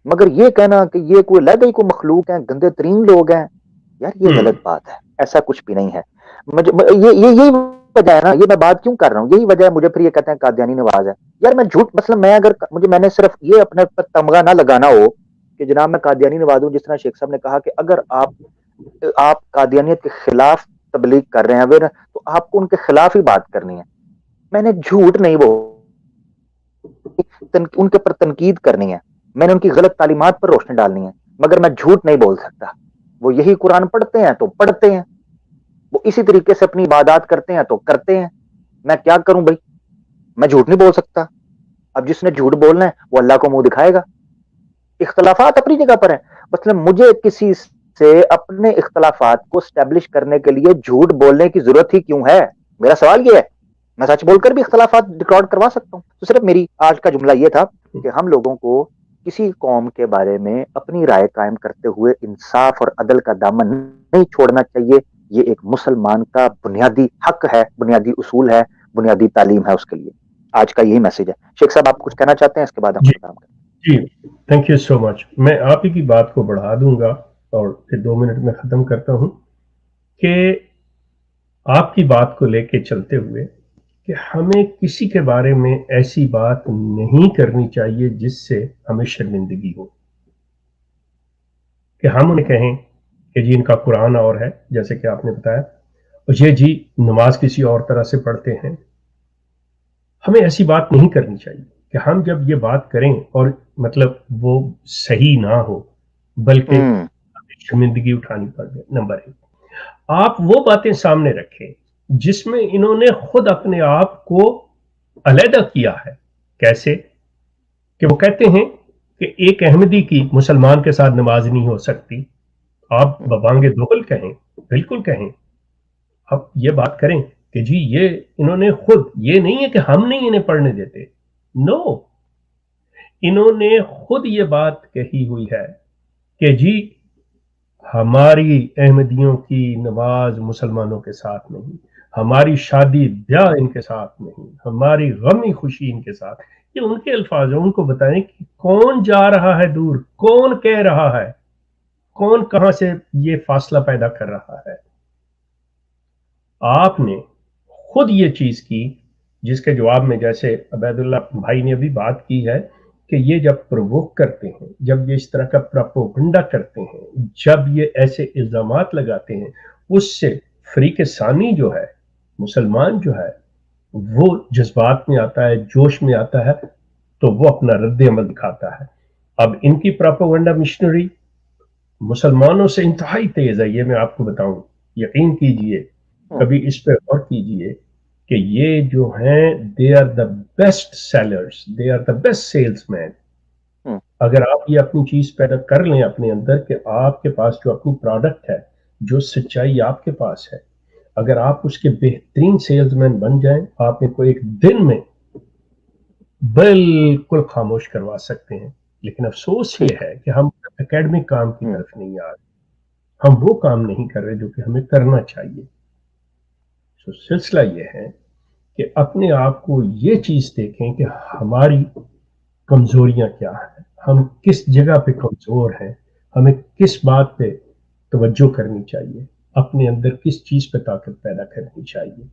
مگر یہ کہنا کہ یہ کوئی لے گئی کوئی مخلوق ہیں, گندے ترین لوگ ہیں, یار یہ غلط بات ہے, ایسا کچھ بھی نہیں ہے. یہی وجہ ہے نا, یہ میں بات کیوں کر رہا ہوں, یہی وجہ ہے مجھے پھر یہ کہتے ہیں قادیانی نواز ہے. یار میں جھوٹ, مثلا میں اگر میں نے صرف یہ اپنے پر تمغہ نہ لگانا ہو کہ جناب میں قادیانی نواز ہوں, جس طرح شیخ صاحب نے کہا کہ اگر آپ قادیانیت کے خلاف تبلیغ کر رہے ہیں تو آپ کو ان کے خلاف ہی بات کرنی ہے. میں نے جھوٹ نہیں ان کے پر تنقید کرنی ہے, میں نے ان کی غلط تعلیمات پر روشنی ڈالنی ہے, مگر میں جھوٹ نہیں بول سکتا. وہ یہی قرآن پڑھتے ہیں تو پڑھتے ہیں, وہ اسی طریقے سے اپنی عبادات کرتے ہیں تو کرتے ہیں. میں کیا کروں بھائی, میں جھوٹ نہیں بول سکتا. اب جس نے جھوٹ بولنا ہے وہ اللہ کو منہ دکھائے گا. اختلافات اپنی جگہ پر ہیں, مثلا مجھے کسی سے اپنے اختلافات کو اسٹیبلش کرنے کے لیے جھوٹ بولنے کی ضرورت ہی کیوں ہے؟ میرا سوال یہ ہے, میں سچ بول کر بھی اختلافات ریکارڈ کروا سکتا ہوں. تو صرف میری آج کا جملہ یہ تھا کہ ہم لوگوں کو کسی قوم کے بارے میں اپنی رائے قائم کرتے ہوئے انصاف اور عدل کا دامن نہیں چھوڑنا چاہیے. یہ ایک مسلمان کا بنیادی حق ہے, بنیادی اصول ہے, بنیادی تعلیم ہے اس کے لیے. آج کا یہی میسج ہے. شیخ صاحب آپ کچھ کہنا چاہتے ہیں, اس کے بعد ہم ختم کریں. جی تھینک یو سو مچ. میں آپ ہی کی بات کو بڑھا دوں گا اور پھر 2 منٹ میں ختم کرتا ہوں کہ آپ کی بات کو لے کے چلتے ہوئے کہ ہمیں کسی کے بارے میں ایسی بات نہیں کرنی چاہیے جس سے ہمیں شرمندگی ہو, کہ ہم انہیں کہیں کہ جی ان کا قرآن اور ہے, جیسے کہ آپ نے بتایا, اور یہ جی نماز کسی اور طرح سے پڑھتے ہیں. ہمیں ایسی بات نہیں کرنی چاہیے کہ ہم جب یہ بات کریں اور مطلب وہ صحیح نہ ہو بلکہ شرمندگی اٹھانی پڑ جائے. نمبر 1, آپ وہ باتیں سامنے رکھیں جس میں انہوں نے خود اپنے آپ کو علیحدہ کیا ہے. کیسے کہ وہ کہتے ہیں کہ ایک احمدی کی مسلمان کے ساتھ نماز نہیں ہو سکتی. آپ ببانگ دغل کہیں, بالکل کہیں, اب یہ بات کریں کہ جی یہ انہوں نے خود, یہ نہیں ہے کہ ہم نہیں انہیں پڑھنے دیتے, نو, انہوں نے خود یہ بات کہی ہوئی ہے کہ جی ہماری احمدیوں کی نماز مسلمانوں کے ساتھ نہیں, ہماری شادی بیاہ ان کے ساتھ نہیں, ہماری غمی خوشی ان کے ساتھ. یہ ان کے الفاظ ہیں, ان کو بتائیں کہ کون جا رہا ہے دور, کون کہہ رہا ہے, کون کہاں سے یہ فاصلہ پیدا کر رہا ہے. آپ نے خود یہ چیز کی جس کے جواب میں جیسے عبید اللہ بھائی نے ابھی بات کی ہے کہ یہ جب پرووک کرتے ہیں, جب یہ اس طرح کا پروپیگنڈا کرتے ہیں, جب یہ ایسے الزامات لگاتے ہیں, اس سے فریق ثانی جو ہے, مسلمان جو ہے, وہ جذبات میں آتا ہے, جوش میں آتا ہے, تو وہ اپنا رد عمل دکھاتا ہے. اب ان کی پروپیگنڈا مشنری مسلمانوں سے انتہائی تیز ہے, یہ میں آپ کو بتاؤں, یقین کیجئے, کبھی اس پہ غور کیجئے کہ یہ جو ہیں they are the best sellers, they are the best salesmen. اگر آپ یہ اپنی چیز پیدا کر لیں اپنے اندر کہ آپ کے پاس جو اپنی پروڈکٹ ہے, جو سچائی آپ کے پاس ہے, اگر آپ اس کے بہترین سیلز مین بن جائیں, آپ ان کو ایک دن میں بالکل خاموش کروا سکتے ہیں. لیکن افسوس یہ ہے کہ ہم اکیڈمک کام کی طرف نہیں آ رہے, ہم وہ کام نہیں کر رہے جو کہ ہمیں کرنا چاہیے. تو سلسلہ یہ ہے کہ اپنے آپ کو یہ چیز دیکھیں کہ ہماری کمزوریاں کیا ہیں, ہم کس جگہ پہ کمزور ہیں, ہمیں کس بات پہ توجہ کرنی چاہیے, اپنے اندر کس چیز پہ طاقت پیدا کرنی چاہیے.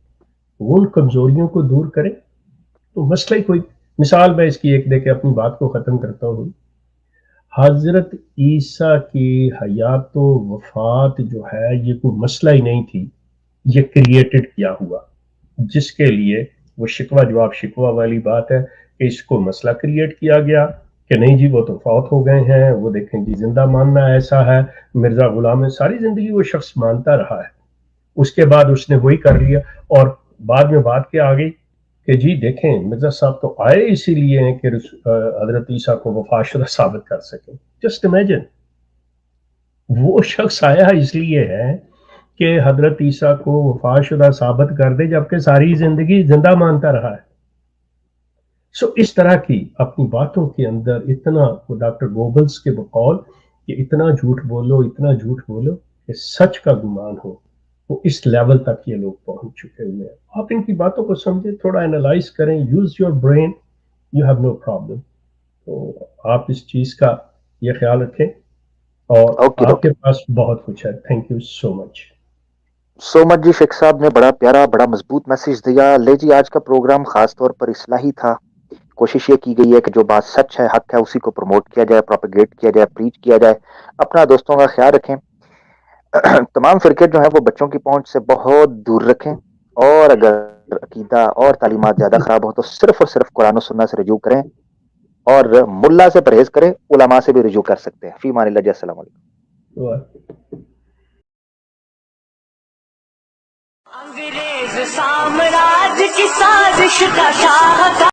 ان کمزوریوں کو دور کریں تو مسئلہ ہی کوئی. مثال میں اس کی ایک دے کے اپنی بات کو ختم کرتا ہوں. حضرت عیسیٰ کی حیات و وفات جو ہے یہ کوئی مسئلہ ہی نہیں تھی, یہ کریٹڈ کیا ہوا. جس کے لیے وہ شکوہ جواب شکوہ والی بات ہے کہ اس کو مسئلہ کریٹ کیا گیا کہ نہیں جی وہ تو فوت ہو گئے ہیں, وہ دیکھیں جی زندہ ماننا ایسا ہے, مرزا غلام ہے, ساری زندگی وہ شخص مانتا رہا ہے. اس کے بعد اس نے وہی کر لیا, اور بعد میں بات کیا آگئی کہ جی دیکھیں مرزا صاحب تو آئے اسی لیے ہیں کہ حضرت عیسیٰ کو وفات شدہ ثابت کر سکیں. جسٹ امیجن, وہ شخص آیا اس لیے ہے کہ حضرت عیسیٰ کو وفات شدہ ثابت کر دے, جبکہ ساری زندگی زندہ مانتا رہا ہے. سو اس طرح کی اپنی باتوں کے اندر اتنا, ڈاکٹر گوبلز کے بقول کہ اتنا جھوٹ بولو کہ سچ کا گمان ہو, وہ اس لیول تک یہ لوگ پہنچ چکے ہوئے ہیں. آپ ان کی باتوں کو سمجھیں, تھوڑا انالائز کریں, use your brain, you have no problem. تو آپ اس چیز کا یہ خیال رکھیں, اور آپ کے پاس بہت کچھ ہے. تھینک یو سو مچ جی. شیخ صاحب نے بڑا پیارا بڑا مضبوط میسج دیا. لے جی, آج کا پروگرام خاص طور پر اصلاحی تھا. کوشش یہ کی گئی ہے کہ جو بات سچ ہے, حق ہے, اسی کو پروموٹ کیا جائے, پروپیگیٹ کیا جائے, پریچ کیا جائے. اپنا دوستوں کا خیال رکھیں. تمام فرقے جو ہیں وہ بچوں کی پہنچ سے بہت دور رکھیں, اور اگر عقیدہ اور تعلیمات زیادہ خراب ہو تو صرف اور صرف قرآن و سنت سے رجوع کریں, اور ملا سے پرہیز کریں, علماء سے بھی رجوع کر سکتے ہیں. فی امان اللہ جی, السلام علیکم. انگریز سامراج کی سازش کا شاہ